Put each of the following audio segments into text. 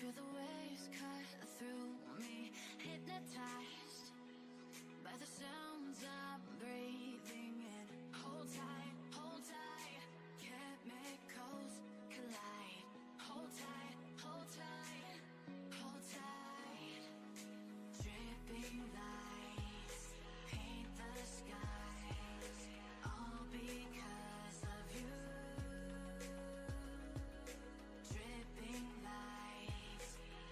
Feel the waves cut through me, hypnotized by the sounds I'm breathing in. Hold tight, hold tight, chemicals collide. Hold tight, hold tight, hold tight. Dripping lights paint the skies, all because of you. Dripping lights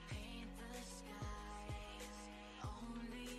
paint the skies, only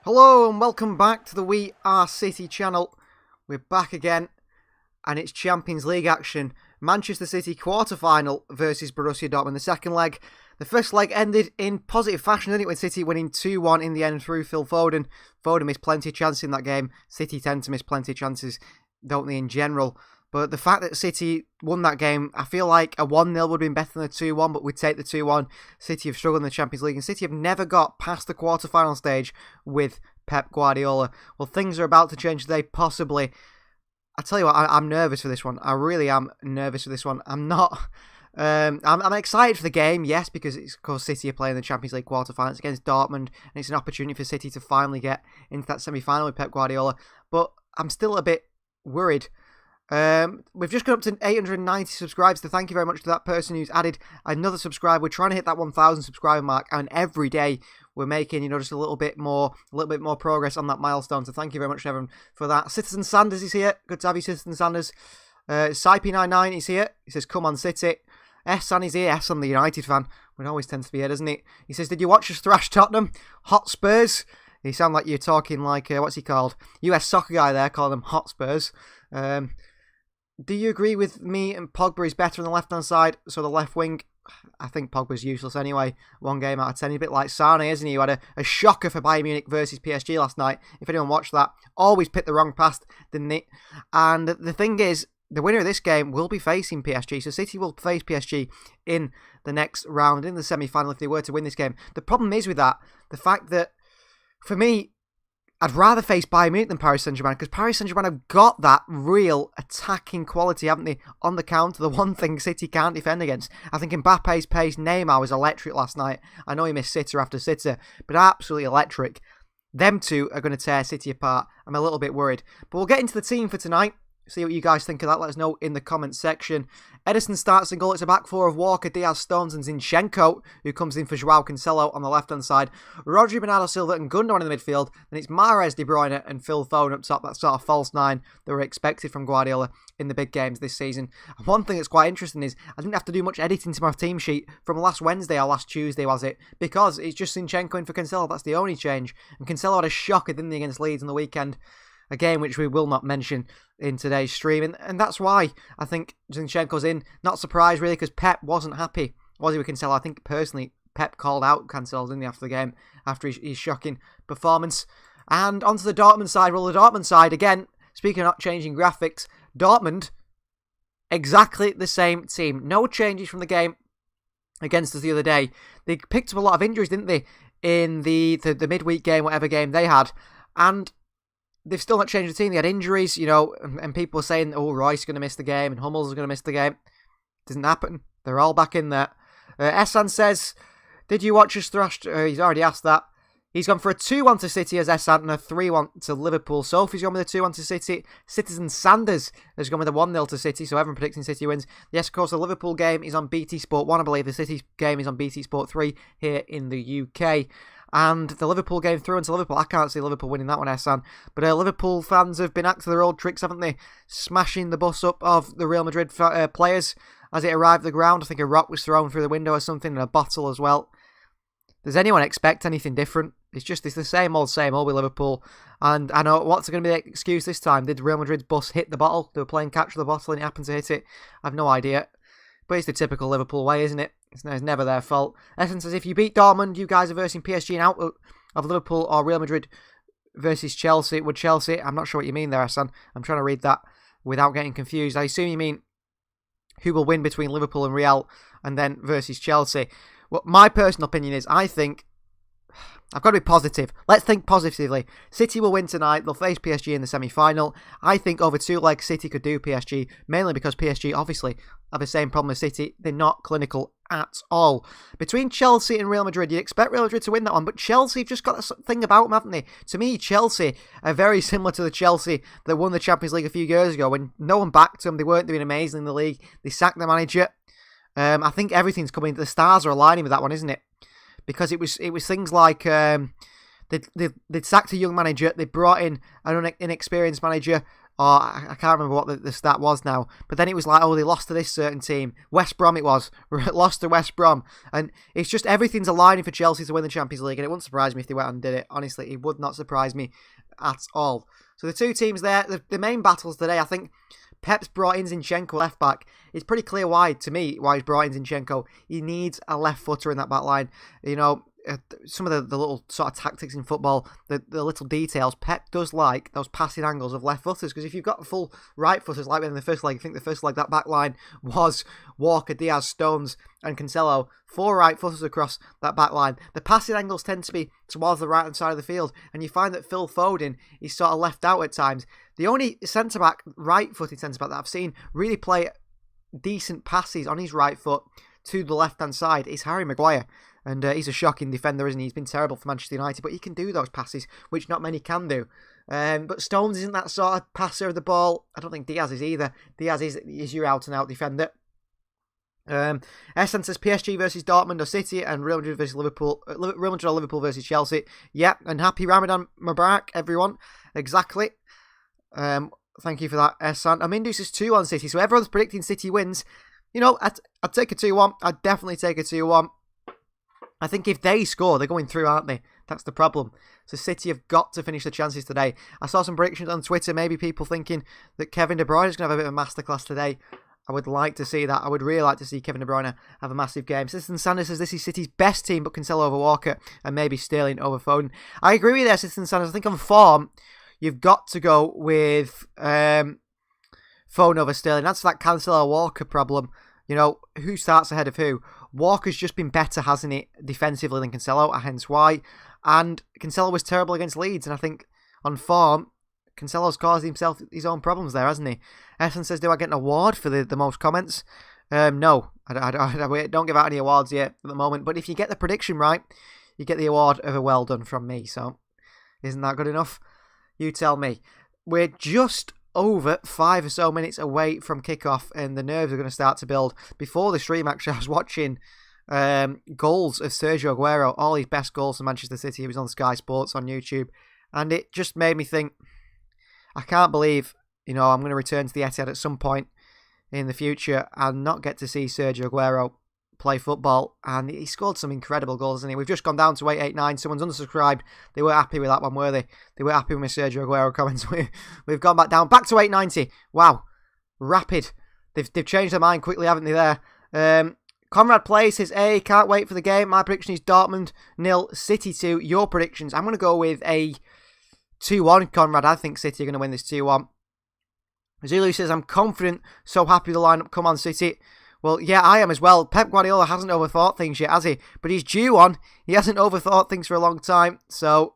Hello and welcome back to the We Are City channel. We're back again and it's Champions League action. Manchester City quarter-final versus Borussia Dortmund. The second leg. The first leg ended in positive fashion, didn't it, with City winning 2-1 in the end through Phil Foden. Foden missed plenty of chances in that game. City tend to miss plenty of chances, don't they, in general. But the fact that City won that game, I feel like a 1-0 would have been better than a 2-1, but we'd take the 2-1. City have struggled in the Champions League, and City have never got past the quarter-final stage with Pep Guardiola. Well, things are about to change today, possibly. I tell you what, I'm nervous for this one. I really am nervous for this one. I'm not... I'm excited for the game, yes, because it's, of course, City are playing the Champions League quarterfinals against Dortmund, and it's an opportunity for City to finally get into that semi-final with Pep Guardiola. But I'm still a bit worried. We've just got up to 890 subscribers, so thank you very much to that person who's added another subscriber. We're trying to hit that 1,000 subscriber mark, and every day we're making, just a little bit more progress on that milestone. So thank you very much, everyone, for that. Citizen Sanders is here. Good to have you, Citizen Sanders. Sipey99 is here. He says, "Come on, City." San is here. San, the United fan. It always tends to be here, doesn't it? He says, "Did you watch us thrash Tottenham? Hot Spurs." You sound like you're talking like, what's he called? US soccer guy there, calling them Hot Spurs. Do you agree with me and Pogba is better on the left-hand side, so the left wing? I think Pogba's useless anyway. 1 game out of 10. He's a bit like Sane, isn't he? Who had a shocker for Bayern Munich versus PSG last night. If anyone watched that, always picked the wrong pass, didn't he? And the thing is, the winner of this game will be facing PSG. So City will face PSG in the next round, in the semi-final, if they were to win this game. The problem is with that, the fact that, for me, I'd rather face Bayern Munich than Paris Saint-Germain, because Paris Saint-Germain have got that real attacking quality, haven't they, on the counter, the one thing City can't defend against. I think Mbappe's pace, Neymar was electric last night. I know he missed sitter after sitter, but absolutely electric. Them two are going to tear City apart. I'm a little bit worried. But we'll get into the team for tonight. See what you guys think of that. Let us know in the comments section. Ederson starts the goal. It's a back four of Walker, Diaz, Stones and Zinchenko, who comes in for Joao Cancelo on the left-hand side. Rodri, Bernardo Silva and Gundogan in the midfield. Then it's Mahrez, De Bruyne and Phil Foden up top. That sort of false nine that were expected from Guardiola in the big games this season. And one thing that's quite interesting is I didn't have to do much editing to my team sheet from last Wednesday or last Tuesday, was it? Because it's just Zinchenko in for Cancelo. That's the only change. And Cancelo had a shocker, didn't he, against Leeds on the weekend? A game which we will not mention in today's stream. And that's why I think Zinchenko's in. Not surprised, really, because Pep wasn't happy, was he, with Cancelo? I think, personally, Pep called out Cancelo, didn't he, after the game, after his shocking performance. And onto the Dortmund side. Well, the Dortmund side, again, speaking of not changing graphics, Dortmund, exactly the same team. No changes from the game against us the other day. They picked up a lot of injuries, didn't they, in the midweek game, whatever game they had. And they've still not changed the team. They had injuries, and people were saying, oh, Royce is going to miss the game and Hummels is going to miss the game. Doesn't happen. They're all back in there. Ehsan says, did you watch us thrash? He's already asked that. He's gone for a 2-1 to City as Ehsan and a 3-1 to Liverpool. Sophie's gone with a 2-1 to City. Citizen Sanders has gone with a 1-0 to City, so everyone predicting City wins. Yes, of course, the Liverpool game is on BT Sport 1, I believe. The City game is on BT Sport 3 here in the UK. And the Liverpool game through into Liverpool. I can't see Liverpool winning that one, Ehsan. But Liverpool fans have been acting their old tricks, haven't they? Smashing the bus up of the Real Madrid players as it arrived at the ground. I think a rock was thrown through the window or something, and a bottle as well. Does anyone expect anything different? It's the same old with Liverpool. And I know what's going to be the excuse this time. Did Real Madrid's bus hit the bottle? They were playing catch with the bottle and it happened to hit it. I have no idea. But it's the typical Liverpool way, isn't it? It's never their fault. Essence says, if you beat Dortmund, you guys are versing PSG and out of Liverpool or Real Madrid versus Chelsea. Would Chelsea? I'm not sure what you mean there, Hassan. I'm trying to read that without getting confused. I assume you mean who will win between Liverpool and Real and then versus Chelsea. Well, my personal opinion is, I think I've got to be positive. Let's think positively. City will win tonight. They'll face PSG in the semi-final. I think over 2 legs, City could do PSG, mainly because PSG obviously have the same problem as City. They're not clinical at all. Between Chelsea and Real Madrid, you'd expect Real Madrid to win that one, but Chelsea have just got this thing about them, haven't they? To me, Chelsea are very similar to the Chelsea that won the Champions League a few years ago when no one backed them. They weren't doing amazing in the league. They sacked the manager. I think everything's coming. The stars are aligning with that one, isn't it? Because it was things like they'd sacked a young manager, they brought in an inexperienced manager, or I can't remember what the stat was now, but then it was like, oh, they lost to this certain team. West Brom it was. Lost to West Brom. And it's just everything's aligning for Chelsea to win the Champions League, and it wouldn't surprise me if they went and did it. Honestly, it would not surprise me at all. So the two teams there, the main battles today, I think Pep's brought in Zinchenko left back. It's pretty clear why he's brought in Zinchenko. He needs a left footer in that back line. You know, some of the little sort of tactics in football, the little details, Pep does like those passing angles of left footers, because if you've got full right footers like in the first leg, I think the first leg that back line was Walker, Diaz, Stones and Cancelo, 4 right footers across that back line. The passing angles tend to be towards the right hand side of the field, and you find that Phil Foden is sort of left out at times. The only centre-back, right-footed centre-back that I've seen really play decent passes on his right foot to the left-hand side is Harry Maguire. And he's a shocking defender, isn't he? He's been terrible for Manchester United, but he can do those passes, which not many can do. But Stones isn't that sort of passer of the ball. I don't think Diaz is either. Diaz is your out-and-out defender. Essence says PSG versus Dortmund or City, and Real Madrid versus Liverpool. Real Madrid or Liverpool versus Chelsea. Yeah, and happy Ramadan Mubarak, everyone. Exactly. Thank you for that, Ehsan. Amindu says 2-1 City, so everyone's predicting City wins. You know, I'd take a 2-1. I'd definitely take a 2-1. I think if they score, they're going through, aren't they? That's the problem. So City have got to finish the chances today. I saw some predictions on Twitter, maybe people thinking that Kevin De Bruyne is going to have a bit of a masterclass today. I would like to see that. I would really like to see Kevin De Bruyne have a massive game. Citizen Sanders says this is City's best team, but Cancelo over Walker and maybe Sterling over Foden. I agree with you there, Citizen Sanders. I think on form, you've got to go with Foden over Sterling. That's that Cancelo Walker problem. You know, who starts ahead of who? Walker's just been better, hasn't he, defensively than Cancelo, hence why. And Cancelo was terrible against Leeds, and I think on form, Cancelo's caused himself his own problems there, hasn't he? Essence says, do I get an award for the most comments? No, I don't give out any awards yet at the moment, but if you get the prediction right, you get the award of a well done from me, so isn't that good enough? You tell me. We're just over 5 or so minutes away from kickoff, and the nerves are going to start to build. Before the stream, actually, I was watching goals of Sergio Aguero, all his best goals for Manchester City. He was on Sky Sports on YouTube, and it just made me think, I can't believe, you know, I'm going to return to the Etihad at some point in the future and not get to see Sergio Aguero play football. And he scored some incredible goals, hasn't he? We've just gone down to 889. Someone's unsubscribed. They were happy with that one, were they? They were happy with my Sergio Aguero comments. We've gone back down. Back to 890. Wow. Rapid. They've changed their mind quickly, haven't they, there? Conrad Plays says, hey, can't wait for the game. My prediction is Dortmund 0, City 2. Your predictions? I'm going to go with a 2-1, Conrad. I think City are going to win this 2-1. Zulu says, I'm confident. So happy with the lineup. Come on, City. Well, yeah, I am as well. Pep Guardiola hasn't overthought things yet, has he? But he's due on. He hasn't overthought things for a long time. So,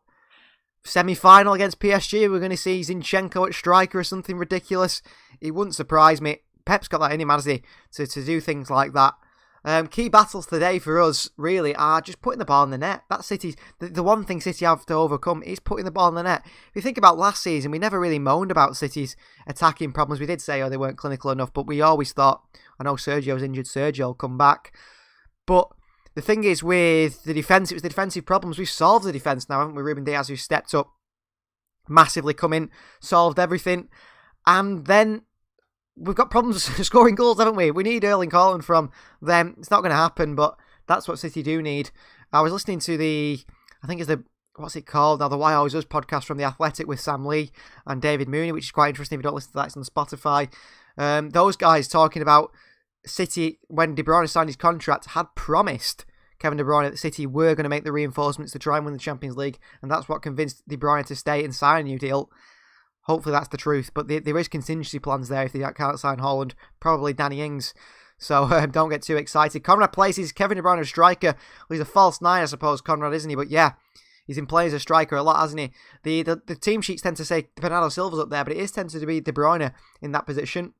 semi-final against PSG, we're going to see Zinchenko at striker or something ridiculous. It wouldn't surprise me. Pep's got that in him, hasn't he? To do things like that. Key battles today for us, really, are just putting the ball in the net. That's City's. The one thing City have to overcome is putting the ball in the net. If you think about last season, we never really moaned about City's attacking problems. We did say, oh, they weren't clinical enough, but we always thought, I know Sergio's injured, Sergio will come back. But the thing is, with the defence, it was the defensive problems. We've solved the defence now, haven't we? Ruben Diaz, who stepped up, massively come in, solved everything. And then we've got problems scoring goals, haven't we? We need Erling Haaland from them. It's not going to happen, but that's what City do need. I was listening to I think it's what's it called now? The Why Always Us podcast from The Athletic with Sam Lee and David Mooney, which is quite interesting. If you don't listen to that, it's on Spotify. Those guys talking about City, when De Bruyne signed his contract, had promised Kevin De Bruyne that City were going to make the reinforcements to try and win the Champions League, and that's what convinced De Bruyne to stay and sign a new deal. Hopefully that's the truth, but there is contingency plans there if they can't sign Haaland. Probably Danny Ings, so don't get too excited. Conrad places Kevin De Bruyne as striker. Well, he's a false nine, I suppose, Conrad, isn't he? But yeah, he's been playing as a striker a lot, hasn't he? The team sheets tend to say Bernardo Silva's up there, but it is tended to be De Bruyne in that position.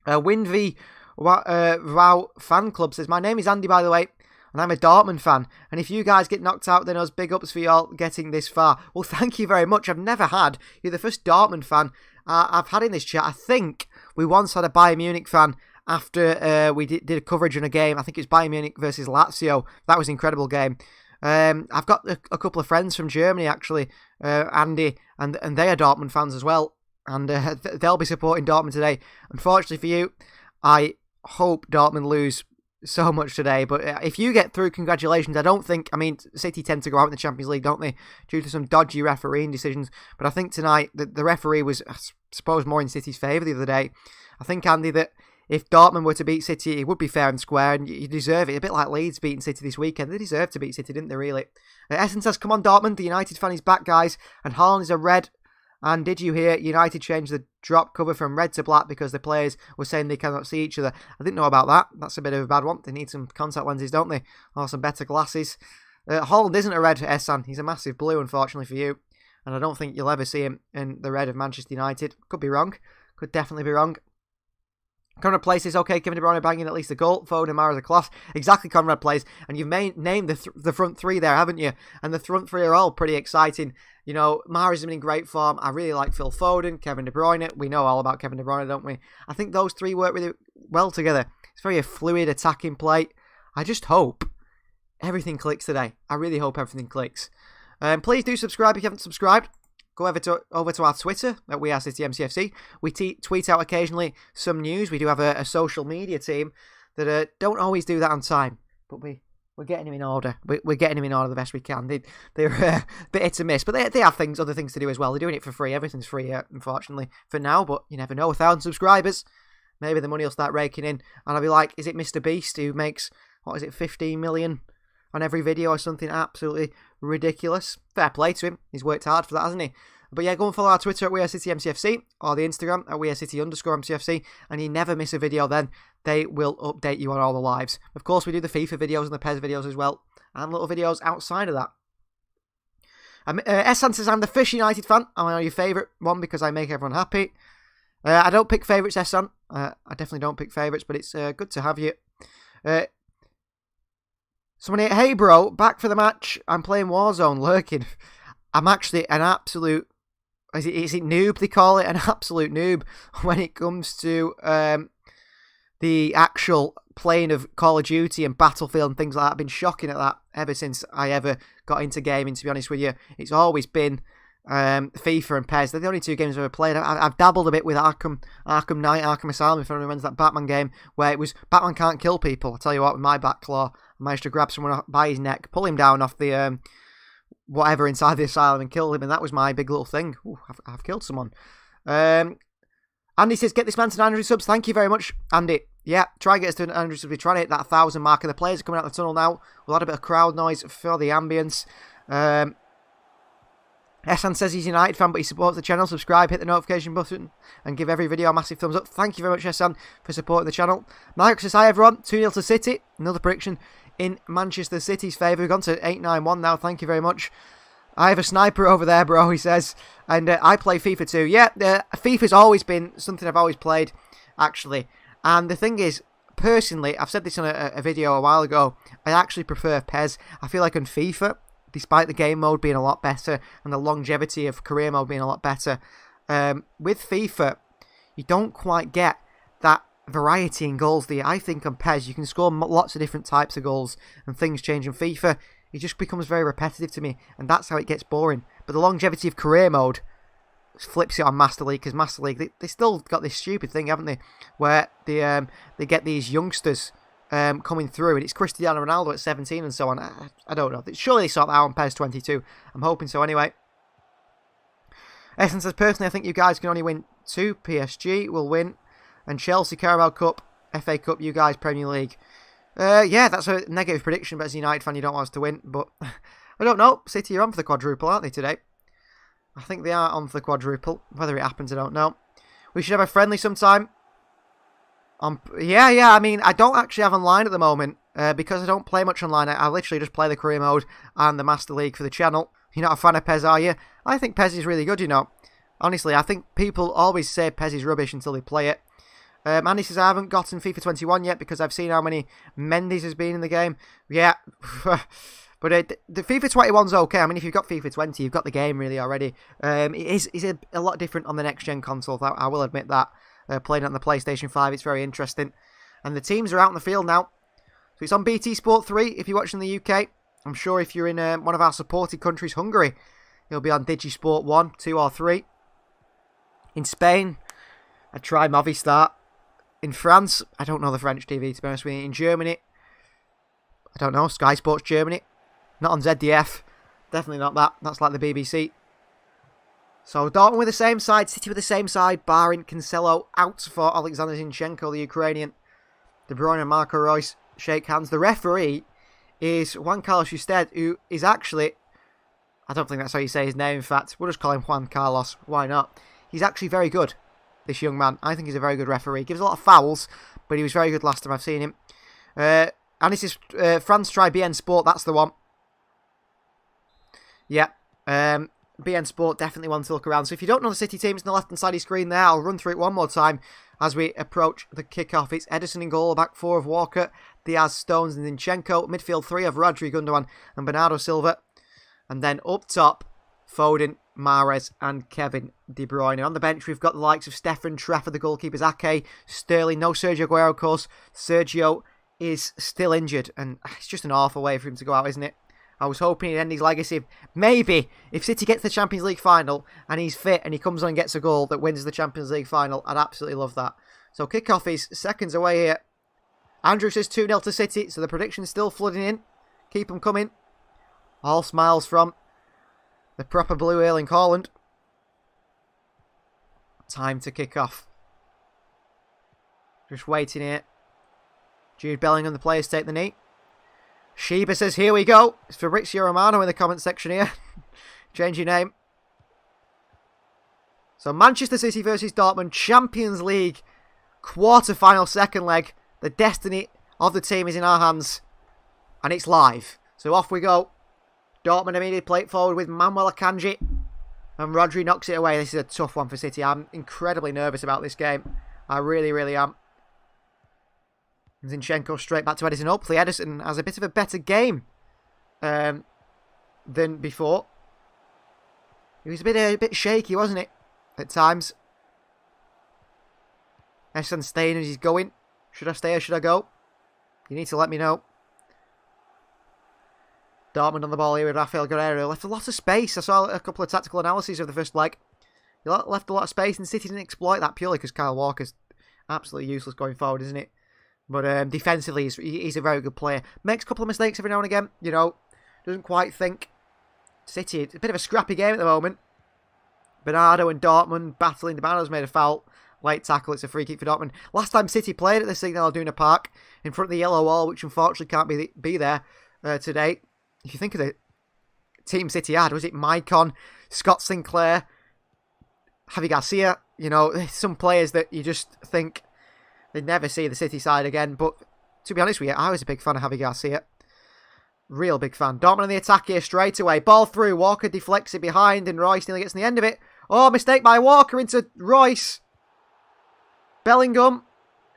Winv Wow Fan Club says, my name is Andy, by the way, and I'm a Dortmund fan. And if you guys get knocked out, then us, big ups for y'all getting this far. Well, thank you very much. I've never had. You're the first Dortmund fan I've had in this chat. I think we once had a Bayern Munich fan after we did a coverage on a game. I think it was Bayern Munich versus Lazio. That was an incredible game. I've got a couple of friends from Germany, actually, Andy, and they are Dortmund fans as well. and they'll be supporting Dortmund today. Unfortunately for you, I hope Dortmund lose so much today, but if you get through, congratulations. City tend to go out in the Champions League, don't they, due to some dodgy refereeing decisions, but I think tonight the referee was, I suppose, more in City's favour the other day. I think, Andy, that if Dortmund were to beat City, it would be fair and square, and you deserve it. A bit like Leeds beating City this weekend. They deserved to beat City, didn't they, really? Essence says, come on, Dortmund, the United fan is back, guys, and Haaland is a red. And did you hear United changed the drop cover from red to black because the players were saying they cannot see each other? I didn't know about that. That's a bit of a bad one. They need some contact lenses, don't they? Or some better glasses. Haaland isn't a red, Essan. He's a massive blue, unfortunately for you. And I don't think you'll ever see him in the red of Manchester United. Could be wrong. Could definitely be wrong. Conrad plays is okay. Kevin De Bruyne banging at least a goal. Foden and Mara's a class. Exactly, Conrad plays. And you've named the front three there, haven't you? And the front three are all pretty exciting. You know, Mara's been in great form. I really like Phil Foden, Kevin De Bruyne. We know all about Kevin De Bruyne, don't we? I think those three work really well together. It's very a fluid attacking play. I just hope everything clicks today. I really hope everything clicks. Please do subscribe if you haven't subscribed. Go over to our Twitter at WeAreCityMCFC. We tweet out occasionally some news. We do have a social media team that don't always do that on time, but we're getting them in order. We're getting them in order the best we can. They're a bit hit and miss, but they have other things to do as well. They're doing it for free. Everything's free, unfortunately, for now, but you never know. 1,000 subscribers, maybe the money will start raking in, and I'll be like, is it Mr. Beast who makes, 15 million on every video or something absolutely ridiculous? Fair play to him. He's worked hard for that, hasn't he? But yeah, go and follow our Twitter at WeAreCityMCFC or the Instagram at WeAreCity_MCFC, and you never miss a video then. They will update you on all the lives. Of course, we do the FIFA videos and the PES videos as well, and little videos outside of that. Essan says, I'm the Fish United fan. I'm your favourite one because I make everyone happy. I don't pick favourites, Essan. I definitely don't pick favourites, but it's good to have you. Someone here, hey bro, back for the match. I'm playing Warzone, lurking. I'm actually an absolute, is it noob they call it? An absolute noob when it comes to the actual playing of Call of Duty and Battlefield and things like that. I've been shocking at that ever since I ever got into gaming, to be honest with you. It's always been FIFA and PES. They're the only two games I've ever played. I've dabbled a bit with Arkham Knight, Arkham Asylum, if anyone remembers that Batman game, where it was Batman can't kill people. I'll tell you what, with my back claw, I managed to grab someone by his neck, pull him down off the whatever inside the asylum and kill him, and that was my big little thing. Ooh, I've killed someone. Andy says, get this man to 900 subs. Thank you very much, Andy. Yeah, try and get us to 900 subs. We're trying to hit that 1,000 mark, and the players are coming out the tunnel now. We'll add a bit of crowd noise for the ambience. Essan says he's a United fan, but he supports the channel. Subscribe, hit the notification button, and give every video a massive thumbs up. Thank you very much, Essan, for supporting the channel. Mike says, hi everyone, 2-0 to City. Another prediction in Manchester City's favour. We've gone to 8-9-1 now. Thank you very much. I have a sniper over there, bro, he says. And I play FIFA too. Yeah, FIFA's always been something I've always played, actually. And the thing is, personally, I've said this on a video a while ago, I actually prefer PES. I feel like on FIFA, despite the game mode being a lot better and the longevity of career mode being a lot better, with FIFA, you don't quite get that variety in goals that I think on PES. You can score lots of different types of goals and things change in FIFA. It just becomes very repetitive to me, and that's how it gets boring. But the longevity of career mode flips it on Master League, because Master League, they still got this stupid thing, haven't they, where they get these youngsters coming through, and it's Cristiano Ronaldo at 17 and so on. I don't know. Surely they sort that out on PES 22. I'm hoping so anyway. Essence says, personally, I think you guys can only win 2. PSG will win, and Chelsea, Carabao Cup, FA Cup, you guys, Premier League. Yeah, that's a negative prediction, but as a United fan, you don't want us to win. But I don't know. City are on for the quadruple, aren't they, today? I think they are on for the quadruple. Whether it happens, I don't know. We should have a friendly sometime. Yeah, I mean, I don't actually have online at the moment because I don't play much online. I literally just play the career mode and the Master League for the channel. You're not a fan of PES, are you? I think PES is really good, you know. Honestly, I think people always say PES is rubbish until they play it. Andy says, I haven't gotten FIFA 21 yet because I've seen how many Mendes has been in the game. Yeah, but the FIFA 21's okay. I mean, if you've got FIFA 20, you've got the game really already. It is a lot different on the next-gen consoles, I will admit that. Playing it on the PlayStation 5, it's very interesting. And the teams are out in the field now. So it's on BT Sport 3 if you're watching the UK. I'm sure if you're in one of our supported countries, Hungary, it'll be on Digisport 1, 2 or 3. In Spain, I tried Movistar. In France, I don't know the French TV, to be honest with you. In Germany, I don't know, Sky Sports Germany. Not on ZDF. Definitely not that. That's like the BBC. So Dortmund with the same side, City with the same side, barring Cancelo out for Alexander Zinchenko, the Ukrainian. De Bruyne and Marco Reus shake hands. The referee is Juan Carlos Usted, who is actually, I don't think that's how you say his name, in fact. We'll just call him Juan Carlos. Why not? He's actually very good, this young man. I think he's a very good referee. Gives a lot of fouls, but he was very good last time I've seen him. And this is France Try BN Sport, that's the one. Yeah. BN Sport, definitely one to look around. So if you don't know the City teams on the left-hand side of your screen there, I'll run through it one more time as we approach the kick-off. It's Ederson in goal, back four of Walker, Diaz, Stones and Zinchenko. Midfield three of Rodri, Gundogan and Bernardo Silva. And then up top, Foden, Mahrez and Kevin De Bruyne. On the bench, we've got the likes of Stefan, Trafford, the goalkeepers, Ake, Sterling. No Sergio Aguero, of course. Sergio is still injured, and it's just an awful way for him to go out, isn't it? I was hoping he'd end his legacy. Maybe if City gets the Champions League final and he's fit and he comes on and gets a goal that wins the Champions League final, I'd absolutely love that. So kick-off is seconds away here. Andrew says 2-0 to City, so the prediction's still flooding in. Keep them coming. All smiles from the proper blue Erling Haaland. Time to kick off. Just waiting here. Jude Bellingham, the players take the knee. Sheba says, here we go. It's Fabrizio Romano in the comment section here. Change your name. So Manchester City versus Dortmund, Champions League, quarter-final second leg. The destiny of the team is in our hands. And it's live. So off we go. Dortmund immediately play it forward with Manuel Akanji. And Rodri knocks it away. This is a tough one for City. I'm incredibly nervous about this game. I really, really am. Zinchenko straight back to Ederson. Hopefully Ederson has a bit of a better game than before. He was a bit shaky, wasn't it? At times. Ederson staying as he's going. Should I stay or should I go? You need to let me know. Dortmund on the ball here with Rafael Guerreiro. Left a lot of space. I saw a couple of tactical analyses of the first leg. He left a lot of space and City didn't exploit that purely because Kyle Walker's absolutely useless going forward, isn't it? But defensively, he's a very good player. Makes a couple of mistakes every now and again. You know, doesn't quite think. City, it's a bit of a scrappy game at the moment. Bernardo and Dortmund battling. Bernardo's made a foul. Late tackle. It's a free kick for Dortmund. Last time City played at the Signal Iduna Park, in front of the yellow wall, which unfortunately can't be there today. If you think of the team City had, was it Maicon, Scott Sinclair, Javi Garcia? You know, some players that you just think they'd never see the City side again. But to be honest with you, I was a big fan of Javi Garcia. Real big fan. Dortmund on the attack here straight away. Ball through. Walker deflects it behind and Royce nearly gets to the end of it. Oh, mistake by Walker into Royce. Bellingham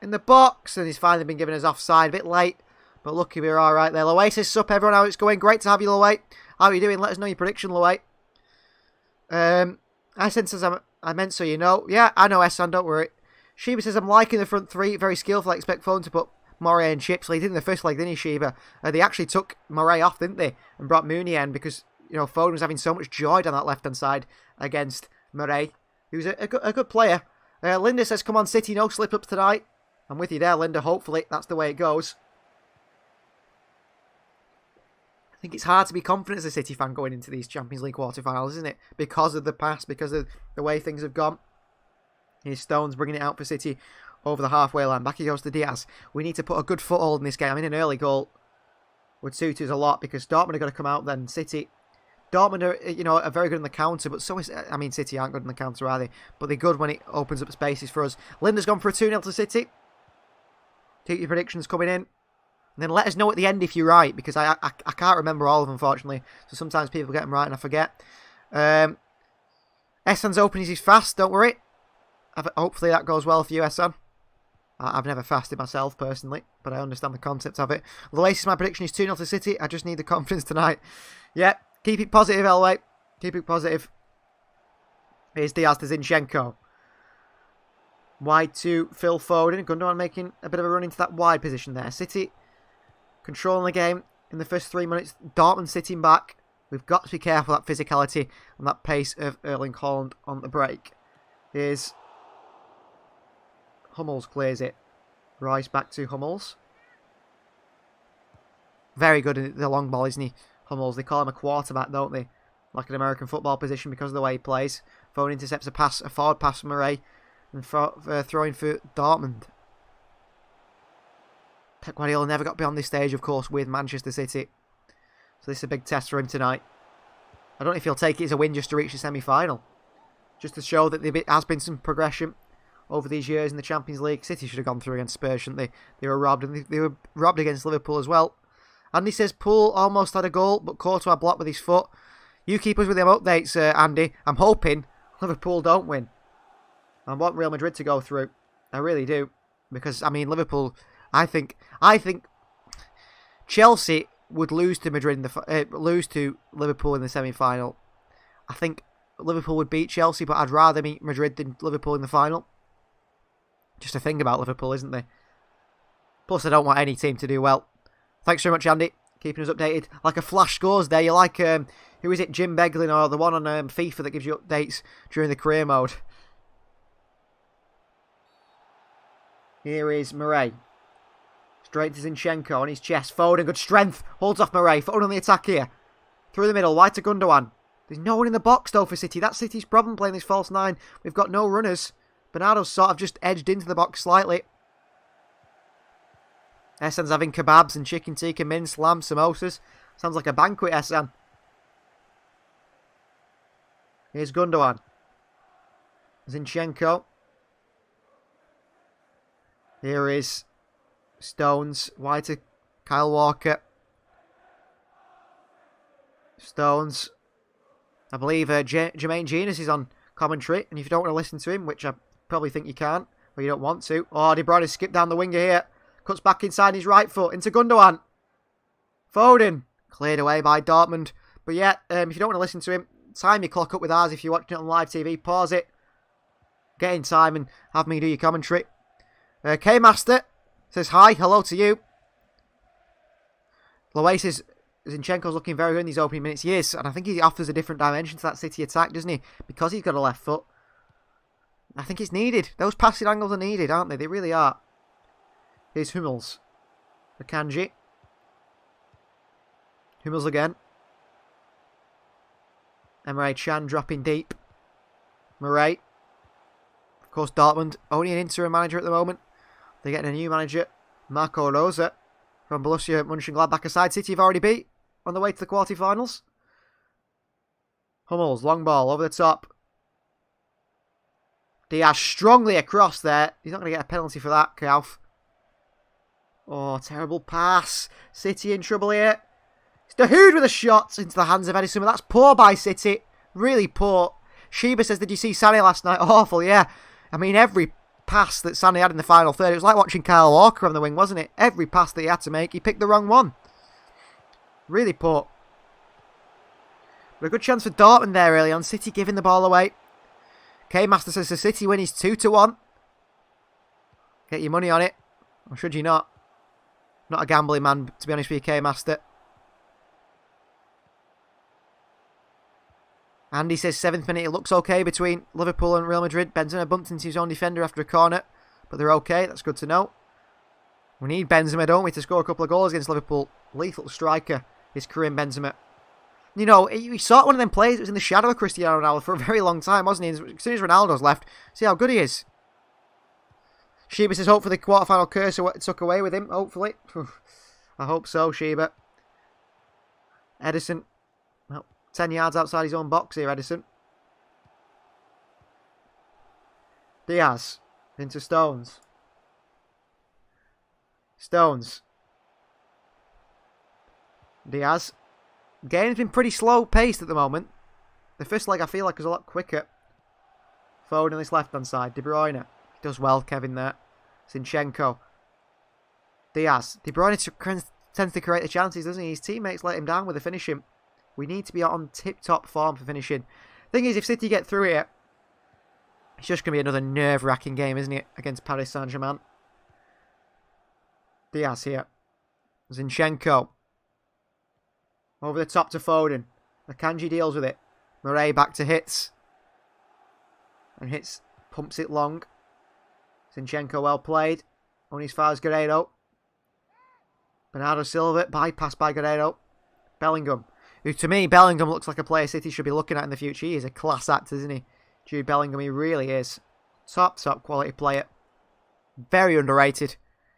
in the box. And he's finally been given his offside. A bit late. But lucky we're alright there. Loaitis is up. Everyone, how it's going. Great to have you, Loait. How are you doing? Let us know your prediction, Loait. Essen says, I meant so you know. Yeah, I know, Essen. Don't worry. Sheba says, I'm liking the front three. Very skillful. I expect Foden to put Moray and Chips. He did in the first leg, didn't he, Sheba? They actually took Moray off, didn't they? And brought Mooney in because, you know, Foden was having so much joy down that left-hand side against Moray. He was a good player. Linda says, come on, City. No slip-ups tonight. I'm with you there, Linda. Hopefully, that's the way it goes. I think it's hard to be confident as a City fan going into these Champions League quarterfinals, isn't it? Because of the past, because of the way things have gone. Here's Stones bringing it out for City over the halfway line. Back he goes to Diaz. We need to put a good foothold in this game. I mean, an early goal would suit us a lot because Dortmund are going to come out then. City, Dortmund are very good on the counter, but so is, I mean, City aren't good on the counter, are they? But they're good when it opens up spaces for us. Linda's gone for a 2-0 to City. Keep your predictions coming in. And then let us know at the end if you're right, because I can't remember all of them, unfortunately. So sometimes people get them right and I forget. Essan's openings is fast, don't worry. Hopefully that goes well for you, Essan. I've never fasted myself, personally, but I understand the concept of it. The latest my prediction is 2-0 to City. I just need the confidence tonight. Yeah, keep it positive, Elway. Keep it positive. Here's Diaz to Zinchenko. Wide to Phil Foden. Gundogan making a bit of a run into that wide position there. City controlling the game in the first 3 minutes. Dortmund sitting back. We've got to be careful of that physicality and that pace of Erling Haaland on the break. Here's Hummels, clears it. Rice back to Hummels. Very good in the long ball, isn't he? Hummels. They call him a quarterback, don't they? Like an American football position because of the way he plays. Foden intercepts a forward pass from Murray. And throwing for Dortmund. Pep Guardiola never got beyond this stage, of course, with Manchester City. So this is a big test for him tonight. I don't know if he'll take it as a win just to reach the semi-final. Just to show that there has been some progression over these years in the Champions League. City should have gone through against Spurs, shouldn't they? They were robbed, and they were robbed against Liverpool as well. Andy says Poole almost had a goal, but Courtois blocked with his foot. You keep us with them updates, Andy. I'm hoping Liverpool don't win. I want Real Madrid to go through. I really do. Because, I mean, Liverpool, I think Chelsea would lose to lose to Liverpool in the semi-final. I think Liverpool would beat Chelsea, but I'd rather meet Madrid than Liverpool in the final. Just a thing about Liverpool, isn't there? Plus, I don't want any team to do well. Thanks very much, Andy. Keeping us updated. Like a flash scores there. You like, who is it, Jim Beglin, or the one on FIFA that gives you updates during the career mode? Here is Murray. Straight to Zinchenko on his chest. Foden, good strength. Holds off Murray. Foden on the attack here. Through the middle. Wide to Gundogan. There's no one in the box, though, for City. That's City's problem playing this false nine. We've got no runners. Bernardo's sort of just edged into the box slightly. Essen's having kebabs and chicken tikka, mince, lamb, samosas. Sounds like a banquet, Essen. Here's Gundogan. Zinchenko. Here is Stones. Wide to Kyle Walker. Stones. I believe Jermaine Genius is on commentary. And if you don't want to listen to him, which I probably think you can't, or you don't want to. Oh, De Bruyne has skipped down the winger here. Cuts back inside his right foot into Gundogan. Foden. Cleared away by Dortmund. But yeah, if you don't want to listen to him, time your clock up with ours if you're watching it on live TV. Pause it. Get in time and have me do your commentary. K-Master says hi, hello to you. Loe says Zinchenko's looking very good in these opening minutes. Yes, and I think he offers a different dimension to that City attack, doesn't he? Because he's got a left foot. I think it's needed. Those passing angles are needed, aren't they? They really are. Here's Hummels. Akanji. Hummels again. Emre Can dropping deep. Murray. Of course, Dortmund, only an interim manager at the moment. They're getting a new manager, Marco Rosa, from Borussia Mönchengladbach. Aside City have already beat on the way to the quarterfinals. Hummels, long ball, over the top. Diaz strongly across there. He's not going to get a penalty for that, Kauf. Oh, terrible pass. City in trouble here. It's Dahoud with a shot into the hands of Edison. That's poor by City. Really poor. Sheba says, did you see Sané last night? Awful, yeah. I mean, every pass that Sané had in the final third, it was like watching Kyle Walker on the wing, wasn't it? Every pass that he had to make, he picked the wrong one. Really poor. But a good chance for Dortmund there early on. City giving the ball away. K-Master says the City win is 2-1. Get your money on it. Or should you not? Not a gambling man, to be honest with you, K-Master. Andy says 7th minute, it looks okay between Liverpool and Real Madrid. Benzema bumped into his own defender after a corner, but they're okay. That's good to know. We need Benzema, don't we, to score a couple of goals against Liverpool. Lethal striker is Karim Benzema. You know, he saw one of them players that was in the shadow of Cristiano Ronaldo for a very long time, wasn't he? As soon as Ronaldo's left, see how good he is. Sheba says, hope for the quarterfinal curse took away with him, hopefully. I hope so, Sheba. Edison. Well, 10 yards outside his own box here, Edison. Diaz. Into Stones. Stones. Diaz. Game's been pretty slow paced at the moment. The first leg I feel like is a lot quicker. Foden on this left hand side. De Bruyne. He does well, Kevin there. Zinchenko. Diaz. De Bruyne tends to create the chances, doesn't he? His teammates let him down with the finishing. We need to be on tip-top form for finishing. Thing is, if City get through here, it's just going to be another nerve-wracking game, isn't it? Against Paris Saint-Germain. Diaz here. Zinchenko. Over the top to Foden. Akanji deals with it. Murray back to Hits. And Hits Pumps it long. Zinchenko well played. Only as far as Guerrero. Bernardo Silva, bypassed by Guerrero. Bellingham. Who, to me, Bellingham looks like a player City should be looking at in the future. He is a class actor, isn't he? Jude Bellingham, he really is. Top quality player. Very underrated.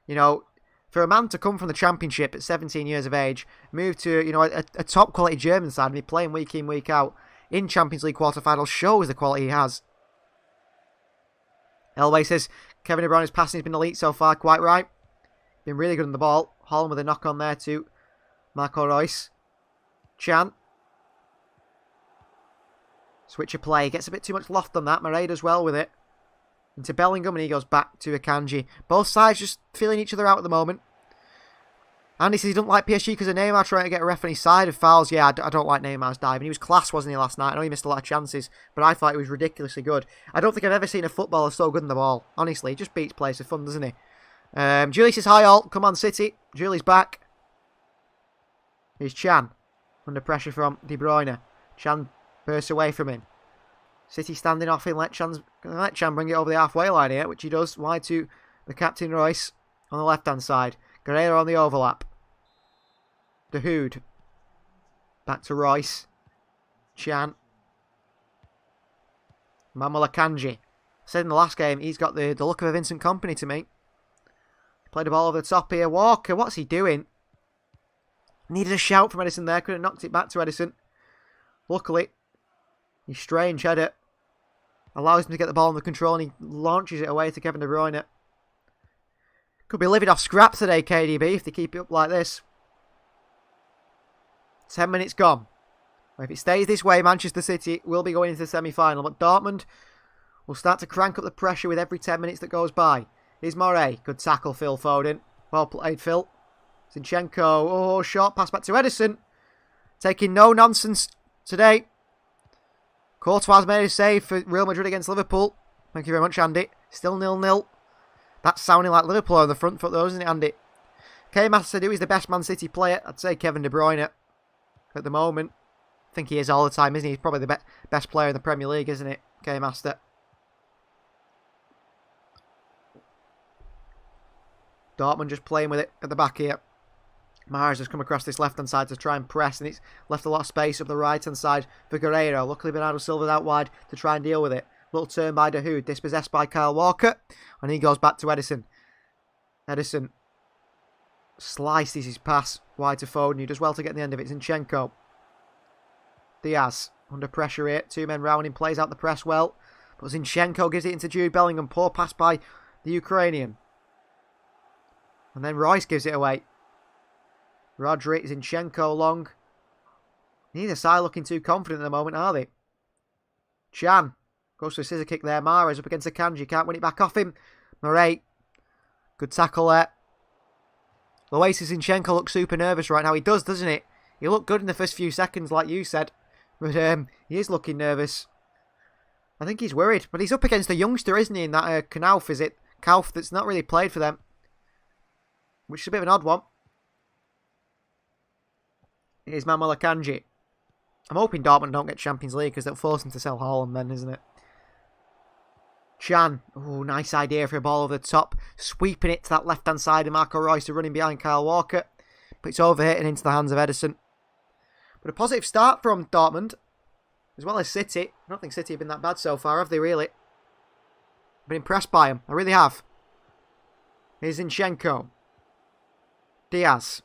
You know, for a man to come from the Championship at 17 years of age, move to, you know, a top quality German side and be playing week in, week out in Champions League quarterfinals shows the quality he has. Elway says Kevin De Bruyne's passing has been elite so far, quite right. Been really good on the ball. Holland with a knock on there to Marco Reus. Chan. Switch of play. Gets a bit too much loft on that. Murray does well with it. Into Bellingham and he goes back to Akanji. Both sides just feeling each other out at the moment. Andy says he doesn't like PSG because of Neymar trying to get a ref on his side of fouls. Yeah, I don't like Neymar's diving. He was class, wasn't he, last night? I know he missed a lot of chances, but I thought he was ridiculously good. I don't think I've ever seen a footballer so good in the ball. Honestly, he just beats players for fun, doesn't he? Julie says, hi all, come on City. Julie's back. Here's Chan. Under pressure from De Bruyne. Chan bursts away from him. City standing off him. Let Chan bring it over the halfway line here, which he does. Wide to the captain Royce on the left-hand side. Guerrero on the overlap. De Hood. Back to Royce. Chan. Manuel Akanji. I said in the last game, he's got the look of a Vincent Kompany to me. Played the ball over the top here. Walker, what's he doing? Needed a shout from Edison there. Could have knocked it back to Edison. Luckily, his strange header allows him to get the ball under control and he launches it away to Kevin De Bruyne. Could be living off scraps today, KDB, if they keep it up like this. 10 minutes gone. If it stays this way, Manchester City will be going into the semi-final. But Dortmund will start to crank up the pressure with every 10 minutes that goes by. Here's Moray. Good tackle, Phil Foden. Well played, Phil. Zinchenko. Oh, short pass back to Edison. Taking no nonsense today. Courtois made a save for Real Madrid against Liverpool. Thank you very much, Andy. Still 0-0. That's sounding like Liverpool on the front foot though, isn't it, Andy? K-Master said who is the best Man City player? I'd say Kevin De Bruyne at the moment. I think he is all the time, isn't he? He's probably the best player in the Premier League, isn't it? K-Master. Dortmund just playing with it at the back here. Mahrez has come across this left-hand side to try and press, and it's left a lot of space up the right-hand side for Guerrero. Luckily, Bernardo Silva's out wide to try and deal with it. Little turn by De Hood, dispossessed by Kyle Walker, and he goes back to Edison. Edison slices his pass wide to Foden, who does well to get in the end of it. Zinchenko. Diaz, under pressure here. Two men round him, plays out the press well. But Zinchenko gives it into Jude Bellingham. Poor pass by the Ukrainian. And then Royce gives it away. Rodri, Zinchenko long. Neither side looking too confident at the moment, are they? Chan goes for a scissor kick there. Mahrez up against Akanji. Can't win it back off him. Murray. Good tackle there. Loasis Zinchenko looks super nervous right now. He does, doesn't it? He looked good in the first few seconds, like you said. But he is looking nervous. I think he's worried. But he's up against a youngster, isn't he? In that Knauf, is it? Kauf, that's not really played for them. Which is a bit of an odd one. Here's Manuel Akanji. I'm hoping Dortmund don't get Champions League because they'll force them to sell Haaland then, isn't it? Chan. Oh, nice idea for a ball over the top. Sweeping it to that left-hand side of Marco Reus to running behind Kyle Walker. But it's overhit and into the hands of Edison. But a positive start from Dortmund. As well as City. I don't think City have been that bad so far, have they really? I've been impressed by them. I really have. Here's Zinchenko. Diaz.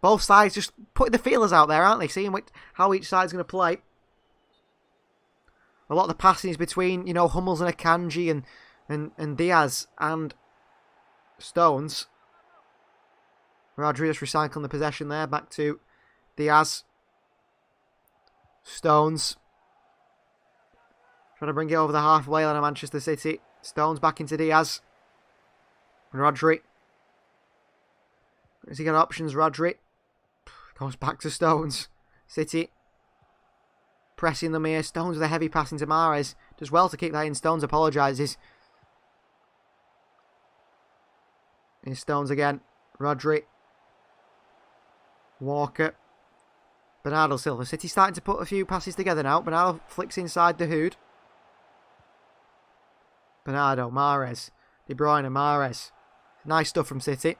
Both sides just putting the feelers out there, aren't they? Seeing how each side's going to play. A lot of the passing is between, you know, Hummels and Akanji and Diaz and Stones. Rodri just recycling the possession there. Back to Diaz. Stones. Trying to bring it over the halfway line of Manchester City. Stones back into Diaz. And Rodri. Has he got options, Rodri? Goes back to Stones. City pressing them here. Stones with a heavy pass into Mahrez. Does well to keep that in. Stones apologises. Here's Stones again. Rodri. Walker. Bernardo Silva. City starting to put a few passes together now. Bernardo flicks inside the Hood. Bernardo, Mahrez, De Bruyne, Mahrez. Nice stuff from City.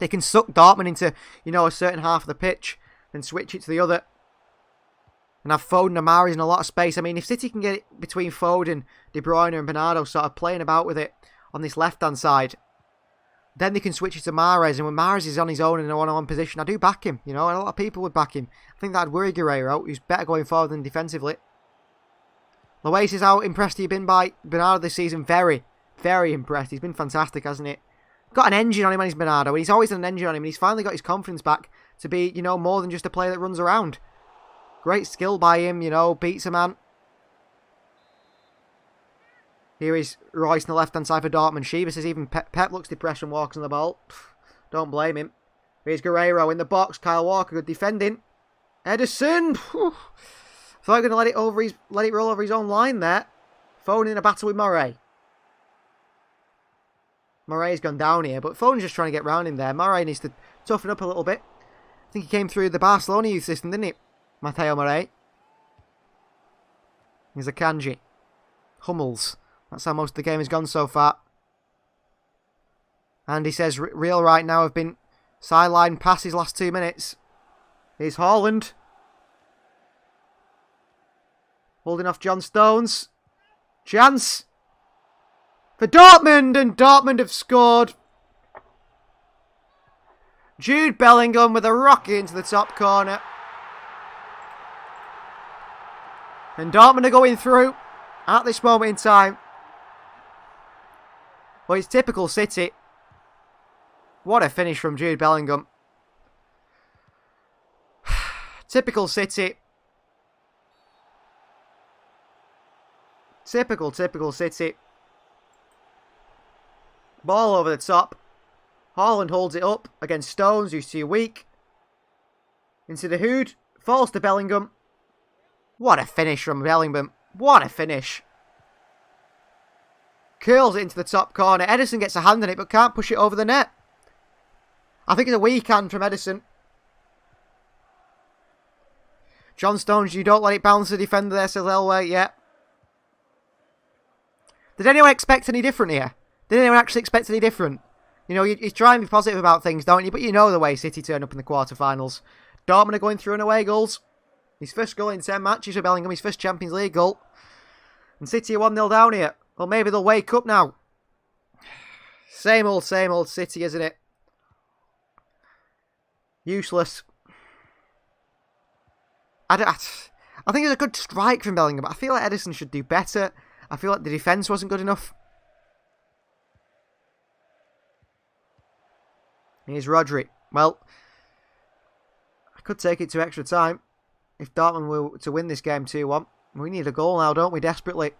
They can suck Dortmund into, a certain half of the pitch, then switch it to the other. And have Foden and Mahrez in a lot of space. I mean, if City can get it between Foden, De Bruyne and Bernardo sort of playing about with it on this left-hand side, then they can switch it to Mahrez. And when Mahrez is on his own in a one-on-one position, I do back him. A lot of people would back him. I think that'd worry Guerreiro, who's better going forward than defensively. Lois is how impressed he's been by Bernardo this season. Very, very impressed. He's been fantastic, hasn't he? Got an engine on him when he's Bernardo, and he's always had an engine on him, and he's finally got his confidence back to be, more than just a player that runs around. Great skill by him, beats a man. Here is Royce on the left-hand side for Dortmund. Sheba says even Pep looks depressed when walks on the ball. Don't blame him. Here's Guerreiro in the box. Kyle Walker, good defending. Ederson. Thought he was going to let it roll over his own line there. Foden in a battle with Murray. Murray's gone down here, but Foden's just trying to get round him there. Murray needs to toughen up a little bit. I think he came through the Barcelona youth system, didn't he? Matteo Murray. Here's a Kanji. Hummels. That's how most of the game has gone so far. And he says Real right now have been sidelined past his last 2 minutes. Here's Haaland. Holding off John Stones. Chance. For Dortmund, and Dortmund have scored. Jude Bellingham with a rocket into the top corner. And Dortmund are going through at this moment in time. Well, it's typical City. What a finish from Jude Bellingham. Typical City. Typical City. Ball over the top. Haaland holds it up against Stones, who's too weak. Into the Hood. Falls to Bellingham. What a finish from Bellingham. What a finish. Curls it into the top corner. Ederson gets a hand on it, but can't push it over the net. I think it's a weak hand from Ederson. John Stones, you don't let it bounce the defender there, says Elway. Yeah. Did anyone expect any different here? Did anyone actually expect any different? You try and be positive about things, don't you? But you know the way City turn up in the quarterfinals. Dortmund are going through and away goals. His first goal in 10 matches for Bellingham, his first Champions League goal. And City are 1-0 down here. Well, maybe they'll wake up now. Same old City, isn't it? Useless. I think it's a good strike from Bellingham, but I feel like Ederson should do better. I feel like the defence wasn't good enough. Here's Rodri. Well, I could take it to extra time if Dortmund were to win this game 2-1. We need a goal now, don't we, desperately?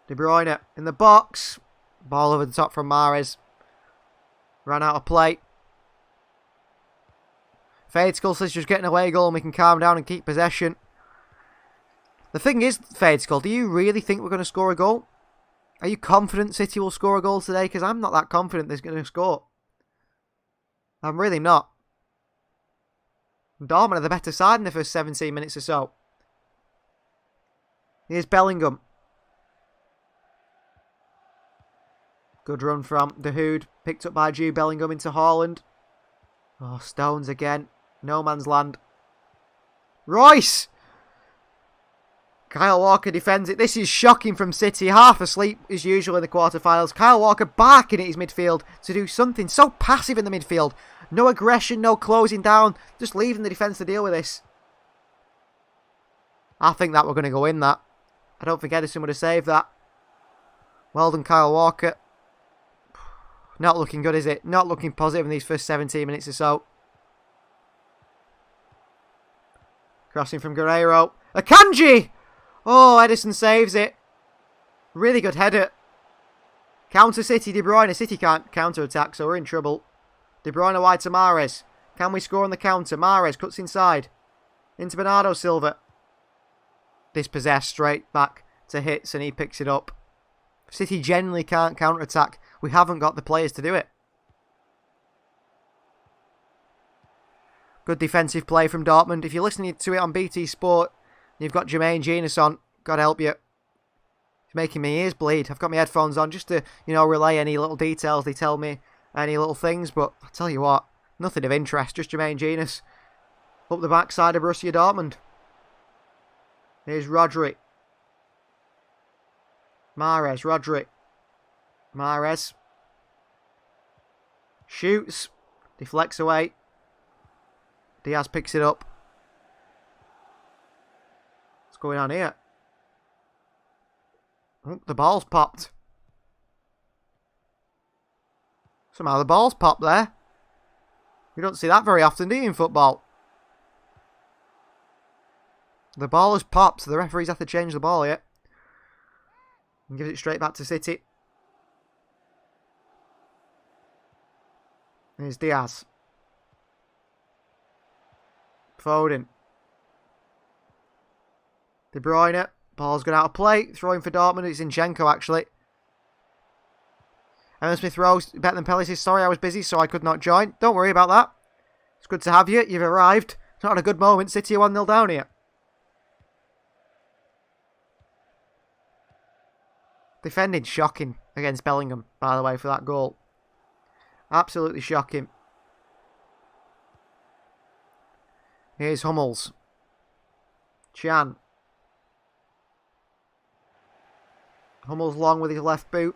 De Bruyne in the box. Ball over the top from Mahrez. Ran out of play. Fade Skull says just getting away goal and we can calm down and keep possession. The thing is, Fade Skull, do you really think we're going to score a goal? Are you confident City will score a goal today? Because I'm not that confident they're going to score. I'm really not. Dortmund are the better side in the first 17 minutes or so. Here's Bellingham. Good run from the Hood. Picked up by Jude Bellingham into Haaland. Oh, Stones again. No man's land. Royce! Kyle Walker defends it. This is shocking from City. Half asleep as usual in the quarterfinals. Kyle Walker barking at his midfield to do something. So passive in the midfield. No aggression, no closing down. Just leaving the defence to deal with this. I think that we're going to go in, that. I don't think Ederson would have saved that. Well done, Kyle Walker. Not looking good, is it? Not looking positive in these first 17 minutes or so. Crossing from Guerreiro. Akanji! Oh, Ederson saves it. Really good header. Counter City, De Bruyne. City can't counter-attack, so we're in trouble. De Bruyne wide to Mahrez. Can we score on the counter? Mahrez cuts inside. Into Bernardo Silva. Dispossessed straight back to Hits and he picks it up. City generally can't counter-attack. We haven't got the players to do it. Good defensive play from Dortmund. If you're listening to it on BT Sport, you've got Jermaine Genius on. God help you. It's making my ears bleed. I've got my headphones on just to, relay any little details they tell me, any little things. But I'll tell you what, nothing of interest. Just Jermaine Genius up the backside of Borussia Dortmund. Here's Rodri. Mahrez, Rodri. Mahrez. Shoots. Deflects away. Diaz picks it up. What's going on here? Oh, the ball's popped. Somehow the ball's popped there. You don't see that very often, do you, in football? The ball has popped, so the referees have to change the ball here. And gives it straight back to City. Here's Diaz. Foden. De Bruyne. Ball's gone out of play. Throwing for Dortmund. It's Zinchenko, actually. Emma Smith Rose. Better than Pelly says, sorry, I was busy, so I could not join. Don't worry about that. It's good to have you. You've arrived. It's not a good moment. City are 1-0 down here. Defending shocking against Bellingham, by the way, for that goal. Absolutely shocking. Here's Hummels. Chan. Hummels long with his left boot.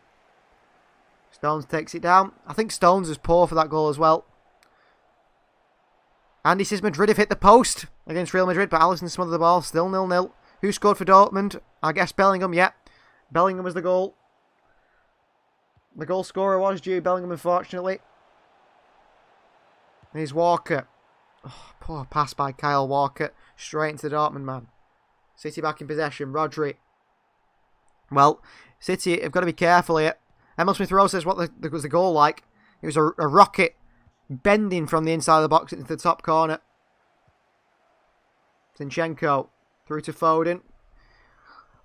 Stones takes it down. I think Stones was poor for that goal as well. Andy says Madrid have hit the post against Real Madrid, but Alisson smothered the ball. Still 0-0. Who scored for Dortmund? I guess Bellingham, yeah. Bellingham was the goal. The goal scorer was Jude Bellingham, unfortunately. Here's Walker. Oh, poor pass by Kyle Walker. Straight into the Dortmund man. City back in possession. Rodri. Well, City have got to be careful here. Emil Smith-Rowe says what was the goal like. It was a rocket bending from the inside of the box into the top corner. Zinchenko. Through to Foden.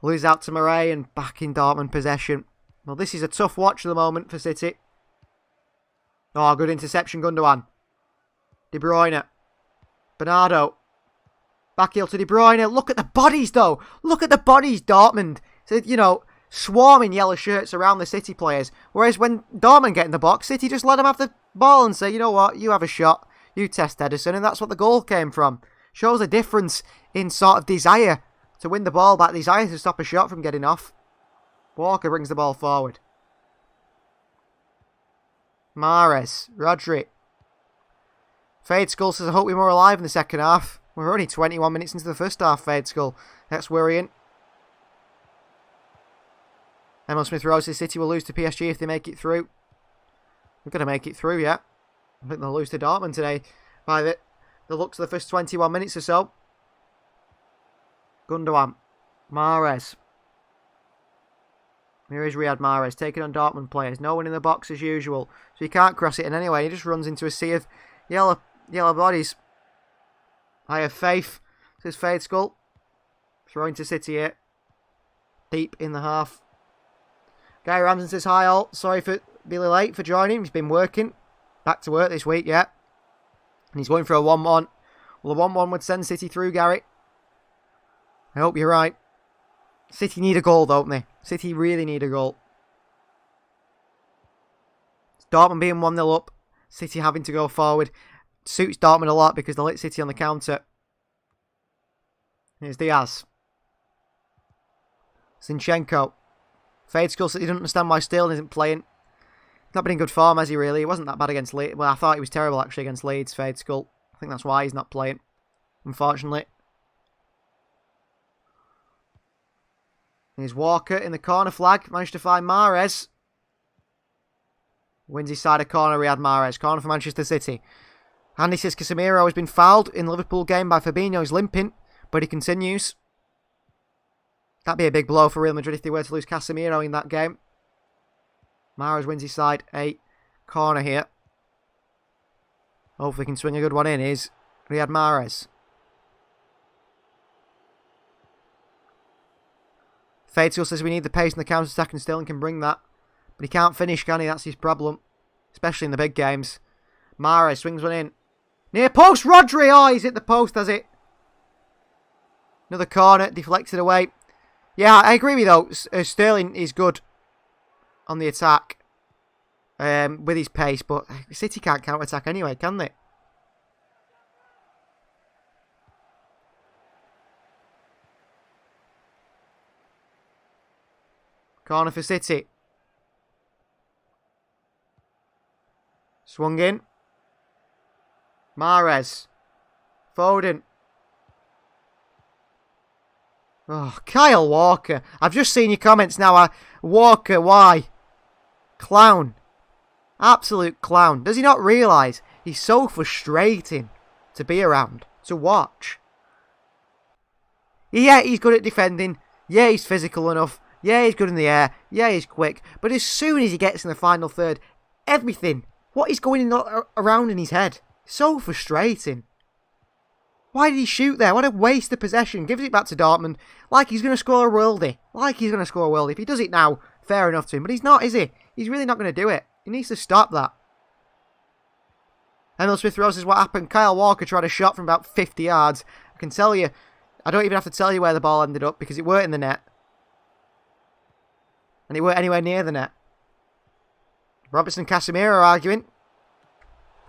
Lose out to Murray and back in Dortmund possession. Well, this is a tough watch at the moment for City. Oh, good interception, Gundogan. De Bruyne. Bernardo. Back heel to De Bruyne. Look at the bodies, though. Look at the bodies, Dortmund. So, swarming yellow shirts around the City players. Whereas when Dortmund get in the box, City just let them have the ball and say, you know what, you have a shot. You test Ederson. And that's what the goal came from. Shows a difference in sort of desire to win the ball back. Desire to stop a shot from getting off. Walker brings the ball forward. Mahrez. Rodri. Fade Skull says, I hope we're more alive in the second half. We're only 21 minutes into the first half, Fade Skull. That's worrying. Emil Smith-Rowe says City will lose to PSG if they make it through. We're going to make it through, yeah. I think they'll lose to Dortmund today by the looks of the first 21 minutes or so. Gundogan. Mahrez. Here is Riyad Mahrez taking on Dortmund players. No one in the box as usual. So he can't cross it in any way. He just runs into a sea of yellow bodies. I have faith, says Fade Skull. Throwing to City here. Deep in the half. Guy Ramsden says, hi all. Sorry for being late for joining. He's been working. Back to work this week, yeah. And he's going for a 1-1. Well, a 1-1 would send City through, Gary. I hope you're right. City need a goal, don't they? City really need a goal. Dortmund being 1-0 up. City having to go forward. Suits Dortmund a lot because they lit City on the counter. Here's Diaz. Zinchenko. Fade Skull said he doesn't understand why Sterling isn't playing. Not been in good form, has he really? He wasn't that bad against Leeds. Well, I thought he was terrible actually against Leeds, Fade Skull. I think that's why he's not playing, unfortunately. Here's Walker in the corner flag. Managed to find Mahrez. Wins his side of corner, Riyad Mahrez. Corner for Manchester City. Andy says Casemiro has been fouled in the Liverpool game by Fabinho. He's limping, but he continues. That'd be a big blow for Real Madrid if they were to lose Casemiro in that game. Mahrez wins his side a corner here. Hopefully he can swing a good one in. Here's Riyad Mahrez. Fatal says we need the pace in the counter-attack and Sterling can bring that. But he can't finish, can he? That's his problem. Especially in the big games. Mahrez swings one in. Near post, Rodri! Oh, he's hit the post, has it? Another corner, deflected away. Yeah, I agree with you, though. Sterling is good on the attack with his pace, but City can't counter-attack anyway, can they? Corner for City. Swung in. Mahrez. Foden. Oh, Kyle Walker. I've just seen your comments now. Walker, why? Clown. Absolute clown. Does he not realise he's so frustrating to be around, to watch? Yeah, he's good at defending. Yeah, he's physical enough. Yeah, he's good in the air. Yeah, he's quick. But as soon as he gets in the final third, everything, what is going around in his head? So frustrating. Why did he shoot there? What a waste of possession. Gives it back to Dortmund like he's going to score a worldie. If he does it now, fair enough to him. But he's not, is he? He's really not going to do it. He needs to stop that. Emil Smith-Rowe says what happened. Kyle Walker tried a shot from about 50 yards. I can tell you, I don't even have to tell you where the ball ended up because it weren't in the net. And it weren't anywhere near the net. Robertson and Casemiro are arguing.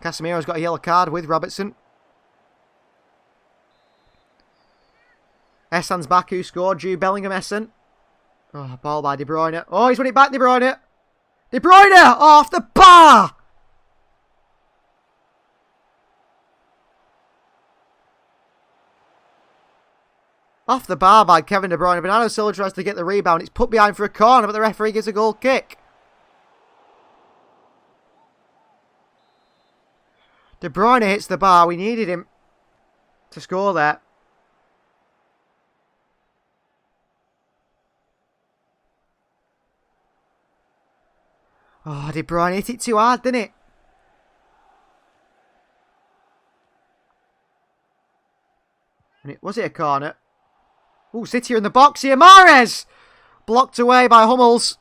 Casemiro's got a yellow card with Robertson. Essen's back, who scored? Jude Bellingham, Essen. Oh, ball by De Bruyne. Oh, he's won it back, De Bruyne. De Bruyne! Oh, off the bar! Off the bar by Kevin De Bruyne. Bernardo Silva tries to get the rebound. It's put behind for a corner, but the referee gives a goal kick. De Bruyne hits the bar. We needed him to score there. Oh, De Bruyne hit it too hard, didn't it? And was it a corner? Oh, City are in the box here. Mahrez! Blocked away by Hummels.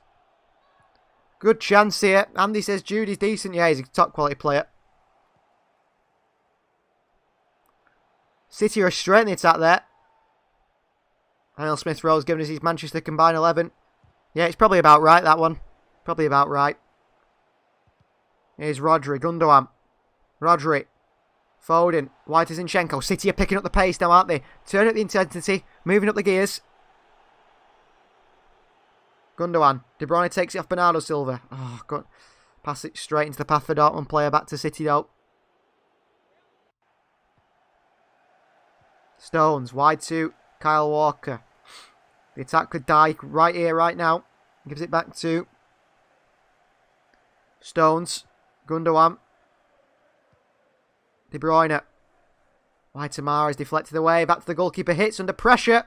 Good chance here. Andy says Jude's decent. Yeah, he's a top quality player. City are straight in the attack there. Emil Smith-Rowe's given us his Manchester combined 11. Yeah, it's probably about right, that one. Probably about right. Here's Rodri, Gundogan. Rodri. Foden. White is Zinchenko. City are picking up the pace now, aren't they? Turning up the intensity. Moving up the gears. Gundogan. De Bruyne takes it off Bernardo Silva. Oh, God. Pass it straight into the path for Dortmund player. Back to City, though. Stones. Wide to Kyle Walker. The attack could die right here, right now. Gives it back to Stones. Gundogan. De Bruyne. Wide to Mahrez is deflected away. Back to the goalkeeper. Hits under pressure.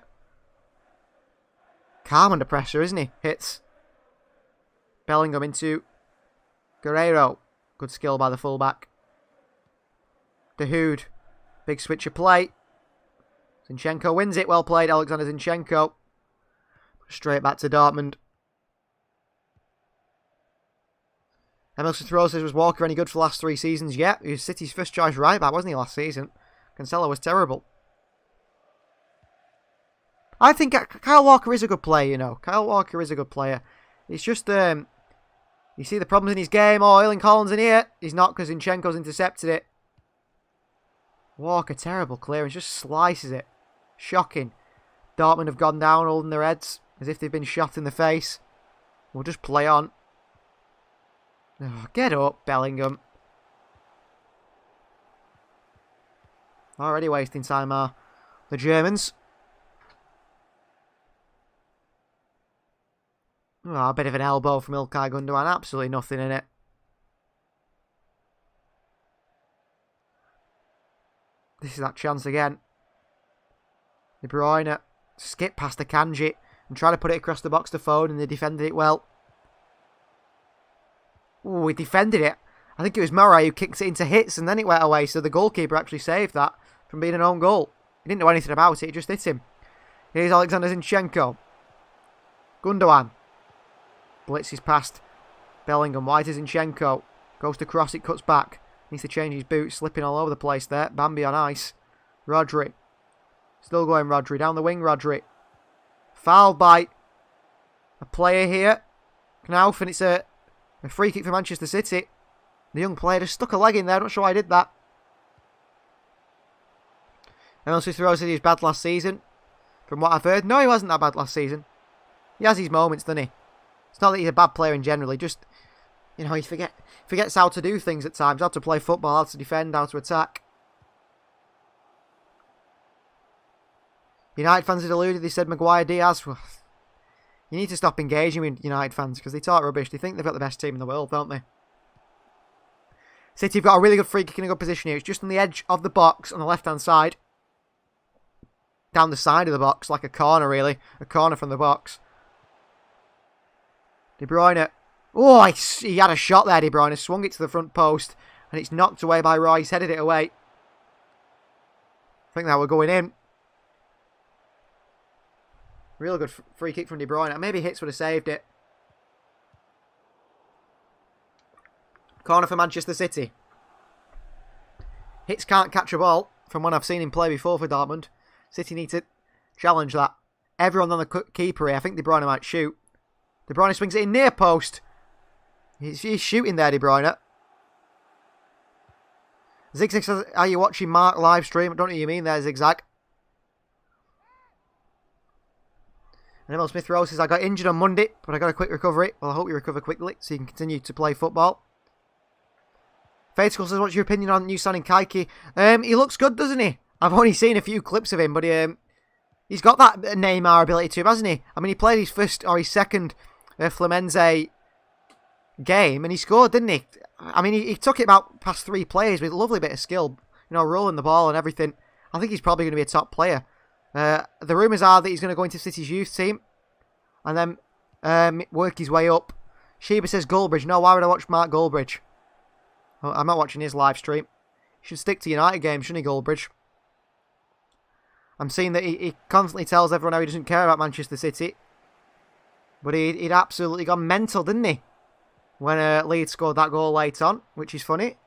Calm under pressure, isn't he? Hits. Bellingham into Guerreiro. Good skill by the fullback. De Hood. Big switch of play. Zinchenko wins it. Well played, Alexander Zinchenko. Straight back to Dortmund. Emil Smith-Rowe says, was Walker any good for the last 3 seasons? Yeah, he was City's first choice right back, wasn't he, last season? Cancelo was terrible. I think Kyle Walker is a good player, you know. Kyle Walker is a good player. It's just, you see the problems in his game. Oh, Erling Haaland's in here. He's not because Zinchenko's intercepted it. Walker, terrible clearance. Just slices it. Shocking. Dortmund have gone down holding their heads as if they've been shot in the face. We'll just play on. Oh, get up, Bellingham. Already wasting time are the Germans. Oh, a bit of an elbow from Ilkay Gundogan. Absolutely nothing in it. This is that chance again. De Bruyne skip past the Kanji and try to put it across the box to Foden, and they defended it well. Ooh, he defended it. I think it was Murray who kicked it into hits and then it went away, so the goalkeeper actually saved that from being an own goal. He didn't know anything about it, it just hit him. Here's Alexander Zinchenko. Gundogan. Blitzes past Bellingham. Wide is Zinchenko. Goes to cross, it cuts back. Needs to change his boots, slipping all over the place there. Bambi on ice. Rodri. Still going Rodri. Down the wing, Rodri. Fouled by a player here. Knauf, and it's a free kick for Manchester City. The young player just stuck a leg in there. Not sure why I did that. Emile Smith-Rowe said he was bad last season. From what I've heard, no, he wasn't that bad last season. He has his moments, doesn't he? It's not that he's a bad player in general. He just, you know, he forgets how to do things at times. How to play football, how to defend, how to attack. United fans had alluded. They said Maguire, Diaz. Well, you need to stop engaging with United fans because they talk rubbish. They think they've got the best team in the world, don't they? City have got a really good free kick in a good position here. It's just on the edge of the box on the left-hand side. Down the side of the box, like a corner, really. A corner from the box. De Bruyne. Oh, he had a shot there, De Bruyne. Swung it to the front post. And it's knocked away by Royce. Headed it away. I think that were going in. Real good free kick from De Bruyne. Maybe Hits would have saved it. Corner for Manchester City. Hits can't catch a ball from when I've seen him play before for Dortmund. City need to challenge that. Everyone on the keeper here. I think De Bruyne might shoot. De Bruyne swings it in near post. He's shooting there, De Bruyne. Zigzag says, are you watching Mark live stream? I don't know what you mean there, Zigzag. And Emile Smith-Rowe says, I got injured on Monday, but I got a quick recovery. Well, I hope you recover quickly so you can continue to play football. Fateskull says, what's your opinion on new signing Kaiki? He looks good, doesn't he? I've only seen a few clips of him, but he's got that Neymar ability to him, hasn't he? I mean, he played his first or his second Fluminense game, and he scored, didn't he? I mean, he took it about past 3 players with a lovely bit of skill, you know, rolling the ball and everything. I think he's probably going to be a top player. The rumours are that he's going to go into City's youth team and then work his way up. Sheba says Goldbridge. No, why would I watch Mark Goldbridge? Oh, I'm not watching his live stream. He should stick to United games, shouldn't he, Goldbridge? I'm seeing that he constantly tells everyone how he doesn't care about Manchester City. But he'd absolutely gone mental, didn't he? When Leeds scored that goal late on, which is funny.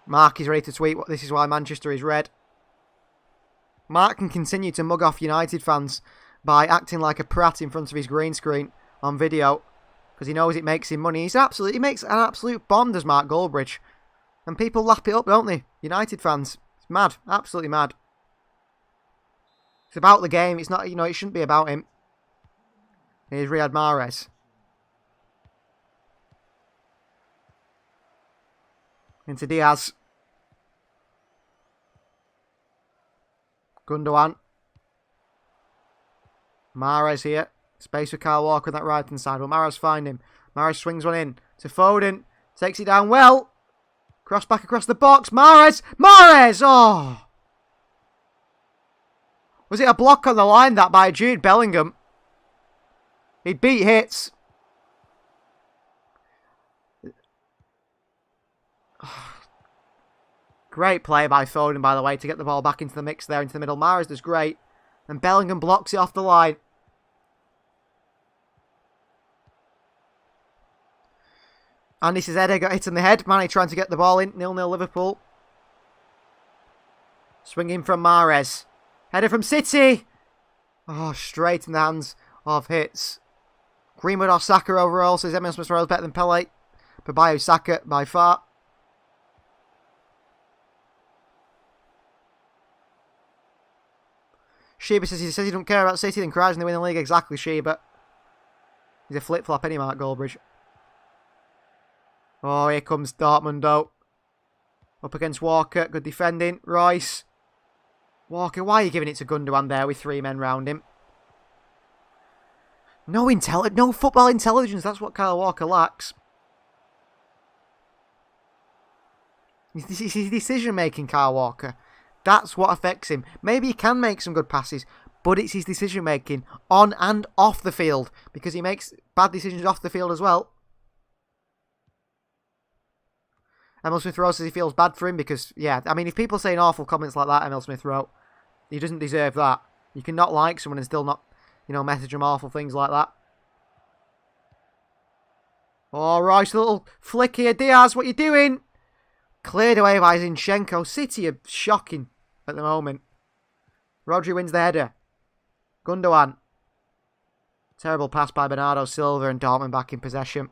Mark is ready to tweet, this is why Manchester is red. Mark can continue to mug off United fans by acting like a prat in front of his green screen on video. Because he knows it makes him money. He makes an absolute bomb, does Mark Goldbridge. And people lap it up, don't they? United fans. It's mad. Absolutely mad. It's about the game. It's not, it shouldn't be about him. Here's Riyad Mahrez. Into Diaz. Gundogan. Mahrez here. Space for Kyle Walker on that right hand side. Will Mahrez find him? Mahrez swings one in to Foden. Takes it down well. Cross back across the box. Mahrez! Mahrez! Oh! Was it a block on the line that by Jude Bellingham? He'd beat Hits. Great play by Foden, by the way, to get the ball back into the mix there, into the middle. Mahrez does great. And Bellingham blocks it off the line. Andy says Eder got hit in the head. Manny trying to get the ball in. 0-0 Liverpool. Swinging from Mahrez. Header from City. Oh, straight in the hands of Hits. Greenwood or Saka overall, says Emile Smith-Rowe is better than Pele. Bukayo Saka by far. Sheba says he don't care about City, then cries when they win the league. Exactly, Sheba. He's a flip-flop, any Mark Goldbridge. Oh, here comes Dortmund, though. Up against Walker. Good defending. Royce. Walker, why are you giving it to Gundogan there with 3 men round him? No football intelligence. That's what Kyle Walker lacks. It's his decision-making, Kyle Walker. That's what affects him. Maybe he can make some good passes, but it's his decision-making on and off the field, because he makes bad decisions off the field as well. Emile Smith-Rowe says he feels bad for him because, yeah, I mean, if people are saying awful comments like that, Emile Smith-Rowe, he doesn't deserve that. You can not like someone and still not, message them awful things like that. All right, a little flick here. Diaz, what you doing? Cleared away by Zinchenko. City are shocking at the moment. Rodri wins the header. Gundogan. Terrible pass by Bernardo Silva and Dortmund back in possession.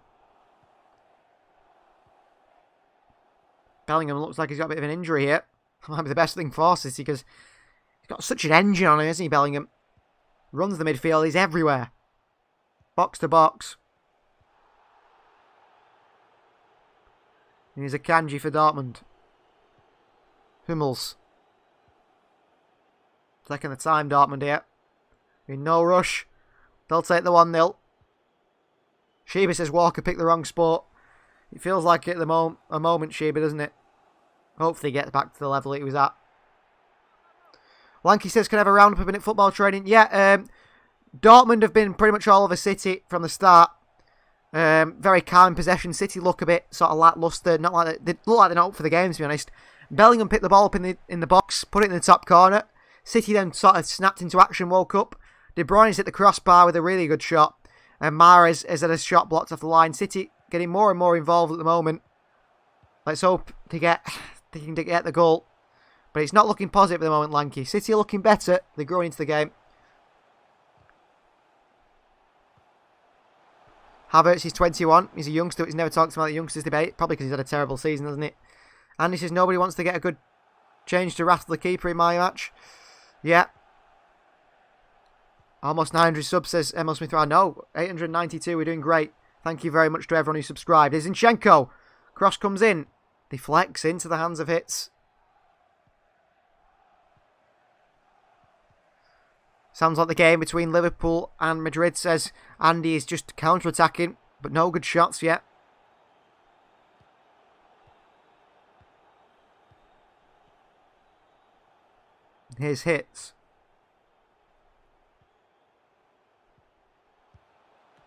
Bellingham looks like he's got a bit of an injury here. That might be the best thing for City because he's got such an engine on him, isn't he, Bellingham? Runs the midfield, he's everywhere. Box to box. And here's a Kanji for Dortmund. Hummels. Taking the time, Dortmund here. In no rush. They'll take the 1-0. Sheba says Walker picked the wrong sport. It feels like it at the a moment, Sheba, doesn't it? Hopefully he gets back to the level he was at. Lanky says, can I have a round-up of minute football training? Yeah, Dortmund have been pretty much all over City from the start. Very calm in possession. City look a bit sort of lacklustre. Not like they look like they're not up for the game, to be honest. Bellingham picked the ball up in the box, put it in the top corner. City then sort of snapped into action, woke up. De Bruyne's hit the crossbar with a really good shot. And Mahrez has had a shot blocked off the line. City getting more and more involved at the moment. Let's hope they can get the goal. But it's not looking positive at the moment, Lanky. City are looking better. They're growing into the game. Havertz is 21. He's a youngster. He's never talked about the youngsters debate. Probably because he's had a terrible season, hasn't it? And he says nobody wants to get a good change to rattle the keeper in my match. Yeah. Almost 900 subs, says Emil Smith. No, 892. We're doing great. Thank you very much to everyone who subscribed. Here's Zinchenko. Cross comes in. Deflects into the hands of Hitz. Sounds like the game between Liverpool and Madrid, says Andy is just counter-attacking, but no good shots yet. Here's Hitz.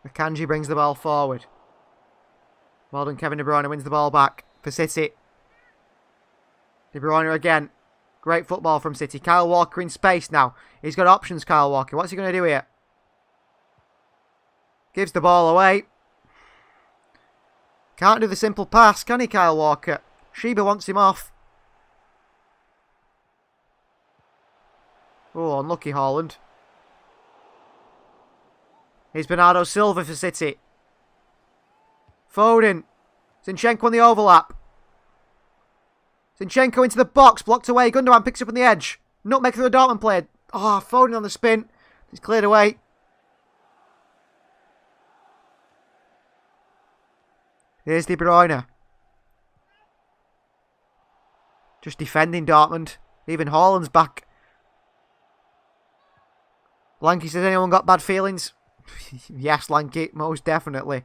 Akanji brings the ball forward. Well done, Kevin De Bruyne wins the ball back for City. De Bruyne again. Great football from City. Kyle Walker in space now. He's got options, Kyle Walker. What's he going to do here? Gives the ball away. Can't do the simple pass, can he, Kyle Walker? Sheba wants him off. Oh, unlucky Haaland. Here's Bernardo Silva for City. Foden. Zinchenko on the overlap. Zinchenko into the box, blocked away. Gundogan picks up on the edge. Nutmeg through the Dortmund player. Oh, Foden on the spin. He's cleared away. Here's De Bruyne. Just defending Dortmund. Even Haaland's back. Lanky says, anyone got bad feelings? Yes, Lanky, most definitely.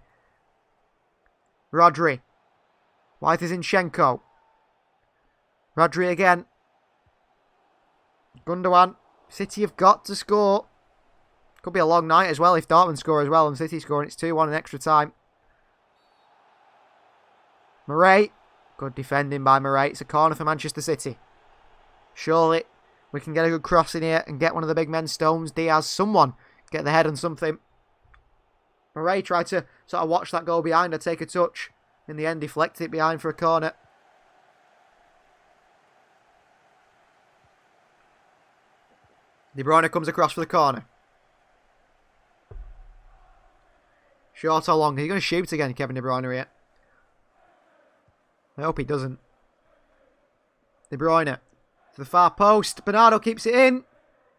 Rodri. White is Zinchenko. Rodri again. Gundogan. City have got to score. Could be a long night as well if Dortmund score as well and City score and it's 2-1 in extra time. Murray. Good defending by Murray. It's a corner for Manchester City. Surely we can get a good cross in here and get one of the big men, Stones, Diaz, someone get the head on something. Murray tried to sort of watch that goal behind her, take a touch. In the end, deflected it behind for a corner. De Bruyne comes across for the corner. Short or long? Is he going to shoot again, Kevin De Bruyne here? I hope he doesn't. De Bruyne to the far post. Bernardo keeps it in.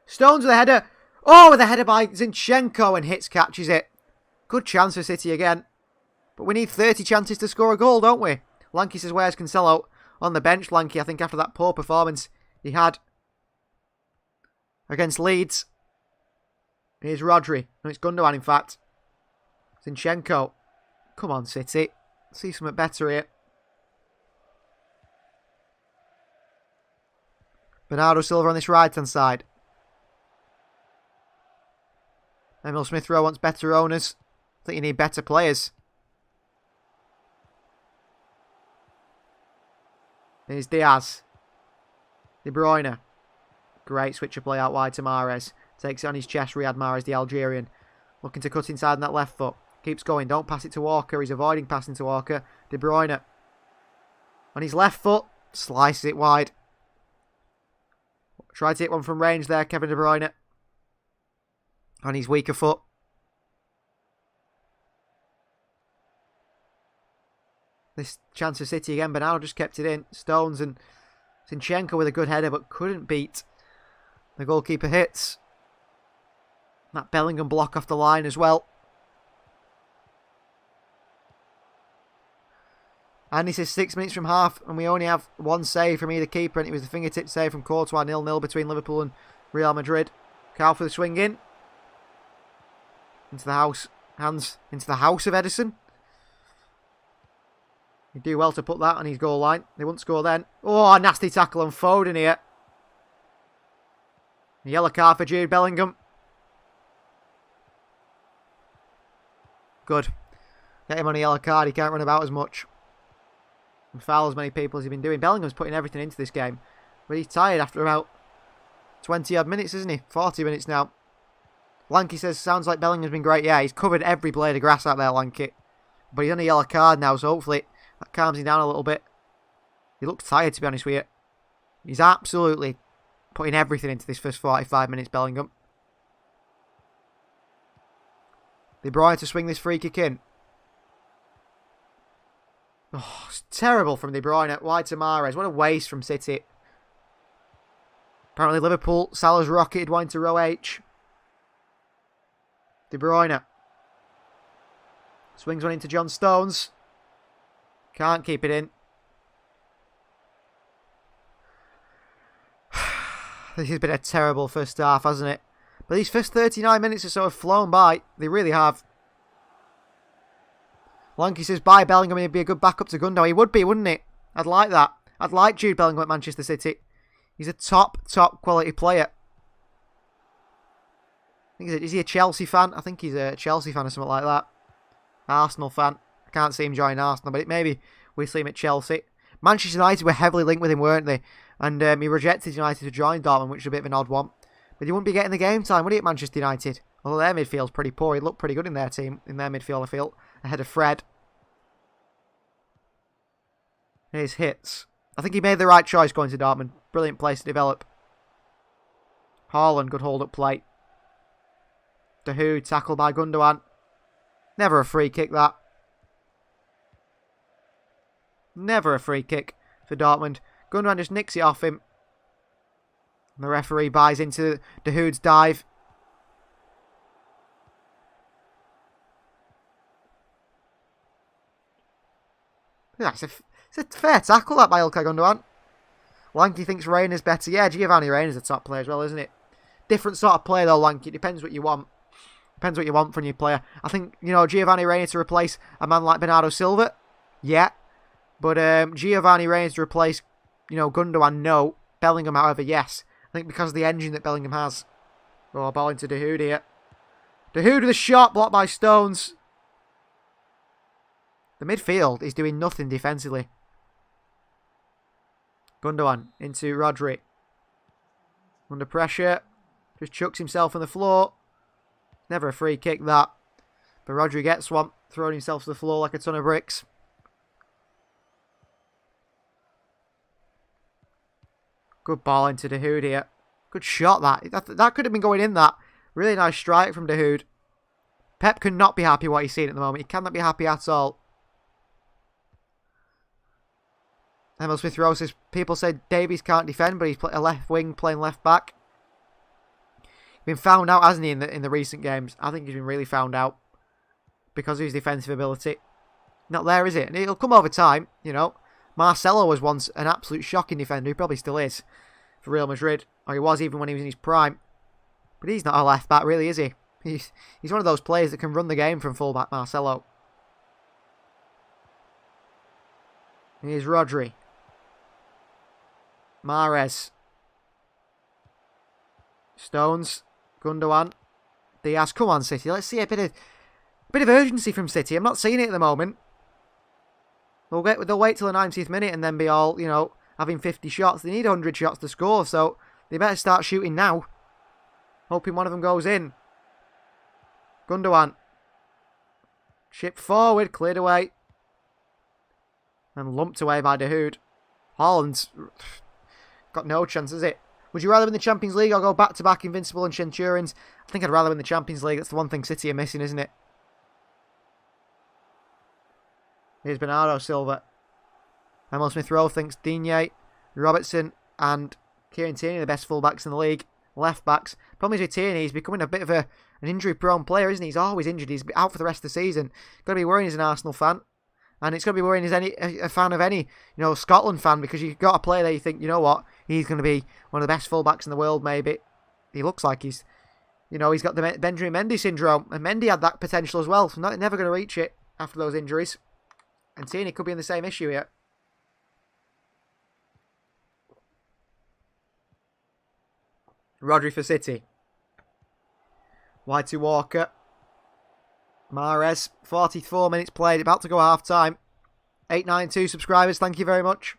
Stones with a header. Oh, with a header by Zinchenko and Hitz catches it. Good chance for City again. But we need 30 chances to score a goal, don't we? Lanky says, where's Cancelo? On the bench, Lanky, I think after that poor performance he had against Leeds. Here's Rodri. No, it's Gundogan, in fact. Zinchenko. Come on, City. See something better here. Bernardo Silva on this right-hand side. Emil Smith-Rowe wants better owners. I think you need better players. Here's Diaz. De Bruyne. Great switch of play out wide to Mahrez. Takes it on his chest, Riyad Mahrez, the Algerian. Looking to cut inside on that left foot. Keeps going, don't pass it to Walker. He's avoiding passing to Walker. De Bruyne. On his left foot. Slices it wide. Tried to hit one from range there, Kevin De Bruyne. on his weaker foot. This chance for City again. Bernardo just kept it in. Stones and Zinchenko with a good header, but couldn't beat the goalkeeper hits. That Bellingham block off the line as well. And this is 6 minutes from half, and we only have one save from either keeper, and it was the fingertip save from Courtois, 0-0 between Liverpool and Real Madrid. Carl for the swing in. Into the house. Hands into the house of Edison. He'd do well to put that on his goal line. They wouldn't score then. Oh, a nasty tackle on Foden here. A yellow card for Jude Bellingham. Good. Get him on a yellow card. He can't run about as much and foul as many people as he's been doing. Bellingham's putting everything into this game. But he's tired after about 20 odd minutes, isn't he? 40 minutes now. Lanky says, sounds like Bellingham's been great. Yeah, he's covered every blade of grass out there, Lanky. But he's on a yellow card now, so hopefully that calms him down a little bit. He looks tired, to be honest with you. He's absolutely putting everything into this first 45 minutes, Bellingham. De Bruyne to swing this free kick in. Oh, it's terrible from De Bruyne. Wide to Mahrez. What a waste from City. Apparently Liverpool, Salah's rocketed one to row H. De Bruyne. Swings one into John Stones. Can't keep it in. This has been a terrible first half, hasn't it? But these first 39 minutes or so have flown by. They really have. Lanky says, buy Bellingham, he'd be a good backup to Gundogan. He would be, wouldn't he? I'd like that. I'd like Jude Bellingham at Manchester City. He's a top quality player. Is he a Chelsea fan? I think he's a Chelsea fan or something like that. Arsenal fan. I can't see him join Arsenal, but maybe we see him at Chelsea. Manchester United were heavily linked with him, weren't they? And he rejected United to join Dortmund, which is a bit of an odd one. But he wouldn't be getting the game time, would he, at Manchester United? Although their midfield's pretty poor. He'd look pretty good in their team, in their midfield, I feel. Ahead of Fred. Here's Hits. I think he made the right choice going to Dortmund. Brilliant place to develop. Haaland, good hold-up play. Dahoud, tackled by Gundogan. Never a free kick, that. Never a free kick for Dortmund. Gundogan just nicks it off him. And the referee buys into Dahoud's dive. Yeah, it's a fair tackle, that by Ilkay Gundogan. Lanky thinks Reyna's better. Yeah, Giovanni Reyna's a top player as well, isn't it? Different sort of player though, Lanky. It depends what you want. Depends what you want from your player. I think, Giovanni Reyna to replace a man like Bernardo Silva. Yeah. But Giovanni Reyna to replace, Gundogan, no. Bellingham, however, yes. I think because of the engine that Bellingham has. Oh, ball into Dahoud here. Dahoud with a shot blocked by Stones. The midfield is doing nothing defensively. Gundogan into Rodri. Under pressure. Just chucks himself on the floor. Never a free kick, that. But Rodri gets one. Throwing himself to the floor like a ton of bricks. Good ball into Dahoud here. Good shot, that. That could have been going in, that. Really nice strike from Dahoud. Pep cannot be happy what he's seeing at the moment. He cannot be happy at all. Emil Smith Rowe says, people say Davies can't defend, but he's a left wing playing left back. He's been found out, hasn't he, in the recent games? I think he's been really found out because of his defensive ability. Not there, is it? And it'll come over time, Marcelo was once an absolute shocking defender, he probably still is, for Real Madrid. Or he was even when he was in his prime. But he's not a left back, really, is he? He's one of those players that can run the game from full back, Marcelo. Here's Rodri. Mahrez. Stones. Gundogan. Diaz. Come on, City. Let's see a bit of urgency from City. I'm not seeing it at the moment. They'll wait till the 90th minute and then be all, having 50 shots. They need 100 shots to score, so they better start shooting now. Hoping one of them goes in. Gundogan. Chipped forward, cleared away. And lumped away by Dahoud. Haaland's got no chance, is it? Would you rather win the Champions League or go back-to-back Invincible and Centurions? I think I'd rather win the Champions League. That's the one thing City are missing, isn't it? Here's Bernardo Silva. Emil Smith-Rowe thinks Digne, Robertson and Kieran Tierney are the best fullbacks in the league. Left-backs. Problem is with Tierney, he's becoming a bit of an injury-prone player, isn't he? He's always injured. He's out for the rest of the season. Got to be worrying as an Arsenal fan. And it's going to be worrying as a fan of any, Scotland fan, because you've got a player there you think, you know what, he's going to be one of the best fullbacks in the world, maybe. He looks like he's got the Benjamin Mendy syndrome. And Mendy had that potential as well. So never going to reach it after those injuries. And Tierney could be in the same issue here. Rodri for City. Wide to Walker. Mahrez, 44 minutes played, about to go half time. 892 subscribers, thank you very much.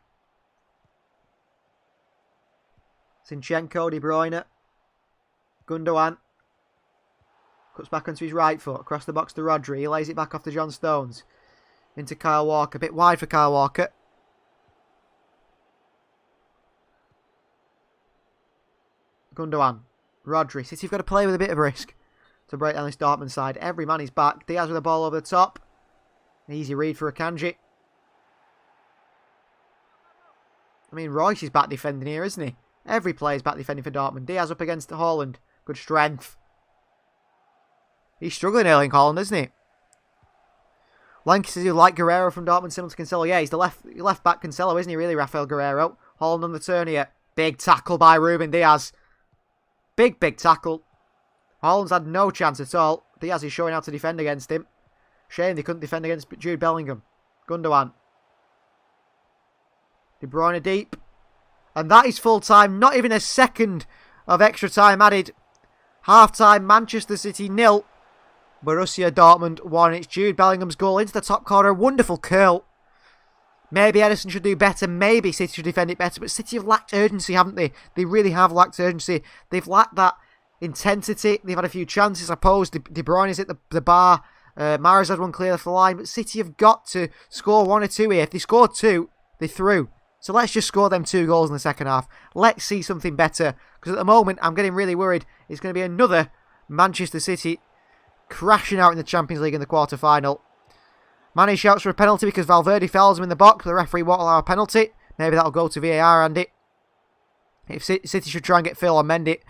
Zinchenko, De Bruyne. Gundogan. Cuts back onto his right foot, across the box to Rodri. He lays it back off to John Stones. Into Kyle Walker, a bit wide for Kyle Walker. Gundogan. Rodri. City have got to play with a bit of risk to break down this Dortmund side. Every man is back. Diaz with the ball over the top. Easy read for Akanji. I mean, Royce is back defending here, isn't he? Every player's back defending for Dortmund. Diaz up against Haaland. Good strength. He's struggling, Erling Haaland, isn't he? Lanky says you like Guerrero from Dortmund, similar to Cancelo. Yeah, he's the left back Cancelo, isn't he, really, Rafael Guerrero? Haaland on the turn here. Big tackle by Ruben Diaz. Big tackle. Haaland's had no chance at all. Diaz is showing how to defend against him. Shame they couldn't defend against Jude Bellingham. Gundogan. De Bruyne deep. And that is full time. Not even a second of extra time added. Half time, Manchester City 0. Borussia Dortmund 1. It's Jude Bellingham's goal into the top corner. Wonderful curl. Maybe Ederson should do better. Maybe City should defend it better. But City have lacked urgency, haven't they? They really have lacked urgency. They've lacked that intensity. They've had a few chances, I suppose. De Bruyne is at the bar. Mahrez had one clear off the line. But City have got to score 1 or 2 here. If they score 2, they're through. So let's just score them 2 goals in the second half. Let's see something better. Because at the moment, I'm getting really worried. It's going to be another Manchester City crashing out in the Champions League in the quarter-final. Mane shouts for a penalty because Valverde fouls him in the box. The referee won't allow a penalty. Maybe that'll go to VAR, Andy. If City should try and get Phil or mend it,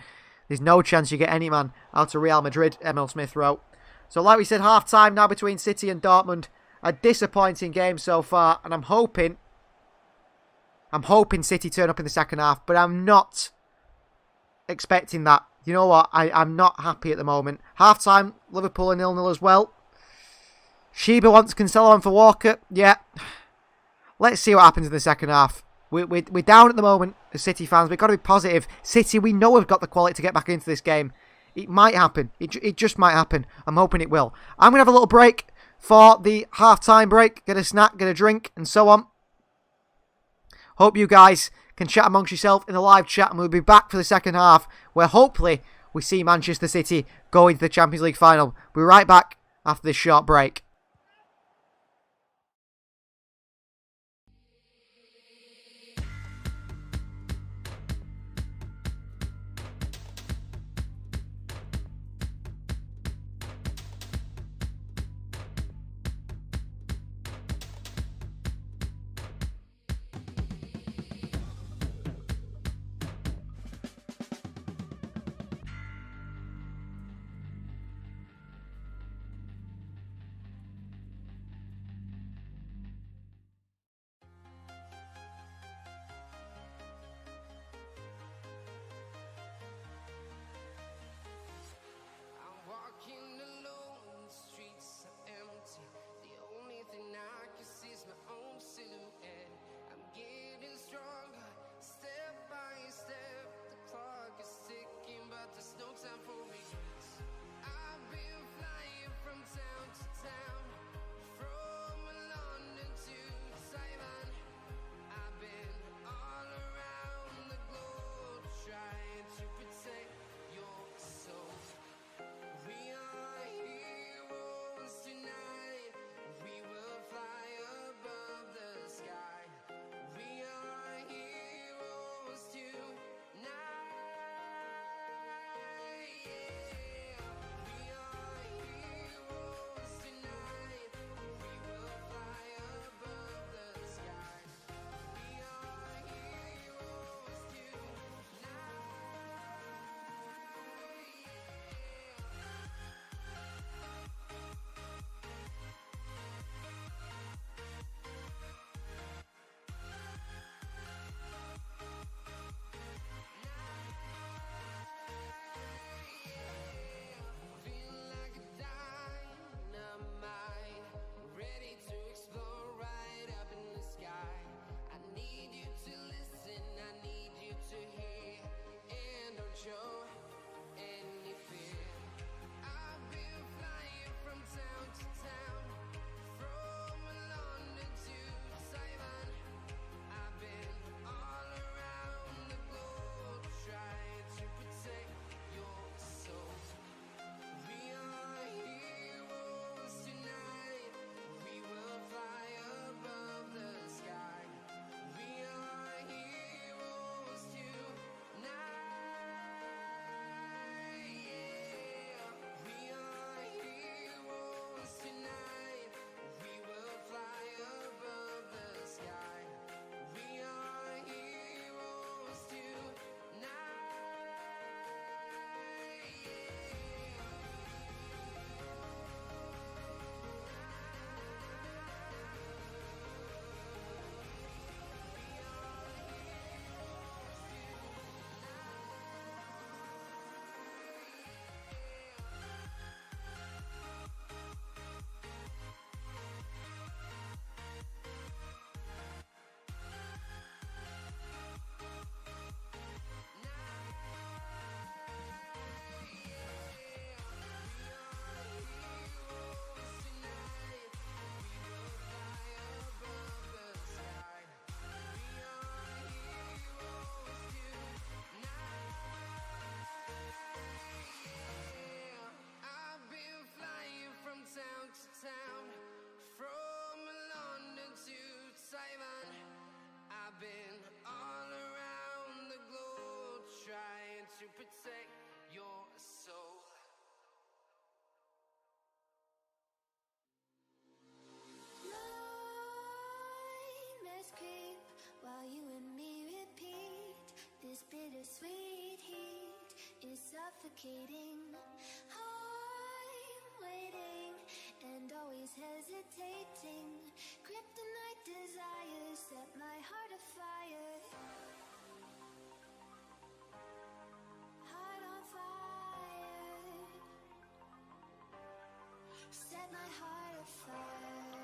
there's no chance you get any man out of Real Madrid, Emil Smith-Rowe. So like we said, half-time now between City and Dortmund. A disappointing game so far, and I'm hoping City turn up in the second half, but I'm not expecting that. You know what? I'm not happy at the moment. Half-time, Liverpool are 0-0 as well. Sheba wants Cancelo on for Walker. Yeah. Let's see what happens in the second half. We're down at the moment as City fans. We've got to be positive. City, we know we've got the quality to get back into this game. It might happen. It just might happen. I'm hoping it will. I'm going to have a little break for the half-time break. Get a snack, get a drink, and so on. Hope you guys can chat amongst yourself in the live chat, and we'll be back for the second half, where hopefully we see Manchester City go into the Champions League final. We'll be right back after this short break. protect your soul. Nightmares creep while you and me repeat. This bittersweet heat is suffocating. I'm waiting and always hesitating. Kryptonite desires set my heart afire. Heart on fire. Set my heart afire.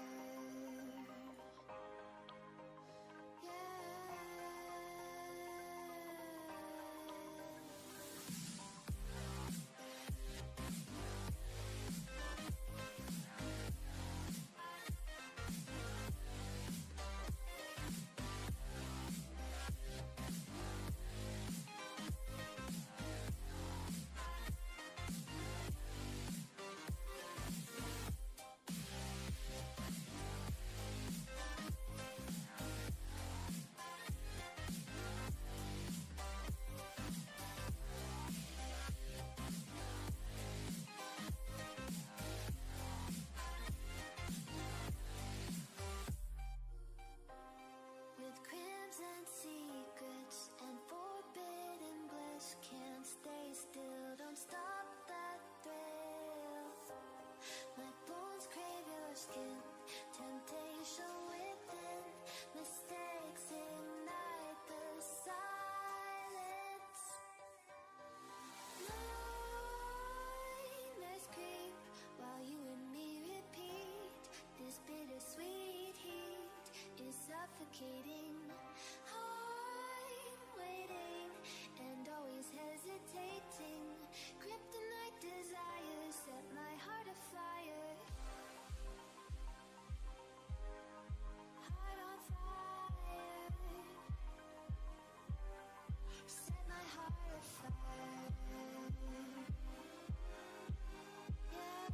With crimson secrets and forbidden bliss, can't stay still, don't stop that thrill. My bones crave your skin, temptation within, mistakes ignite the silence. Nightmares creep while you and me repeat. This bittersweet heat is suffocating. I'm waiting and always hesitating. Kryptonite desires set my heart afire. Heart on fire. Set my heart afire. Yeah.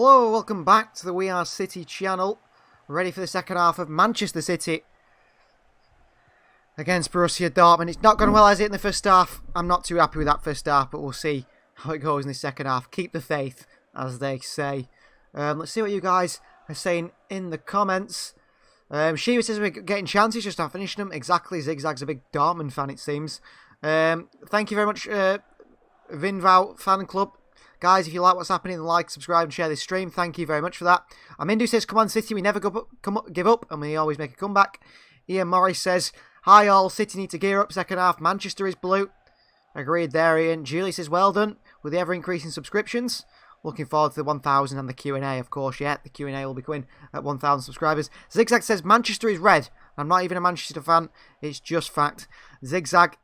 Hello, welcome back to the We Are City channel. We're ready for the second half of Manchester City against Borussia Dortmund. It's not gone well as it in the first half. I'm not too happy with that first half, but we'll see how it goes in the second half. Keep the faith, as they say. Let's see what you guys are saying in the comments. Shiva says we're getting chances, just not finishing them. Exactly, Zigzag's a big Dortmund fan, it seems. Thank you very much, Vinvow Fan Club. Guys, if you like what's happening, like, subscribe and share this stream. Thank you very much for that. Amindu says, come on City, we never give up, and we always make a comeback. Ian Morris says, hi all, City need to gear up, second half, Manchester is blue. Agreed there, Ian. Julie says, well done, with the ever-increasing subscriptions. Looking forward to the 1,000 and the Q&A, of course, yeah, the Q&A will be coming at 1,000 subscribers. Zigzag says, Manchester is red. I'm not even a Manchester fan, it's just fact. Zigzag,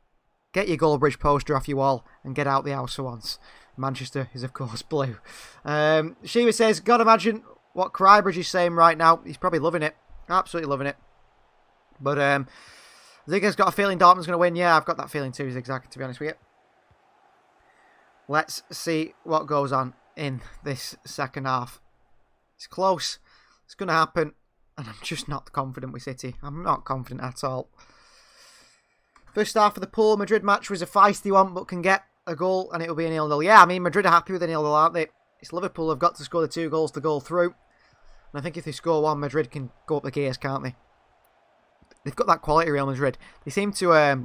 get your Goldbridge poster off your wall and get out the house for once. Manchester is, of course, blue. Shiva says, God, imagine what Crybridge is saying right now. He's probably loving it. Absolutely loving it. But Zigzag's got a feeling Dortmund's going to win. Yeah, I've got that feeling too, Zigzag, to be honest with you. Let's see what goes on in this second half. It's close. It's going to happen. And I'm just not confident with City. I'm not confident at all. First half of the pool Madrid match was a feisty one, but can get a goal and it will be a 0-0. Yeah, I mean, Madrid are happy with a 0-0, aren't they? It's Liverpool have got to score the 2 goals to go through. And I think if they score 1, Madrid can go up the gears, can't they? They've got that quality, Real Madrid. They seem to I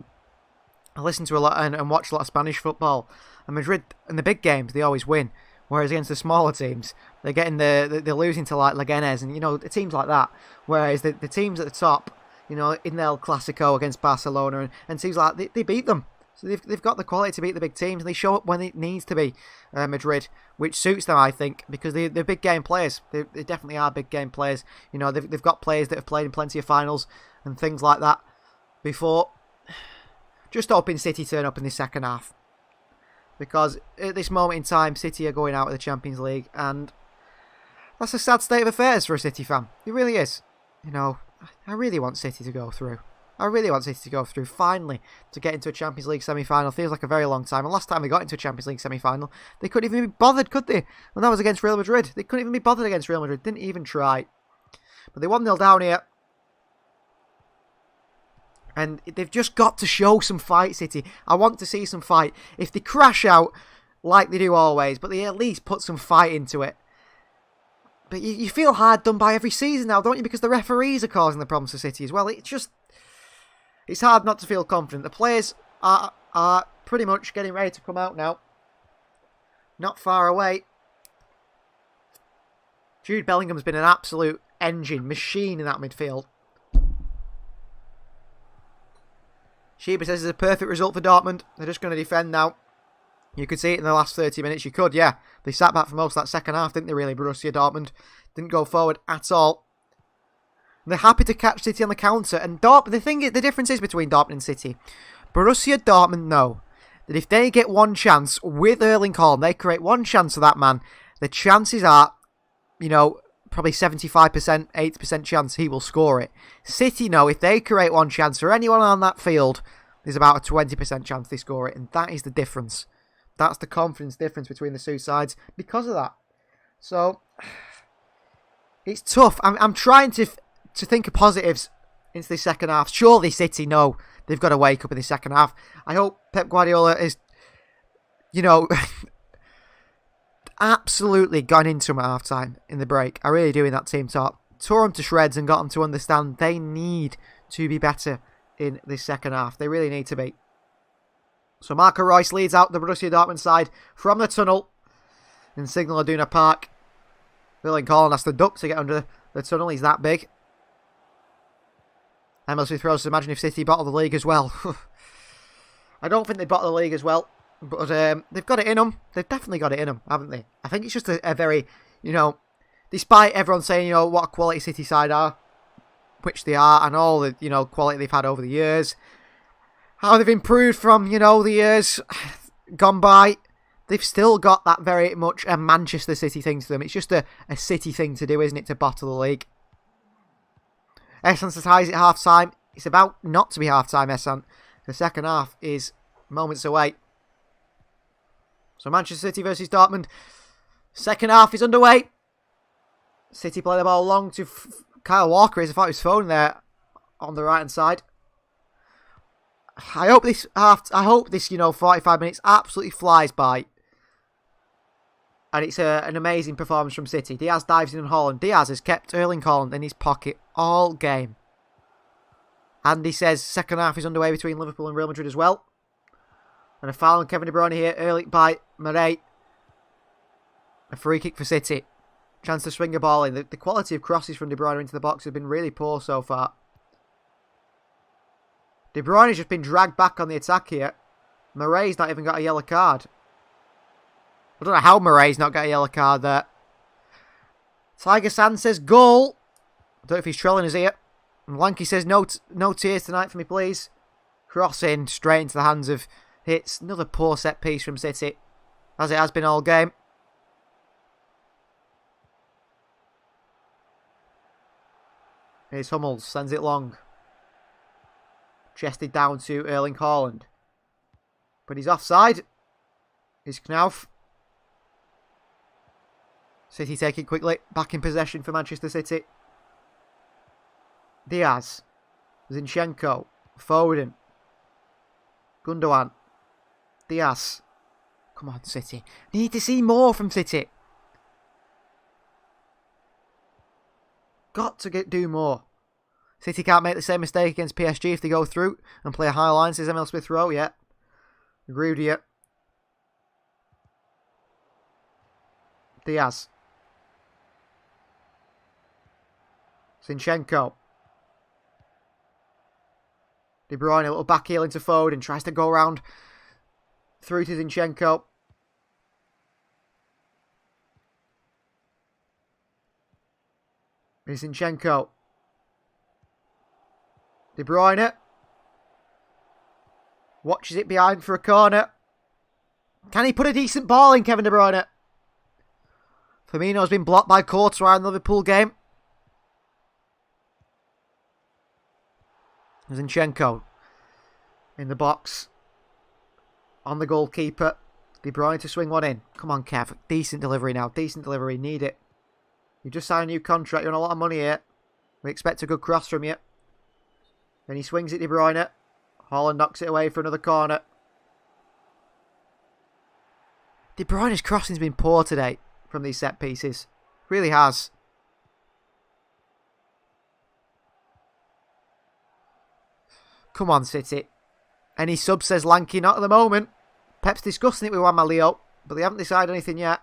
listen to a lot and watch a lot of Spanish football. And Madrid, in the big games, they always win. Whereas against the smaller teams, they're they're losing to like Leganes and, you know, teams like that. Whereas the teams at the top, you know, in the El Clasico against Barcelona and teams like that, they beat them. So they've got the quality to beat the big teams, and they show up when it needs to be, Madrid, which suits them, I think, because they're big game players. They definitely are big game players. You know, they've got players that have played in plenty of finals and things like that before. Just hoping City turn up in the second half, because at this moment in time, City are going out of the Champions League, and that's a sad state of affairs for a City fan. It really is. You know, I really want City to go through. I really want City to go through, finally, to get into a Champions League semi-final. Feels like a very long time. And last time they got into a Champions League semi-final, they couldn't even be bothered, could they? And that was against Real Madrid. They couldn't even be bothered against Real Madrid. Didn't even try. But they 1-0 down here. And they've just got to show some fight, City. I want to see some fight. If they crash out, like they do always, but they at least put some fight into it. But you feel hard done by every season now, don't you? Because the referees are causing the problems for City as well. It's hard not to feel confident. The players are pretty much getting ready to come out now. Not far away. Jude Bellingham's been an absolute machine in that midfield. Sheba says it's a perfect result for Dortmund. They're just going to defend now. You could see it in the last 30 minutes. You could, yeah. They sat back for most of that second half, didn't they, really? Borussia Dortmund didn't go forward at all. They're happy to catch City on the counter. And the difference is between Dortmund and City. Borussia Dortmund know that if they get one chance with Erling Haaland, they create one chance for that man, the chances are, you know, probably 75%, 80% chance he will score it. City know if they create one chance for anyone on that field, there's about a 20% chance they score it. And that is the difference. That's the confidence difference between the two sides because of that. So, it's tough. I'm trying to think of positives into the second half. Surely City know they've got to wake up in the second half. I hope Pep Guardiola is, you know, absolutely gone into them at half-time in the break. I really do in that team talk. Tore them to shreds and got them to understand they need to be better in the second half. They really need to be. So Marco Reus leads out the Borussia Dortmund side from the tunnel in Signal Iduna Park. Erling Haaland has to duck to get under the tunnel. He's that big. Emil Smith Rowe says, imagine if City bottle the league as well. I don't think they bottle the league as well. But they've got it in them. They've definitely got it in them, haven't they? I think it's just a very, you know, despite everyone saying, you know, what a quality City side are, which they are, and all the, you know, quality they've had over the years, how they've improved from, you know, the years gone by, they've still got that very much a Manchester City thing to them. It's just a City thing to do, isn't it, to bottle the league? Essan says, hi, is it half-time? It's about not to be half-time, Essan. The second half is moments away. So Manchester City versus Dortmund. Second half is underway. City play the ball long to Kyle Walker. I thought he was phone there on the right hand side. I hope this 45 minutes absolutely flies by. And it's an amazing performance from City. Diaz dives in on Haaland. Diaz has kept Erling Haaland in his pocket all game. Andy says second half is underway between Liverpool and Real Madrid as well. And a foul on Kevin De Bruyne here, early by Murray. A free kick for City. Chance to swing a ball in. The quality of crosses from De Bruyne into the box has been really poor so far. De Bruyne has just been dragged back on the attack here. Murray's not even got a yellow card. I don't know how Murray's not got a yellow card there. Tiger Sand says goal. I don't know if he's trolling us here. And Lanky says no tears tonight for me, please. Cross in straight into the hands of Hits. Another poor set piece from City, as it has been all game. Here's Hummels, sends it long. Chested down to Erling Haaland. But he's offside. Here's Knauf. City taking quickly. Back in possession for Manchester City. Diaz. Zinchenko. Foden. Gundogan. Diaz. Come on, City. Need to see more from City. Got to do more. City can't make the same mistake against PSG if they go through and play a high line, says Emil Smith-Rowe. Yeah. Agreed with you. Diaz. Zinchenko. De Bruyne, a little back heel into Foden. Tries to go around through to Zinchenko. Here's Zinchenko. De Bruyne. Watches it behind for a corner. Can he put a decent ball in, Kevin De Bruyne? Firmino's been blocked by Courtois in the Liverpool game. Zinchenko in the box. On the goalkeeper. De Bruyne to swing one in. Come on, Kev. Decent delivery now. Decent delivery. Need it. You just signed a new contract. You're on a lot of money here. We expect a good cross from you. Then he swings it, De Bruyne. Haaland knocks it away for another corner. De Bruyne's crossing's been poor today from these set pieces. Really has. Come on, City. Any sub, says Lanky? Not at the moment. Pep's discussing it with Juanma Leo, but they haven't decided anything yet.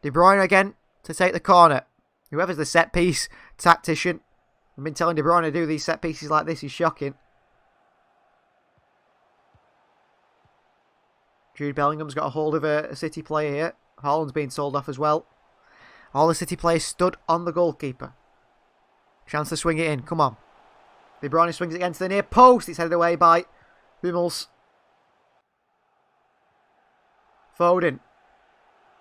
De Bruyne again to take the corner. Whoever's the set piece tactician. I've been telling De Bruyne to do these set pieces like this. He's shocking. Jude Bellingham's got a hold of a City player here. Haaland's being sold off as well. All the City players stood on the goalkeeper. Chance to swing it in. Come on. De Bruyne swings it against the near post. It's headed away by Hummels. Foden.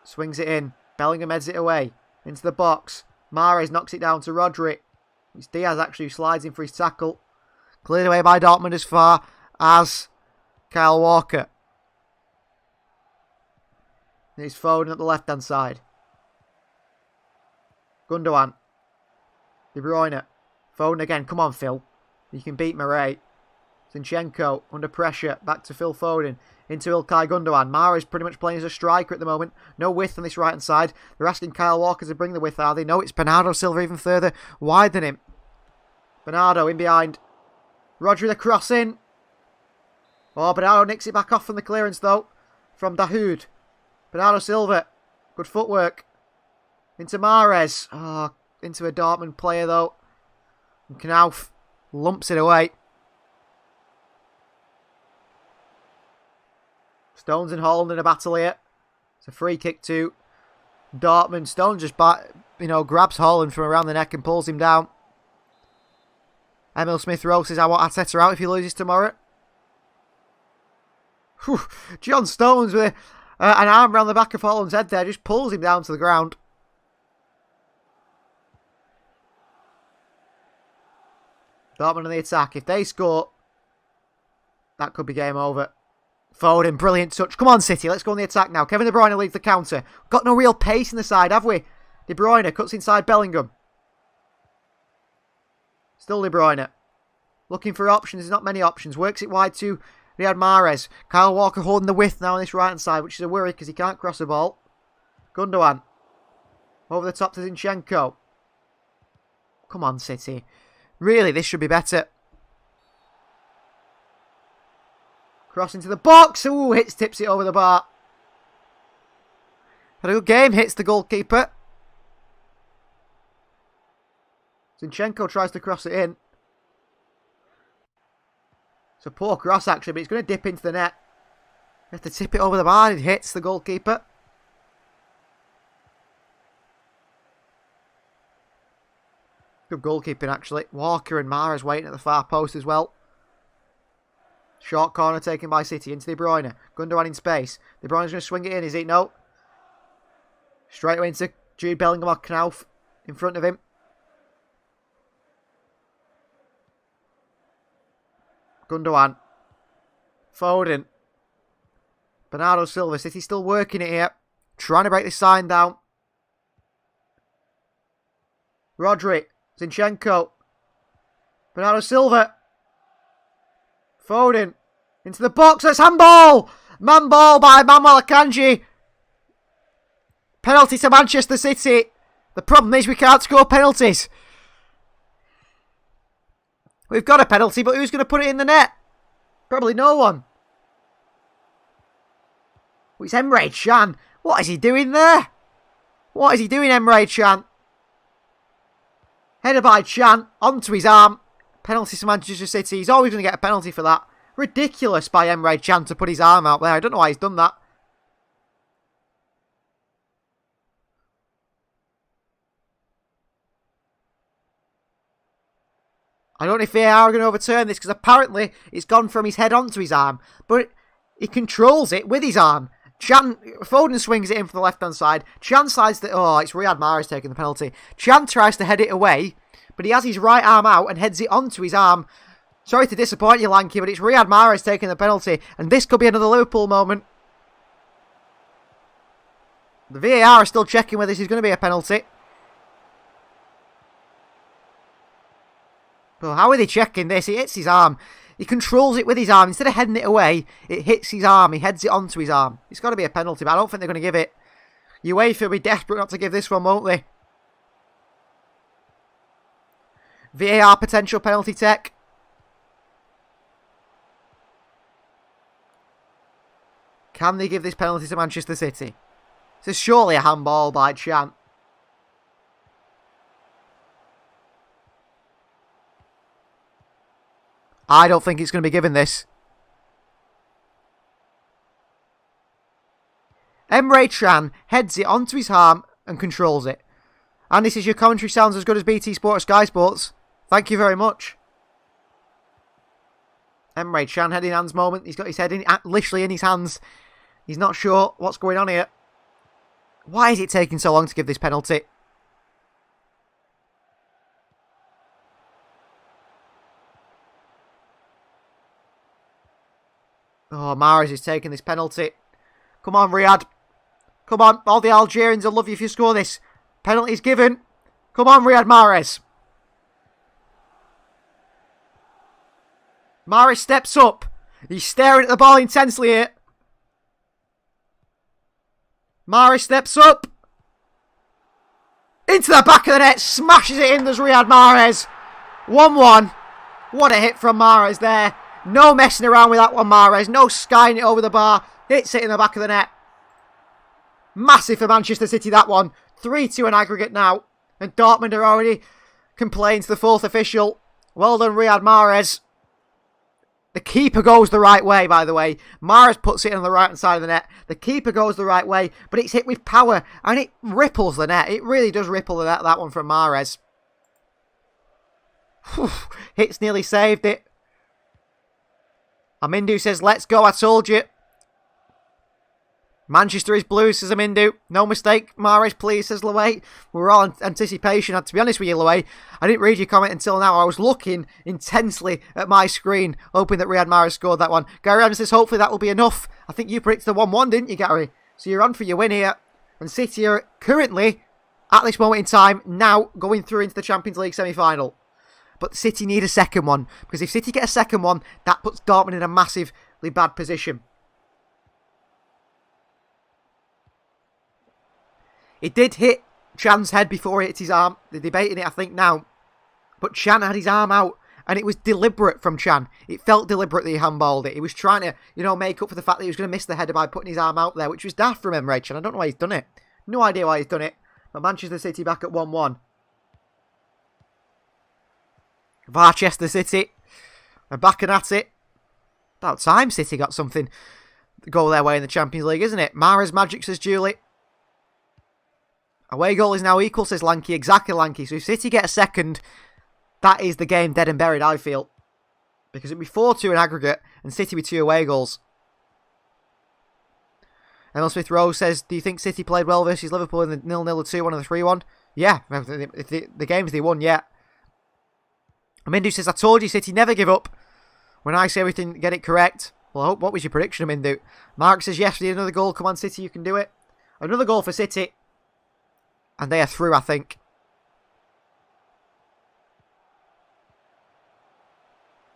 Swings it in. Bellingham heads it away. Into the box. Mahrez knocks it down to Rodri. It's Diaz actually who slides in for his tackle. Cleared away by Dortmund as far as Kyle Walker. Here's Foden at the left-hand side. Gundogan. De Bruyne. Foden again. Come on, Phil. You can beat Murray. Zinchenko under pressure. Back to Phil Foden. Into Ilkay Gundogan. Mahrez pretty much playing as a striker at the moment. No width on this right-hand side. They're asking Kyle Walker to bring the width out. They know it's Bernardo Silva even further wide than him. Bernardo in behind. Rodri the cross in. Oh, Bernardo nicks it back off from the clearance though. From Dahoud. Bernardo Silva. Good footwork. Into Mahrez. Oh, into a Dortmund player though. And Knauf lumps it away. Stones and Haaland in a battle here. It's a free kick to Dortmund. Stones just grabs Haaland from around the neck and pulls him down. Emil Smith-Rowe says, I want Arteta out if he loses tomorrow. Whew. John Stones with an arm around the back of Haaland's head there. Just pulls him down to the ground. Dortmund on the attack. If they score, that could be game over. Foden, brilliant touch. Come on, City. Let's go on the attack now. Kevin De Bruyne leads the counter. Got no real pace in the side, have we? De Bruyne cuts inside Bellingham. Still De Bruyne. Looking for options. There's not many options. Works it wide to Riyad Mahrez. Kyle Walker holding the width now on this right-hand side, which is a worry because he can't cross the ball. Gundogan. Over the top to Zinchenko. Come on, City. Really, this should be better. Cross into the box. Ooh, tips it over the bar. Had a good game. Hits the goalkeeper. Zinchenko tries to cross it in. It's a poor cross, actually, but it's going to dip into the net. You have to tip it over the bar. It hits the goalkeeper. Good goalkeeping, actually. Walker and Mahrez waiting at the far post as well. Short corner taken by City into De Bruyne. Gundogan in space. De Bruyne's going to swing it in, is he? No. Straight away into Jude Bellingham or Knauf in front of him. Gundogan. Foden. Bernardo Silva. City still working it here. Trying to break this sign down. Rodri. Zinchenko. Bernardo Silva. Foden. Into the box. That's handball. Man ball by Manuel Akanji. Penalty to Manchester City. The problem is we can't score penalties. We've got a penalty, but who's going to put it in the net? Probably no one. Oh, it's Emre Can. What is he doing there? What is he doing, Emre Can? Header by Can. Onto his arm. Penalty to Manchester City. He's always going to get a penalty for that. Ridiculous by Emre Can to put his arm out there. I don't know why he's done that. I don't know if VAR are going to overturn this because apparently it's gone from his head onto his arm. But he controls it with his arm. Foden swings it in from the left-hand side. Can slides the... Oh, it's Riyad Mahrez taking the penalty. Can tries to head it away, but he has his right arm out and heads it onto his arm. Sorry to disappoint you, Lanky, but it's Riyad Mahrez taking the penalty. And this could be another Liverpool moment. The VAR are still checking whether this is going to be a penalty. Well, how are they checking this? He hits his arm. He controls it with his arm. Instead of heading it away, it hits his arm. He heads it onto his arm. It's got to be a penalty, but I don't think they're going to give it. UEFA will be desperate not to give this one, won't they? VAR potential penalty tech. Can they give this penalty to Manchester City? This is surely a handball by Can. I don't think it's going to be given this. Emre Can heads it onto his arm and controls it. And this is your commentary sounds as good as BT Sport, Sky Sports. Thank you very much. Emre Can head in hands moment. He's got his head literally in his hands. He's not sure what's going on here. Why is it taking so long to give this penalty? Oh, Mahrez is taking this penalty. Come on, Riyad. Come on, all the Algerians will love you if you score this. Penalty's given. Come on, Riyad Mahrez. Mahrez steps up. He's staring at the ball intensely here. Mahrez steps up. Into the back of the net. Smashes it in. There's Riyad Mahrez. 1-1. What a hit from Mahrez there. No messing around with that one, Mahrez. No skying it over the bar. Hits it in the back of the net. Massive for Manchester City, that one. 3-2 in aggregate now. And Dortmund are already complaining to the fourth official. Well done, Riyad Mahrez. The keeper goes the right way, by the way. Mahrez puts it on the right-hand side of the net. The keeper goes the right way, but it's hit with power. And it ripples the net. It really does ripple the net, that one from Mahrez. Hits nearly saved it. Amindu says, let's go, I told you. Manchester is blue, says Amindu. No mistake, Mahrez, please, says Loay. We're all in anticipation. And to be honest with you, Loay, I didn't read your comment until now. I was looking intensely at my screen, hoping that Riyad Mahrez scored that one. Gary Adams says, hopefully that will be enough. I think you predicted the 1-1, didn't you, Gary? So you're on for your win here. And City are currently at this moment in time, now going through into the Champions League semi-final. But City need a second one, because if City get a second one, that puts Dortmund in a massively bad position. It did hit Chan's head before it hit his arm. They're debating it, I think, now. But Chan had his arm out, and it was deliberate from Chan. It felt deliberate that he handballed it. He was trying to, make up for the fact that he was going to miss the header by putting his arm out there, which was daft from Emre Can. I don't know why he's done it. No idea why he's done it. But Manchester City back at 1-1. Manchester City are back and at it. About time City got something to go their way in the Champions League, isn't it? Mahrez magic, says Julie. Away goal is now equal, says Lanky. Exactly, Lanky. So if City get a second, that is the game dead and buried, I feel. Because it'd be 4-2 in aggregate, and City with 2 away goals. Emil Smith-Rowe says, do you think City played well versus Liverpool in the 0-0 or 2-1 or the 3-1? Yeah, if the games they won, yeah. Amindu says, I told you City never give up. When I say everything, get it correct. Well, I hope, what was your prediction, Amindu? Mark says, yes, we need another goal. Come on, City, you can do it. Another goal for City. And they are through, I think.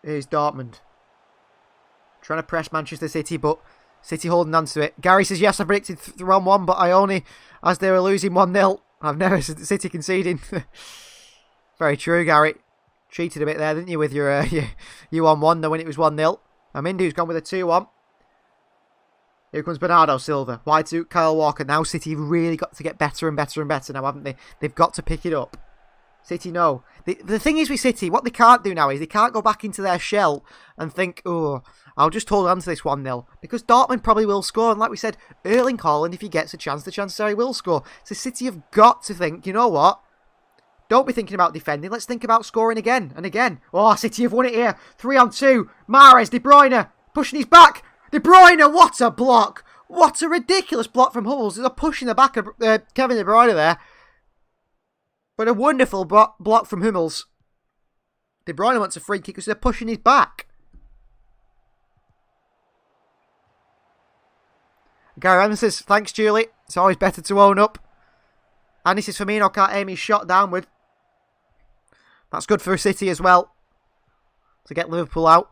Here's Dortmund. Trying to press Manchester City, but City holding on to it. Gary says, yes, I predicted 1-1, but I only, as they were losing 1-0. I've never said City conceding. Very true, Gary. Cheated a bit there, didn't you, with your 1-1 when it was 1-0. Amindu's gone with a 2-1. Here comes Bernardo Silva. Wide to Kyle Walker. Now City have really got to get better and better and better now, haven't they? They've got to pick it up. City know. The thing is with City, what they can't do now is they can't go back into their shell and think, oh, I'll just hold on to this 1-0. Because Dortmund probably will score. And like we said, Erling Haaland, if he gets a chance, the chances are he will score. So City have got to think, you know what? Don't be thinking about defending. Let's think about scoring again and again. Oh, City have won it here. 3-on-2. Mahrez, De Bruyne, pushing his back. De Bruyne, what a block. What a ridiculous block from Hummels. There's a push in the back of Kevin De Bruyne there. But a wonderful block from Hummels. De Bruyne wants a free kick because they're pushing his back. Gary Evans says, thanks, Julie. It's always better to own up. And this is Firmino can't aim his shot downward. That's good for City as well. To get Liverpool out.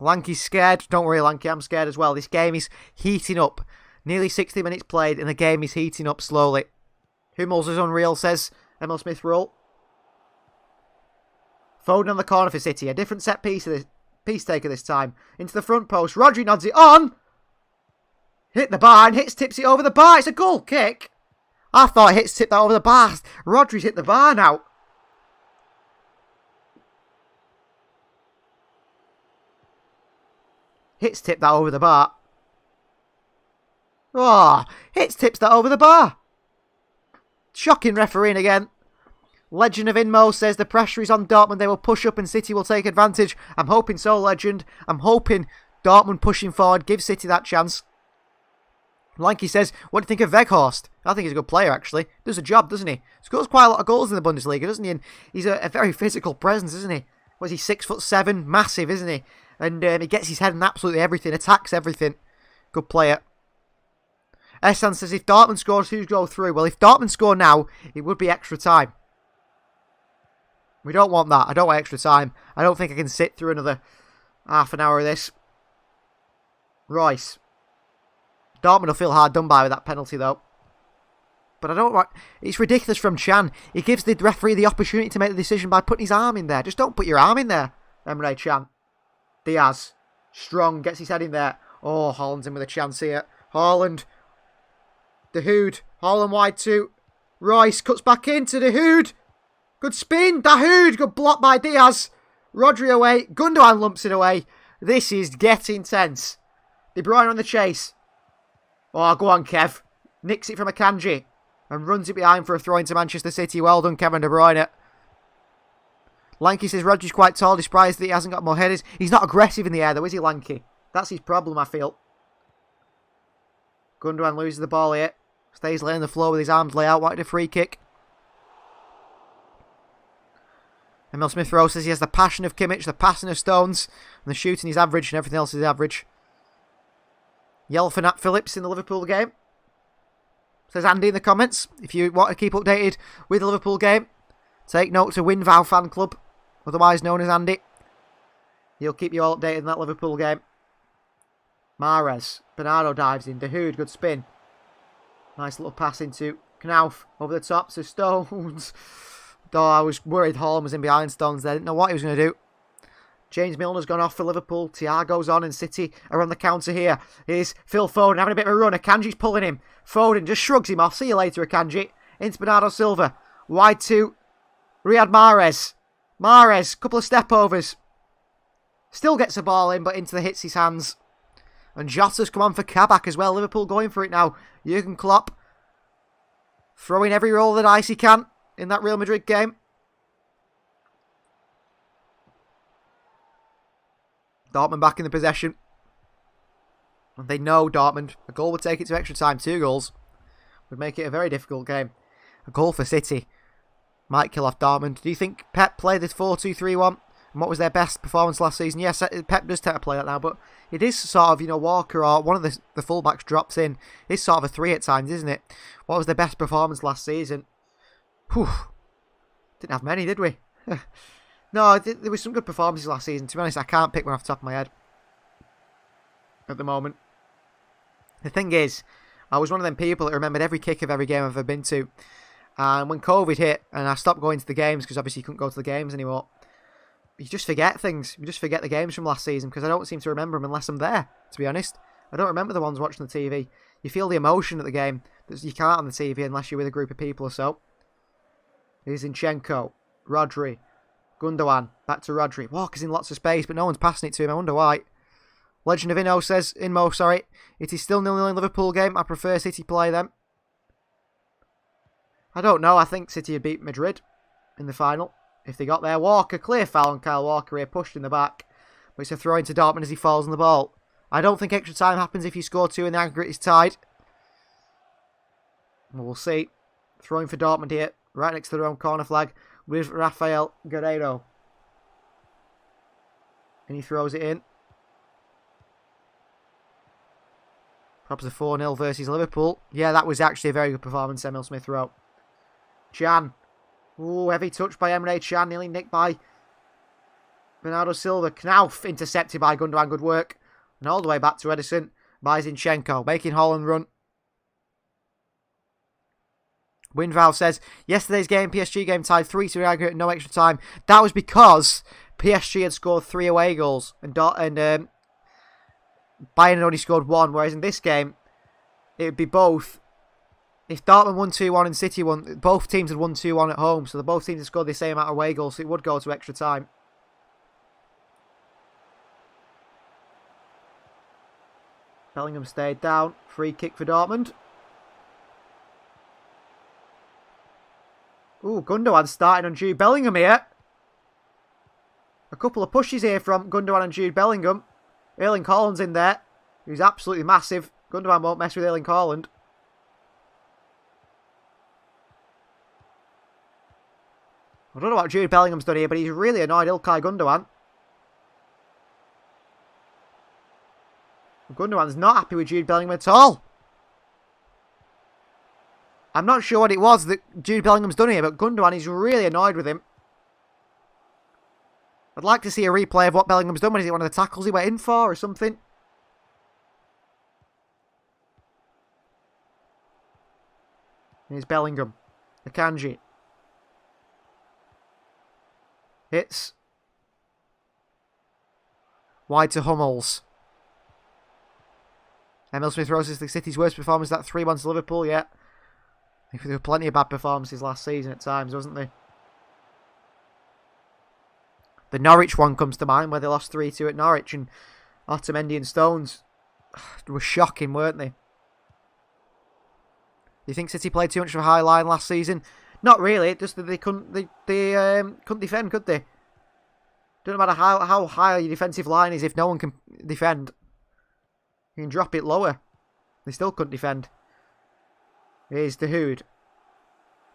Lanky's scared. Don't worry, Lanky, I'm scared as well. This game is heating up. Nearly 60 minutes played and the game is heating up slowly. Hummels is unreal, says Emil Smith-Rowe. Foden on the corner for City. A different set piece taker this time. Into the front post. Rodri nods it on. Hit the bar and Hitz tips it over the bar. It's a goal kick. I thought Hitz tipped that over the bar. Rodri's hit the bar now. Hitz tipped that over the bar. Oh, Hitz tips that over the bar. Shocking refereeing again. Legend of Inmo says the pressure is on Dortmund. They will push up and City will take advantage. I'm hoping so, Legend. I'm hoping Dortmund pushing forward gives City that chance. Lanky says, what do you think of Weghorst? I think he's a good player, actually. Does a job, doesn't he? Scores quite a lot of goals in the Bundesliga, doesn't he? And he's a very physical presence, isn't he? Was he 6'7"? Massive, isn't he? And he gets his head in absolutely everything. Attacks everything. Good player. Essan says, if Dortmund scores, who's go through? Well, if Dortmund score now, it would be extra time. We don't want that. I don't want extra time. I don't think I can sit through another half an hour of this. Royce. Dortmund will feel hard done by with that penalty, though. But I don't want... It's ridiculous from Chan. He gives the referee the opportunity to make the decision by putting his arm in there. Just don't put your arm in there, Emre Can. Diaz. Strong. Gets his head in there. Oh, Haaland's in with a chance here. Haaland. De Hood. Haaland wide too. Royce cuts back into De Hood. Good spin. Dahoud. Good block by Diaz. Rodri away. Gundogan lumps it away. This is getting tense. De Bruyne on the chase. Oh, go on, Kev. Nicks it from Akanji. And runs it behind for a throw into Manchester City. Well done, Kevin De Bruyne. Lanky says Rodri's quite tall, surprised that he hasn't got more headers. He's not aggressive in the air, though, is he, Lanky? That's his problem, I feel. Gundogan loses the ball here. Stays laying the floor with his arms lay out. Wanted a free kick. Emil Smith-Rowe says he has the passion of Kimmich, the passing of Stones, and the shooting is average, and everything else is average. Yell for Nat Phillips in the Liverpool game. says Andy in the comments. If you want to keep updated with the Liverpool game, take note to WinVow Fan Club, otherwise known as Andy. He'll keep you all updated in that Liverpool game. Mahrez. Bernardo dives in. Dahoud, good spin. Nice little pass into Knauf. Over the top to Stones. Though I was worried Haaland was in behind Stones there. Didn't know what he was going to do. James Milner's gone off for Liverpool. Thiago's on and City are on the counter here. Here's Phil Foden having a bit of a run. Akanji's pulling him. Foden just shrugs him off. See you later, Akanji. Into Bernardo Silva. Wide to Riyad Mahrez. Mahrez, couple of step overs. Still gets the ball in, but into the Hitsie's hands. And Jota's come on for Kabak as well. Liverpool going for it now. Jurgen Klopp throwing every roll of the dice he can in that Real Madrid game. Dortmund back in the possession. And they know Dortmund. A goal would take it to extra time. 2 goals would make it a very difficult game. A goal for City might kill off Dortmund. Do you think Pep played this 4-2-3-1? And what was their best performance last season? Yes, Pep does tend to play that now, but it is sort of, Walker or one of the fullbacks drops in. It's sort of a 3 at times, isn't it? What was their best performance last season? Whew. Didn't have many, did we? No, there was some good performances last season. To be honest, I can't pick one off the top of my head at the moment. The thing is, I was one of them people that remembered every kick of every game I've ever been to. And when COVID hit and I stopped going to the games, because obviously you couldn't go to the games anymore, you just forget things. You just forget the games from last season, because I don't seem to remember them unless I'm there, to be honest. I don't remember the ones watching the TV. You feel the emotion at the game that you can't on the TV unless you're with a group of people or so. Here's Zinchenko, Rodri, Gundogan, back to Rodri. Walker's in lots of space, but no one's passing it to him. I wonder why. Legend of Inmo says, it is still 0-0 in Liverpool game. I prefer City play them. I don't know. I think City would beat Madrid in the final if they got there. Walker, clear foul on Kyle Walker here, pushed in the back. But it's a throw into Dortmund as he falls on the ball. I don't think extra time happens if you score 2 and the aggregate is tied. Well, we'll see. Throwing for Dortmund here, right next to their own corner flag, with Rafael Guerreiro. And he throws it in. Perhaps a 4-0 versus Liverpool. Yeah, that was actually a very good performance, Emil Smith wrote. Can. Ooh, heavy touch by Emre Can, nearly nicked by Bernardo Silva. Knauf intercepted by Gundogan, good work. And all the way back to Edison by Zinchenko, making Haaland run. Winval says, yesterday's game, PSG game tied 3-2 in aggregate, no extra time. That was because PSG had scored 3 away goals and Bayern had only scored 1, whereas in this game, it would be both. If Dortmund won 2-1 and City won, both teams had won 2-1 at home, so both teams had scored the same amount of away goals, so it would go to extra time. Bellingham stayed down. Free kick for Dortmund. Ooh, Gundogan starting on Jude Bellingham here. A couple of pushes here from Gundogan and Jude Bellingham. Erling Haaland's in there, who's absolutely massive. Gundogan won't mess with Erling Haaland. I don't know what Jude Bellingham's done here, but he's really annoyed Ilkay Gundogan. Gundogan's not happy with Jude Bellingham at all. I'm not sure what it was that Jude Bellingham's done here, but Gundogan is really annoyed with him. I'd like to see a replay of what Bellingham's done. Is it one of the tackles he went in for or something? Here's Bellingham. Akanji. Hits. Wide to Hummels. Emil Smith Rose is the City's worst performance. That 3-1 to Liverpool, yeah. I think there were plenty of bad performances last season at times, wasn't there? The Norwich one comes to mind, where they lost 3-2 at Norwich, and Otamendi and Stones were shocking, weren't they? Do you think City played too much of a high line last season? Not really, just that they couldn't defend, could they? Doesn't matter how high your defensive line is if no one can defend. You can drop it lower. They still couldn't defend. Here's Dahoud.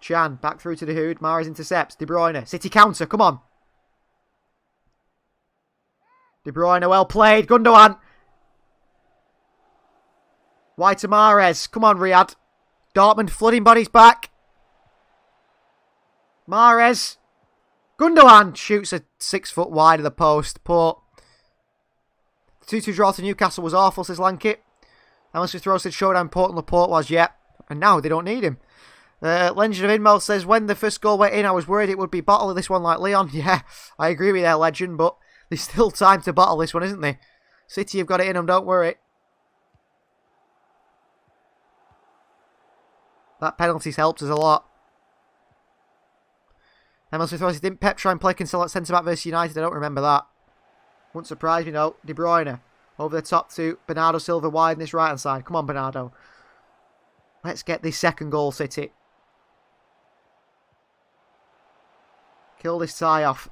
Can, back through to Dahoud. Mahrez intercepts. De Bruyne. City counter, come on. De Bruyne, well played. Gundogan. Wide to Mahrez. Come on, Riyad. Dortmund flooding bodies back. Mahrez. Gundogan shoots a 6 foot wide of the post. Poor. The 2-2 draw to Newcastle was awful, says Lankit. Unless we throw said showed how important Laporte was yet. And now they don't need him. Legend of Inmel says, when the first goal went in, I was worried it would be bottle this one like Leon. Yeah, I agree with that, Legend, but there's still time to bottle this one, isn't there? City have got it in them, don't worry. That penalty's helped us a lot. Emil Smith Rowe, didn't Pep try and play Cancelo at centre-back versus United? I don't remember that. Wouldn't surprise me, no. De Bruyne over the top to Bernardo Silva wide in this right-hand side. Come on, Bernardo. Let's get this second goal, City. Kill this tie off.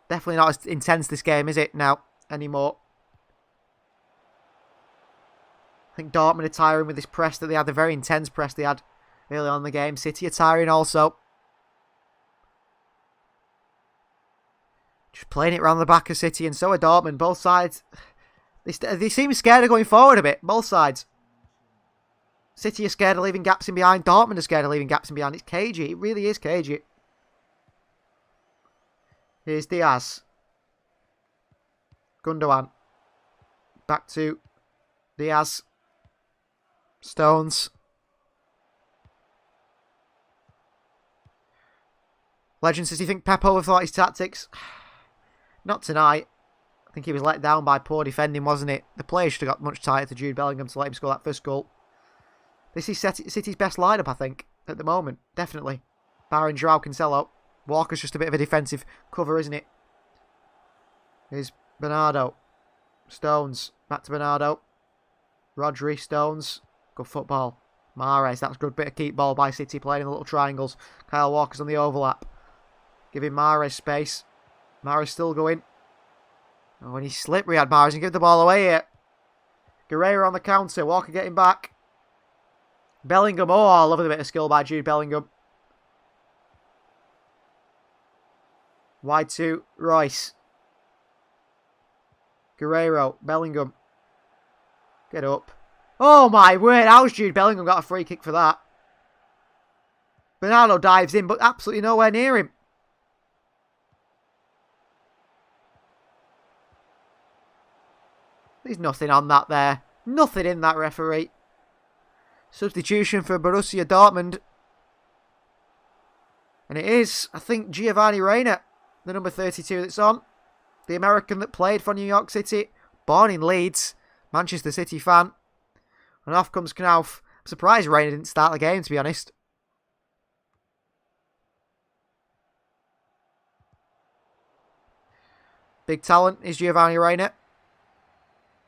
Definitely not as intense this game, is it, now, anymore? I think Dortmund are tiring with this press that they had, the very intense press they had early on in the game. City are tiring also. Just playing it around the back of City, and so are Dortmund. Both sides, they seem scared of going forward a bit, both sides. City are scared of leaving gaps in behind. Dortmund are scared of leaving gaps in behind. It's cagey. It really is cagey. Here's Diaz. Gundogan. Back to Diaz. Stones. Legend says, do you think Pep overthought his tactics? Not tonight. I think he was let down by poor defending, wasn't it? The players should have got much tighter to Jude Bellingham to let him score that first goal. This is City's best lineup, I think, at the moment. Definitely. Barring Joao Cancelo. Walker's just a bit of a defensive cover, isn't it? Here's Bernardo. Stones. Back to Bernardo. Rodri. Stones. Good football. Mahrez. That's a good bit of keep ball by City, playing in the little triangles. Kyle Walker's on the overlap. Giving Mahrez space. Mahrez still going. Oh, and he's slippery at Mahrez and give the ball away here. Guerreiro on the counter. Walker getting back. Bellingham. Oh, I love a bit of skill by Jude Bellingham. Wide to Royce. Guerreiro. Bellingham. Get up. Oh my word. How's Jude Bellingham got a free kick for that? Bernardo dives in, but absolutely nowhere near him. There's nothing on that there. Nothing in that, referee. Substitution for Borussia Dortmund. And it is, I think, Giovanni Reina, the number 32 that's on. The American that played for New York City. Born in Leeds. Manchester City fan. And off comes Knauf. I'm surprised Reina didn't start the game, to be honest. Big talent is Giovanni Reina.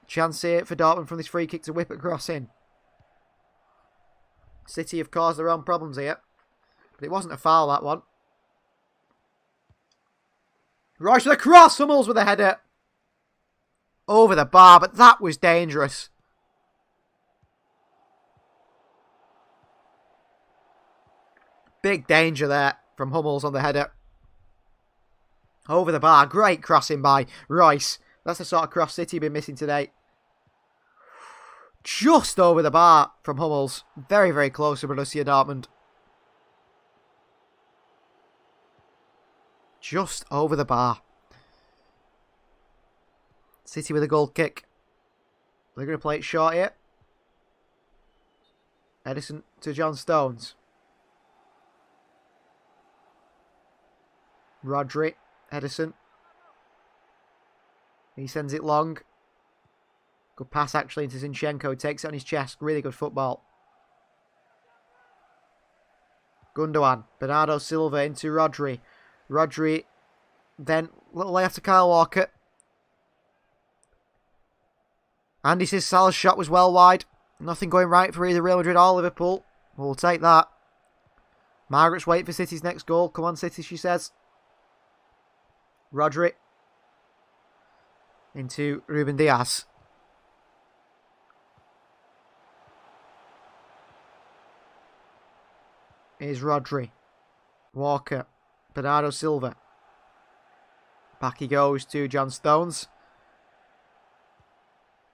Chance here for Dortmund from this free kick to whip it across in. City have caused their own problems here. But it wasn't a foul, that one. Royce with a cross. Hummels with a header. Over the bar, but that was dangerous. Big danger there from Hummels on the header. Over the bar. Great crossing by Royce. That's the sort of cross City have been missing today. Just over the bar from Hummels. Very, very close to Borussia Dortmund. Just over the bar. City with a goal kick. They're going to play it short here. Edison to John Stones. Rodri. Edison. He sends it long. Good pass actually into Zinchenko. Takes it on his chest. Really good football. Gundogan. Bernardo Silva into Rodri. Rodri then a little lay after Kyle Walker. Andy says Salah's shot was well wide. Nothing going right for either Real Madrid or Liverpool. We'll take that. Margaret's waiting for City's next goal. Come on, City, she says. Rodri. Into Ruben Diaz. Here's Rodri. Walker. Bernardo Silva. Back he goes to John Stones.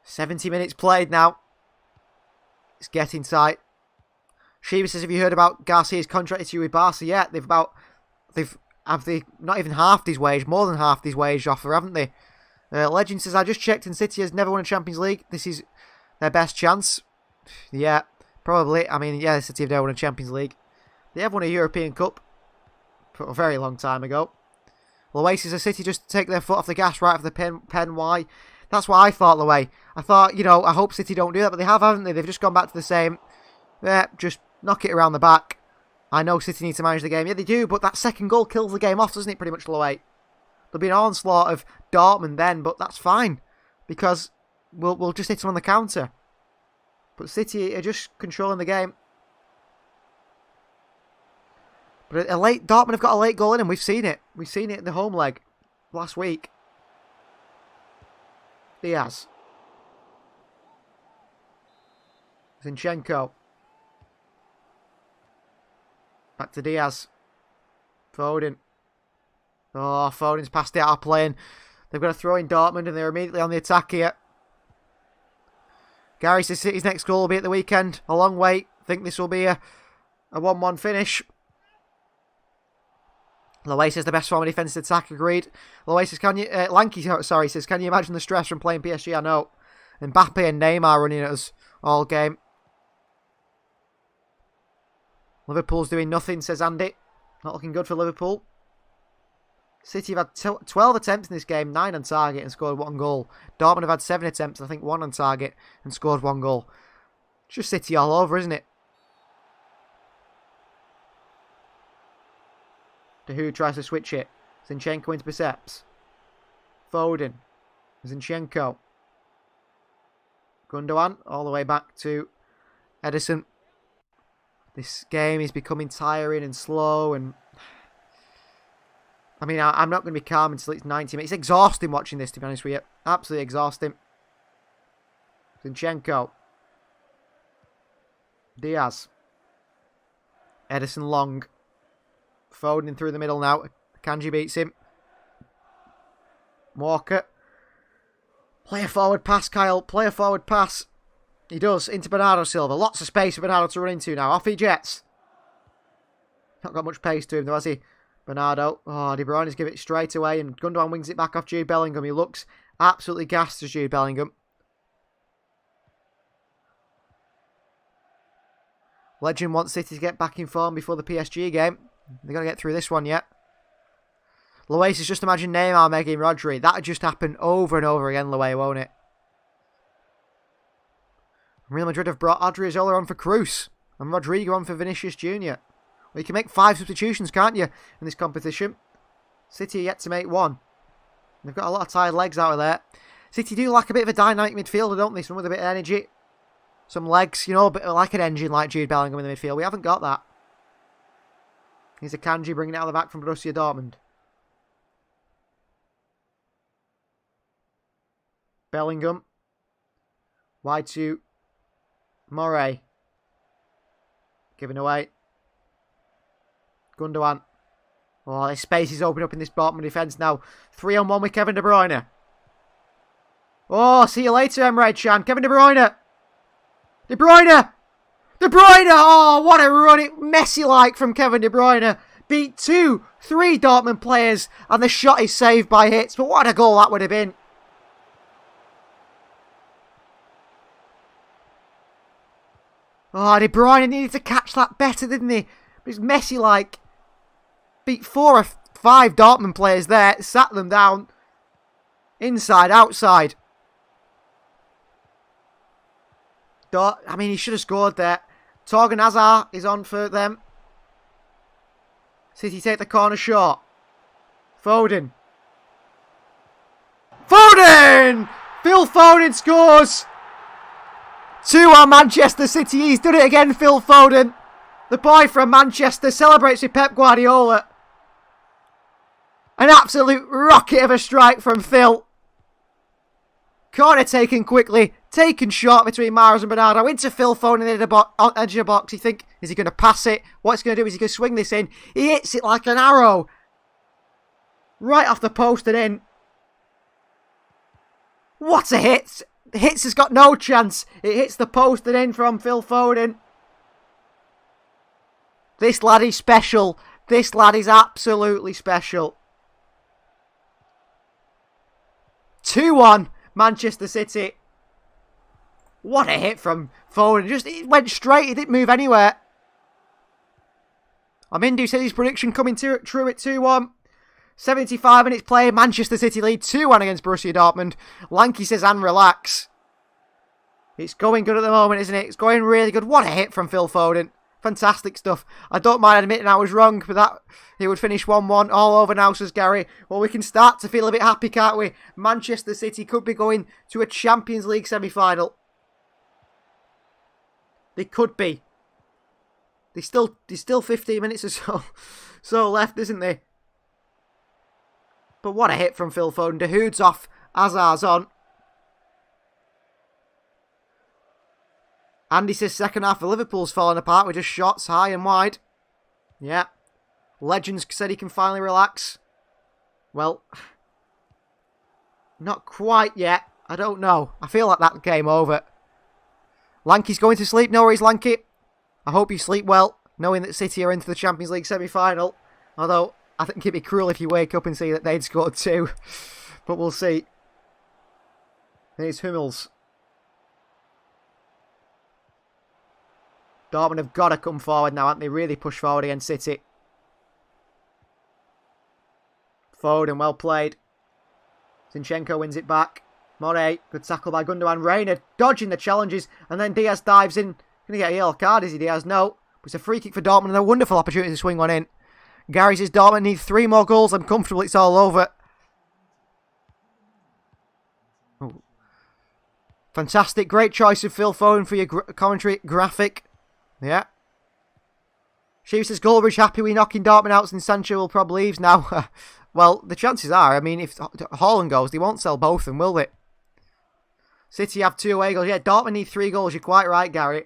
70 minutes played now. It's getting tight. Sheba says, have you heard about Garcia's contract issue with Barca yet? Have they not even halved his wage, more than halved his wage offer, haven't they? Legend says, I just checked and City has never won a Champions League. This is their best chance. Yeah, probably. I mean, yeah, City have never won a Champions League. They have won a European Cup a very long time ago. Loasis says, City just take their foot off the gas right off the pen. Why? That's what I thought, Loay. I thought, I hope City don't do that, but they have, haven't they? They've just gone back to the same. Yeah, just knock it around the back. I know City need to manage the game. Yeah, they do, but that second goal kills the game off, doesn't it, pretty much, Loay? There'll be an onslaught of Dortmund then, but that's fine. Because we'll just hit them on the counter. But City are just controlling the game. But Dortmund have got a late goal in and we've seen it. We've seen it in the home leg last week. Diaz. Zinchenko. Back to Diaz. Foden. Oh, Foden's passed it out of playing. They've got to throw in Dortmund and they're immediately on the attack here. Gary says City's next goal will be at the weekend. A long wait. I think this will be a 1-1 finish. Loay says the best form of defensive attack. Agreed. Loay says, Lanky says, can you imagine the stress from playing PSG? I know. Mbappe and Neymar running at us all game. Liverpool's doing nothing, says Andy. Not looking good for Liverpool. City have had 12 attempts in this game, 9 on target and scored 1 goal. Dortmund have had 7 attempts, I think 1 on target and scored 1 goal. It's just City all over, isn't it? Who tries to switch it. Zinchenko intercepts. Foden. Zinchenko. Gundogan all the way back to Edison. This game is becoming tiring and slow and... I mean, I'm not going to be calm until it's 90 minutes. It's exhausting watching this, to be honest with you. Absolutely exhausting. Zinchenko. Diaz. Edison long. Foden through the middle now. Kanji beats him. Walker. Play a forward pass, Kyle. Play a forward pass. He does. Into Bernardo Silva. Lots of space for Bernardo to run into now. Off he jets. Not got much pace to him though, has he? Bernardo. Oh, De Bruyne's give it straight away and Gundogan wings it back off Jude Bellingham. He looks absolutely gassed as Jude Bellingham. Legend wants City to get back in form before the PSG game. They've got to get through this one yet. Loasis, just imagine Neymar making Rodri. That would just happen over and over again, Loay, won't it? Real Madrid have brought Odriozola on for Cruz and Rodrigo on for Vinicius Jr. Well, you can make 5 substitutions, can't you, in this competition? City are yet to make 1. They've got a lot of tired legs out of there. City do lack a bit of a dynamic midfielder, don't they? Someone with a bit of energy. Some legs, a bit like an engine like Jude Bellingham in the midfield. We haven't got that. Here's a Kanji bringing it out of the back from Borussia Dortmund. Bellingham. Wide to Morey. Giving away. Gundogan. Oh, this space is opening up in this Dortmund defence now. 3-on-1 with Kevin De Bruyne. Oh, see you later, Emre Can. Kevin De Bruyne. De Bruyne. De Bruyne! Oh, what a run. It Messi-like from Kevin De Bruyne. Beat 2-3 Dortmund players and the shot is saved by Hits. But what a goal that would have been. Oh, De Bruyne needed to catch that better, didn't he? But it's Messi-like. Beat 4 or 5 Dortmund players there. Sat them down. Inside, outside. I mean, he should have scored there. Torgan Hazard is on for them. City take the corner short. Foden. Foden! Phil Foden scores! 2 on Manchester City. He's done it again, Phil Foden. The boy from Manchester celebrates with Pep Guardiola. An absolute rocket of a strike from Phil. Corner taken quickly. Taken short between Mahrez and Bernardo. Into Phil Foden in the edge of the box. You think, is he going to pass it? What's he going to do? Is he going to swing this in? He hits it like an arrow. Right off the post and in. What a hit. Hits has got no chance. It hits the post and in from Phil Foden. This lad is special. This lad is absolutely special. 2-1, Manchester City. What a hit from Foden. It went straight. It didn't move anywhere. Amindu said his prediction coming true at 2-1. 75 minutes play. Manchester City lead 2-1 against Borussia Dortmund. Lanky says, and relax. It's going good at the moment, isn't it? It's going really good. What a hit from Phil Foden. Fantastic stuff. I don't mind admitting I was wrong, but that it would finish 1-1 all over now, says Gary. Well, we can start to feel a bit happy, can't we? Manchester City could be going to a Champions League semi-final. They could be. There's still 15 minutes or so left, isn't there? But what a hit from Phil Foden. Dahoud's off, Hazard's on. Andy says second half of Liverpool's falling apart with just shots high and wide. Yeah. Legends said he can finally relax. Well, not quite yet. I don't know. I feel like that game over. Lanky's going to sleep. No worries, Lanky. I hope you sleep well, knowing that City are into the Champions League semi-final. Although, I think it'd be cruel if you wake up and see that they'd scored 2. But we'll see. Here's Hummels. Dortmund have got to come forward now, haven't they? Really push forward against City. Foden, well played. Zinchenko wins it back. Moret, good tackle by Gundogan. Reina dodging the challenges, and then Diaz dives in. Going to get a yellow card, is he, Diaz? No. It's a free kick for Dortmund and a wonderful opportunity to swing one in. Gary says Dortmund need 3 more goals. I'm comfortable it's all over. Ooh. Fantastic. Great choice of Phil Foden for your commentary graphic. Yeah. She says Goldbridge happy we knocking Dortmund out since Sancho will probably leave now. Well, the chances are, I mean, if Haaland goes, they won't sell both of them, will they? City have 2 away goals. Yeah, Dortmund need 3 goals. You're quite right, Gary.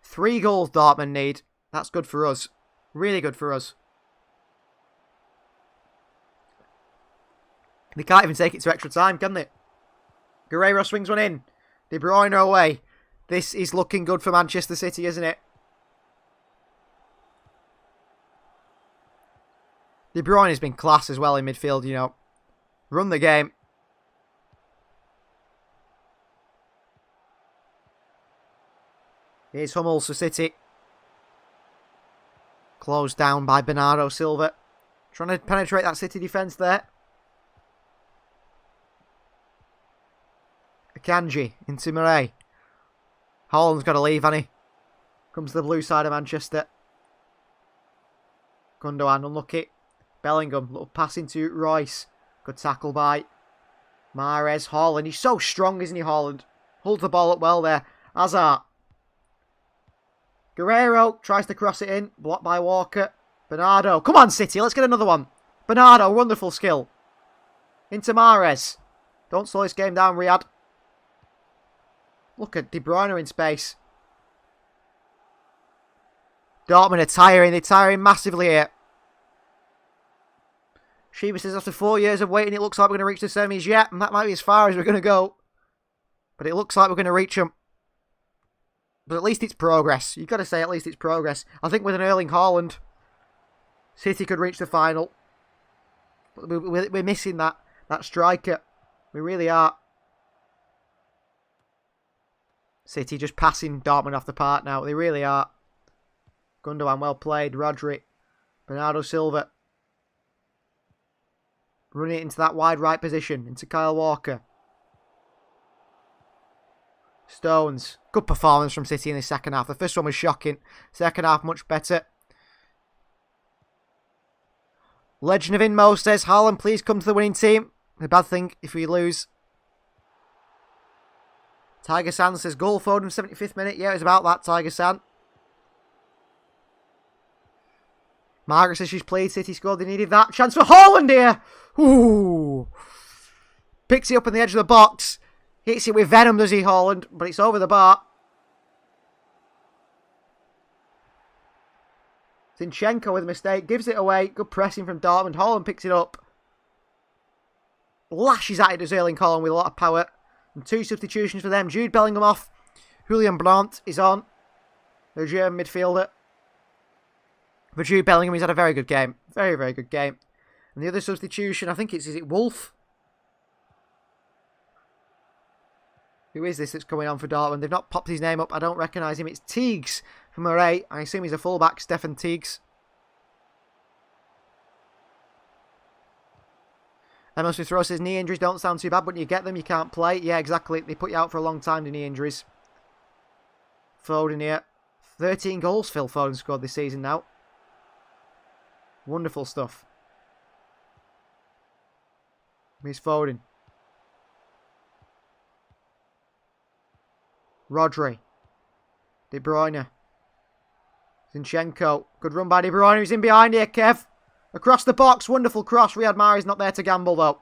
3 goals Dortmund need. That's good for us. Really good for us. They can't even take it to extra time, can they? Guerreiro swings one in. De Bruyne away. This is looking good for Manchester City, isn't it? De Bruyne has been class as well in midfield, you know. Run the game. Here's Hummels for City. Closed down by Bernardo Silva. Trying to penetrate that City defence there. Akanji into Murray. Haaland's got to leave, hasn't he? Comes to the blue side of Manchester. Gundogan, unlucky. Bellingham, little pass into Royce. Good tackle by Mahrez. Haaland, he's so strong, isn't he, Haaland? Holds the ball up well there. Hazard. Guerreiro tries to cross it in. Blocked by Walker. Bernardo. Come on, City, let's get another one. Bernardo, wonderful skill. Into Mahrez. Don't slow this game down, Riyadh. Look at De Bruyne in space. Dortmund are tiring. They're tiring massively here. Sheba says after 4 years of waiting, it looks like we're going to reach the semis yet. And that might be as far as we're going to go. But it looks like we're going to reach them. But at least it's progress. You've got to say at least it's progress. I think with an Erling Haaland, City could reach the final. But we're missing that striker. We really are. City just passing Dortmund off the park now. They really are. Gundogan, well played. Rodri. Bernardo Silva. Running it into that wide right position. Into Kyle Walker. Stones. Good performance from City in the second half. The first one was shocking. Second half, much better. Legend of Inmo says, Haaland, please come to the winning team. A bad thing if we lose. Tiger San says, goal Foden, 75th minute. Yeah, it was about that, Tiger San. Margaret says she's played. City scored. They needed that. Chance for Haaland here. Ooh. Picks it up on the edge of the box. Hits it with venom, does he, Haaland? But it's over the bar. Zinchenko with a mistake. Gives it away. Good pressing from Dortmund. Haaland picks it up. Lashes at it as Erling Haaland with a lot of power. And 2 substitutions for them. Jude Bellingham off. Julian Brandt is on. The German midfielder. But Jude Bellingham, he's had a very good game. Very, very good game. And the other substitution, I think is it Wolf? Who is this that's coming on for Dortmund? They've not popped his name up. I don't recognise him. It's Teagues from Murray. I assume he's a fullback, Stefan Teagues. Emma Smith-Rowe says knee injuries don't sound too bad, but when you get them, you can't play. Yeah, exactly. They put you out for a long time, the knee injuries. Foden here. 13 goals Phil Foden scored this season now. Wonderful stuff. Here's Foden. Rodri. De Bruyne. Zinchenko. Good run by De Bruyne. He's in behind here, Kev. Across the box. Wonderful cross. Riyad Mahrez not there to gamble, though.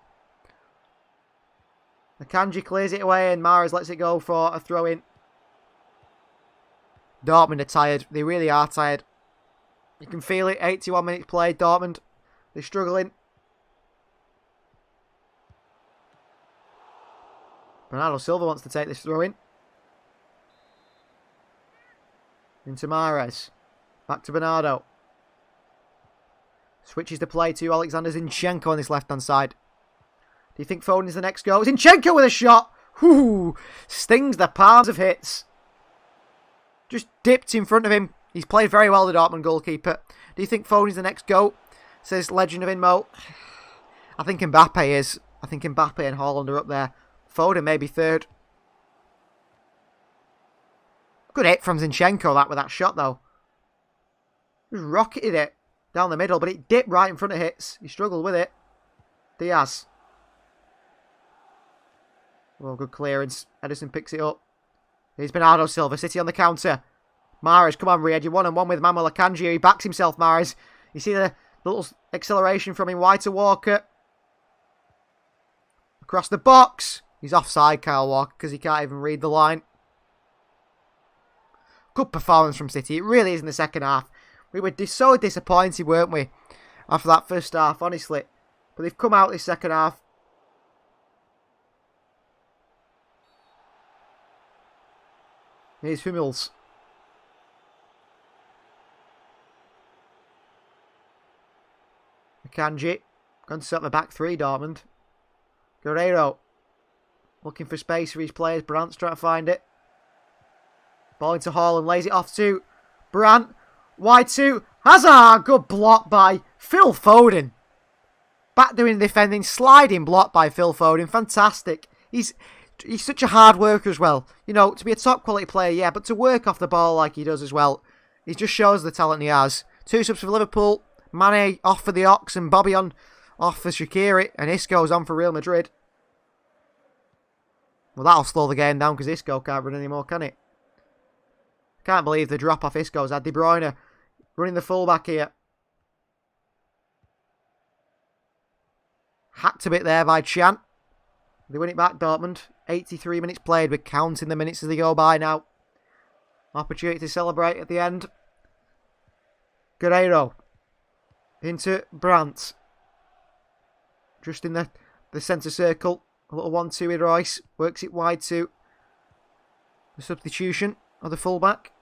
Akanji clears it away and Mahrez lets it go for a throw-in. Dortmund are tired. They really are tired. You can feel it. 81 minutes played. Dortmund. They're struggling. Bernardo Silva wants to take this throw-in. Into Mahrez. Back to Bernardo. Switches the play to Alexander Zinchenko on this left-hand side. Do you think Foden is the next goal? Zinchenko with a shot! Whoo! Stings the palms of hits. Just dipped in front of him. He's played very well, the Dortmund goalkeeper. Do you think Foden is the next goal? Says Legend of Inmo. I think Mbappe is. I think Mbappe and Haaland are up there. Foden maybe third. Good hit from Zinchenko that with that shot though. Just rocketed it down the middle, but it dipped right in front of hits. He struggled with it. Diaz. Oh, good clearance. Edison picks it up. Here's Bernardo Silva. City on the counter. Mahrez, come on, Riyad. You're 1-on-1 with Manuel Akanji. He backs himself, Mahrez. You see the little acceleration from him. Wide to Walker. Across the box. He's offside, Kyle Walker, because he can't even read the line. Good performance from City. It really is in the second half. We were so disappointed, weren't we? After that first half, honestly. But they've come out this second half. Here's Hummels. Akanji. Going to set the back three, Dortmund. Guerreiro. Looking for space for his players. Brandt's trying to find it. Ball into Haaland. Lays it off to Brandt. Wide to Hazard. Good block by Phil Foden. Back doing defending. Sliding block by Phil Foden. Fantastic. He's such a hard worker as well. You know, to be a top quality player, yeah, but to work off the ball like he does as well. He just shows the talent he has. 2 subs for Liverpool. Mane off for the Ox and Bobby on off for Shaqiri. And Isco's on for Real Madrid. Well, that'll slow the game down because Isco can't run anymore, can it? Can't believe the drop off Isco's had. De Bruyne running the fullback here. Hacked a bit there by Chan. They win it back, Dortmund. 83 minutes played. We're counting the minutes as they go by now. Opportunity to celebrate at the end. Guerreiro. Into Brandt. Just in the centre circle. A little 1-2 with Royce. Works it wide to the substitution of the fullback.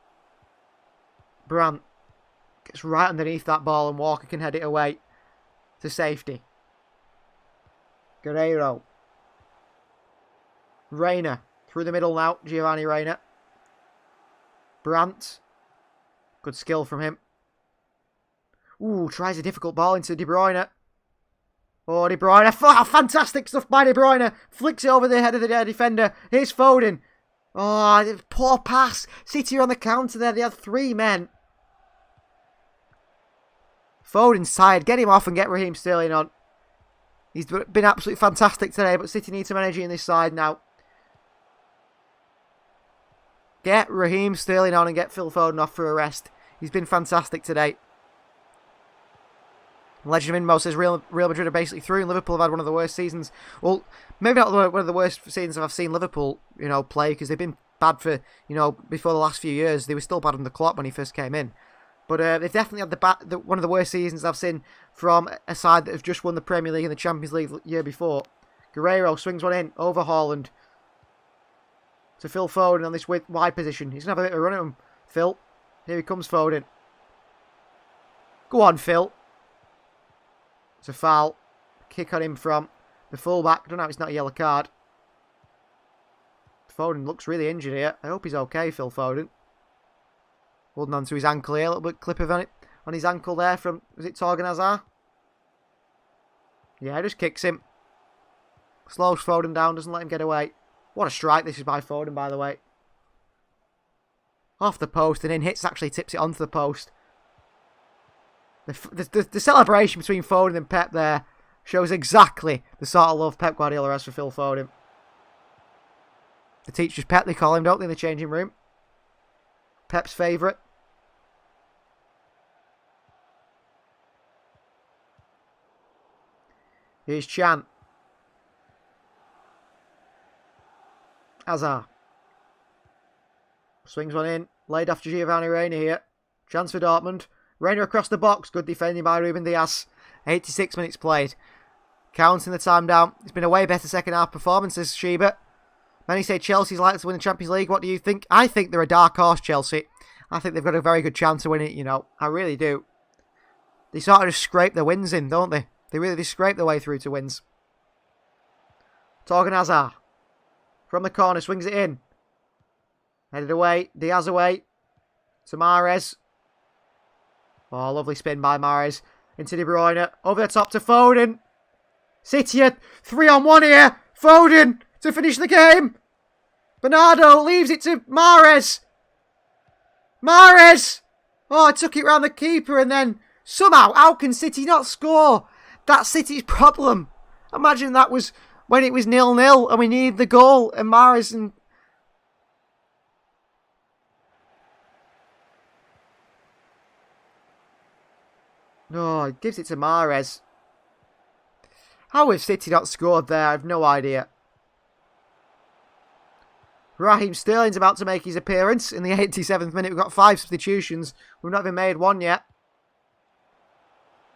Brandt gets right underneath that ball and Walker can head it away to safety. Guerreiro. Reina. Through the middle now. Giovanni Reina. Brandt. Good skill from him. Ooh, tries a difficult ball into De Bruyne. Oh, De Bruyne. Fantastic stuff by De Bruyne. Flicks it over the head of the defender. Here's Foden. Oh, poor pass. City are on the counter there. They had 3 men. Foden's tired. Get him off and get Raheem Sterling on. He's been absolutely fantastic today, but City need some energy in this side now. Get Raheem Sterling on and get Phil Foden off for a rest. He's been fantastic today. Legend of Inmo says Real Madrid are basically through and Liverpool have had one of the worst seasons. Well, maybe not one of the worst seasons I've seen Liverpool, play, because they've been bad for, before the last few years. They were still bad under Klopp when he first came in. But they've definitely had one of the worst seasons I've seen from a side that have just won the Premier League and the Champions League the year before. Guerreiro swings one in over Haaland. to Phil Foden on this wide position. He's going to have a bit of a run at him. Phil. Here he comes, Foden. Go on, Phil. It's a foul. Kick on him from the fullback. I don't know if it's not a yellow card. Foden looks really injured here. I hope he's okay, Phil Foden. Holding on to his ankle here. A little bit clip of it on his ankle there from, was it Torgan Hazard? Yeah, just kicks him. Slows Foden down, doesn't let him get away. What a strike this is by Foden, by the way. Off the post and in. Hits actually tips it onto the post. The celebration between Foden and Pep there shows exactly the sort of love Pep Guardiola has for Phil Foden. The teacher's pet, they call him, don't they, in the changing room? Pep's favourite. Here's Chan. Hazard. Swings one in. Laid off to Giovanni Reina here. Chance for Dortmund. Reina across the box. Good defending by Ruben Dias. 86 minutes played. Counting the time down. It's been a way better second half performance, says Sheba. Many say Chelsea's likely to win the Champions League. What do you think? I think they're a dark horse, Chelsea. I think they've got a very good chance of winning it, you know. I really do. They sort of just scrape their wins in, don't they? They really just scrape their way through to wins. Torgan Hazard. From the corner, swings it in. Headed away. Diaz away. To Mahrez. Oh, lovely spin by Mahrez. Into De Bruyne. Over the top to Foden. City 3-on-1 here. Foden to finish the game. Bernardo leaves it to Mahrez. Mahrez. Oh, took it round the keeper and then somehow, how can City not score? That's City's problem. Imagine that was when it was 0-0 and we needed the goal and Mahrez and... No, he gives it to Mahrez. How have City not scored there? I have no idea. Raheem Sterling's about to make his appearance in the 87th minute. We've got 5 substitutions. We've not even made one yet.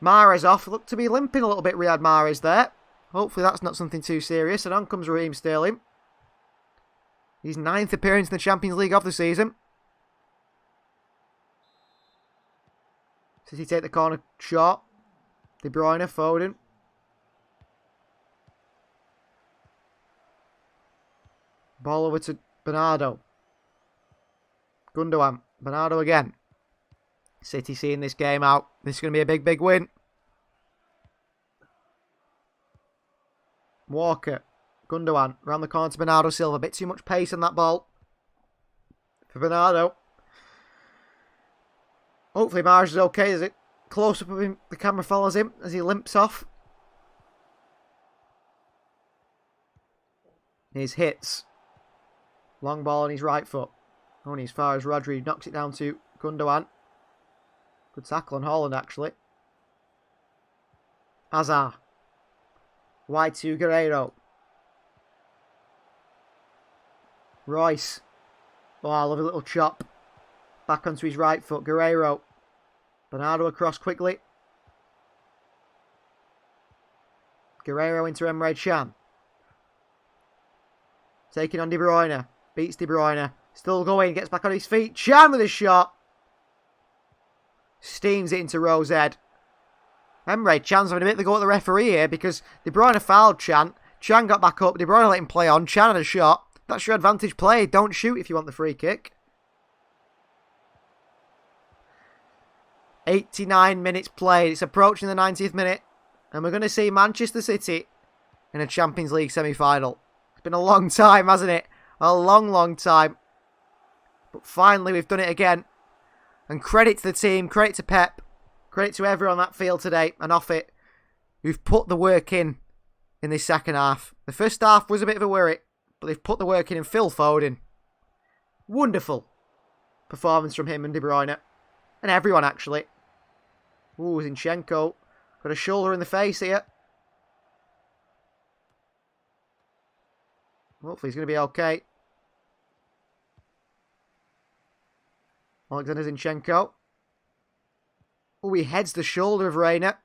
Mahrez off. Looked to be limping a little bit, Riyad Mahrez there. Hopefully that's not something too serious. And on comes Raheem Sterling. His 9th appearance in the Champions League of the season. City take the corner shot. De Bruyne, Foden. Ball over to Bernardo. Gundogan. Bernardo again. City seeing this game out. This is going to be a big, big win. Walker. Gundogan. Round the corner to Bernardo Silva. A bit too much pace on that ball. For Bernardo. Hopefully Mahrez is okay. There's a close-up of him. The camera follows him as he limps off. His hits. Long ball on his right foot. Only as far as Rodri knocks it down to Gundogan. Good tackle on Haaland, actually. Hazard. Wide to Guerreiro. Royce. Oh, I love a little chop. Back onto his right foot. Guerreiro. Bernardo across quickly. Guerreiro into Emre Can. Taking on De Bruyne. Beats De Bruyne. Still going. Gets back on his feet. Can with a shot. Steams it into Rose Ed. Emre Can's having a bit of a go at the referee here because De Bruyne fouled Can. Can got back up. De Bruyne let him play on. Can had a shot. That's your advantage play. Don't shoot if you want the free kick. 89 minutes played. It's approaching the 90th minute. And we're going to see Manchester City in a Champions League semi-final. It's been a long time, hasn't it? A long, long time. But finally, we've done it again. And credit to the team, credit to Pep, credit to everyone on that field today and off it who've put the work in this second half. The first half was a bit of a worry, but they've put the work in. And Phil Foden, wonderful performance from him and De Bruyne. And everyone, actually. Ooh, Zinchenko got a shoulder in the face here. Hopefully he's going to be okay. Alexander Zinchenko. Oh, he heads the shoulder of Reina.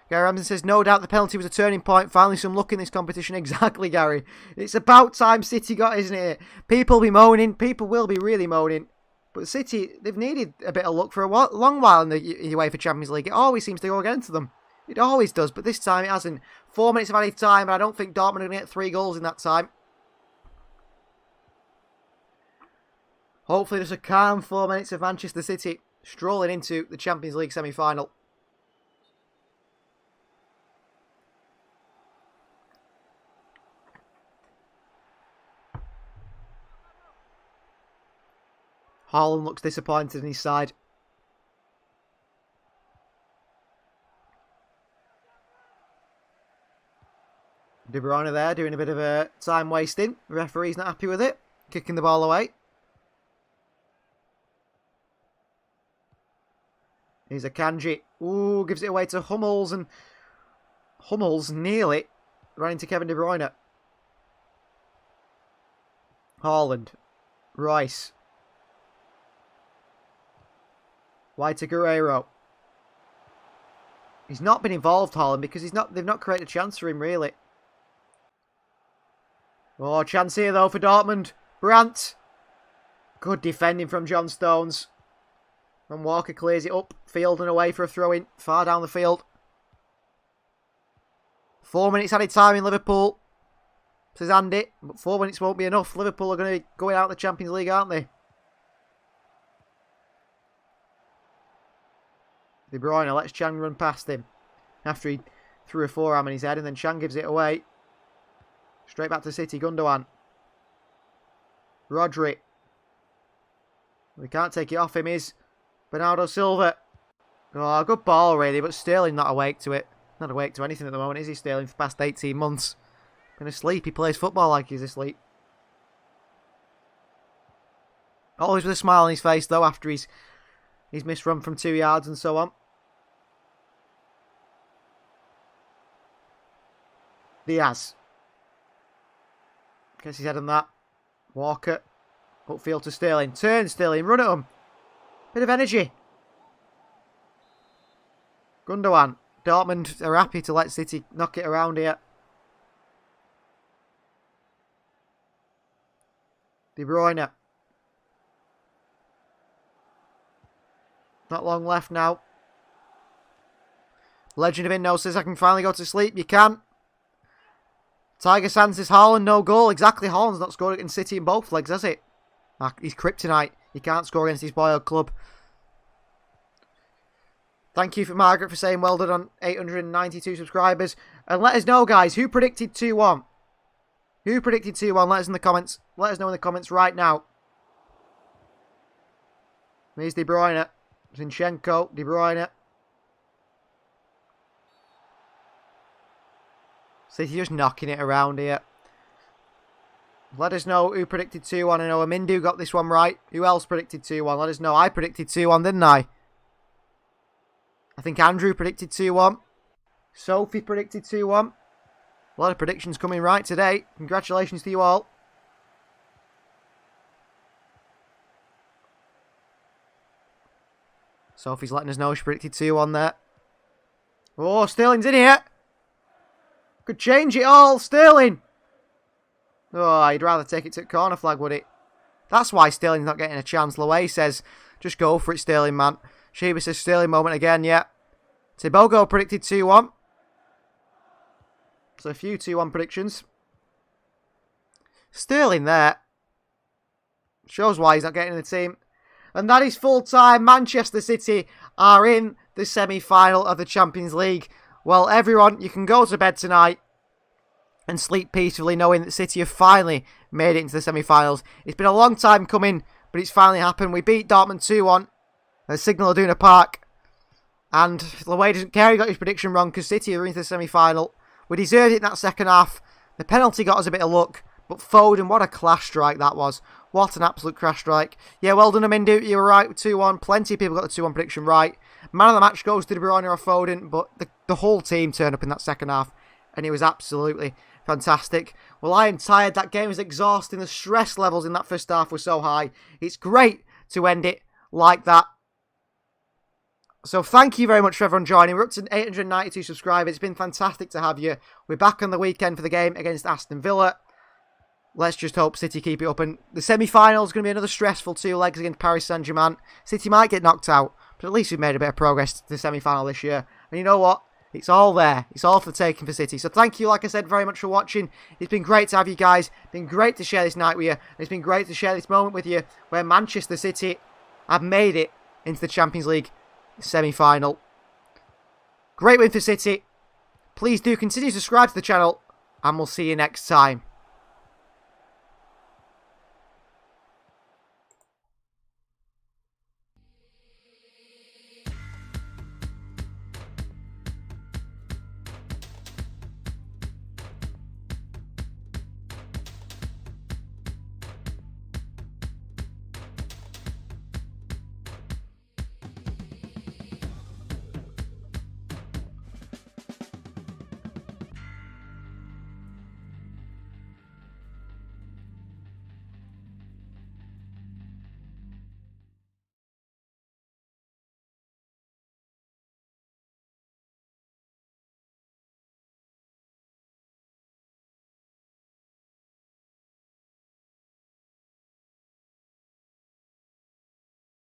Gary Ramsden says, no doubt the penalty was a turning point. Finally some luck in this competition. Exactly, Gary. It's about time City got, isn't it? People will be moaning. People will be really moaning. But City, they've needed a bit of luck for a long while in the UEFA Champions League. It always seems to go against them. It always does, but this time it hasn't. 4 minutes of added time, and I don't think Dortmund are going to get 3 goals in that time. Hopefully just a calm 4 minutes of Manchester City strolling into the Champions League semi-final. Haaland looks disappointed in his side. De Bruyne there doing a bit of time wasting. The referee's not happy with it. Kicking the ball away. Here's a Kanji. Ooh, gives it away to Hummels, and Hummels nearly ran into Kevin De Bruyne. Haaland. Rice. Wide to Guerreiro. He's not been involved, Haaland, because they've not created a chance for him, really. Oh, chance here, though, for Dortmund. Brandt. Good defending from John Stones. And Walker clears it up. Field and away for a throw-in. Far down the field. 4 minutes added time in Liverpool. Says Andy. But 4 minutes won't be enough. Liverpool are going to be going out of the Champions League, aren't they? De Bruyne lets Chang run past him. After he threw a forearm in his head. And then Chang gives it away. Straight back to City. Gundogan. Rodri. We can't take it off him, is Bernardo Silva. Oh, good ball, really, but Sterling not awake to it. Not awake to anything at the moment, is he, Sterling, for the past 18 months? Been asleep. He plays football like he's asleep. Always with a smile on his face, though, after he's missed run from 2 yards and so on. Diaz. Gets his head on that. Walker. Upfield to Sterling. Turn, Sterling. Run at him. Bit of energy. Gundogan. Dortmund are happy to let City knock it around here. De Bruyne. Not long left now. Legend of Inno says, I can finally go to sleep. You can. Tiger Sands says, Haaland, no goal. Exactly, Haaland's not scored against City in both legs, has it? He's kryptonite. He can't score against his boyhood club. Thank you for Margaret for saying well done on 892 subscribers. And let us know, guys, who predicted 2-1? Who predicted 2-1? Let us in the comments. Let us know in the comments right now. Here's De Bruyne. Zinchenko. De Bruyne. City just knocking it around here. Let us know who predicted 2-1. I know Amindu got this one right. Who else predicted 2-1? Let us know. I predicted 2-1, didn't I? I think Andrew predicted 2-1. Sophie predicted 2-1. A lot of predictions coming right today. Congratulations to you all. Sophie's letting us know she predicted 2-1 there. Oh, Sterling's in here. Could change it all. Sterling. Oh, he'd rather take it to corner flag, would it? That's why Sterling's not getting a chance. Loay says, just go for it, Sterling, man. Sheba says, Sterling moment again, yeah. Tibogo predicted 2-1. So a few 2-1 predictions. Sterling there. Shows why he's not getting in the team. And that is full time. Manchester City are in the semi-final of the Champions League. Well, everyone, you can go to bed tonight and sleep peacefully knowing that City have finally made it into the semi-finals. It's been a long time coming, but it's finally happened. We beat Dortmund 2-1 at Signal Iduna Park. And Loay doesn't care, he got his prediction wrong because City are into the semi-final. We deserved it in that second half. The penalty got us a bit of luck. But Foden, what a clash strike that was. What an absolute crash strike. Yeah, well done, Amindu. You were right with 2-1. Plenty of people got the 2-1 prediction right. Man of the match goes to De Bruyne or Foden, but the whole team turned up in that second half. And it was absolutely fantastic. Well, I am tired. That game was exhausting. The stress levels in that first half were so high. It's great to end it like that. So thank you very much for everyone joining. We're up to 892 subscribers. It's been fantastic to have you. We're back on the weekend for the game against Aston Villa. Let's just hope City keep it up. And the semi-final is going to be another stressful 2 legs against Paris Saint-Germain. City might get knocked out, but at least we've made a bit of progress to the semi-final this year. And you know what? It's all there. It's all for the taking for City. So thank you, like I said, very much for watching. It's been great to have you guys. It's been great to share this night with you. It's been great to share this moment with you where Manchester City have made it into the Champions League semi-final. Great win for City. Please do continue to subscribe to the channel, and we'll see you next time.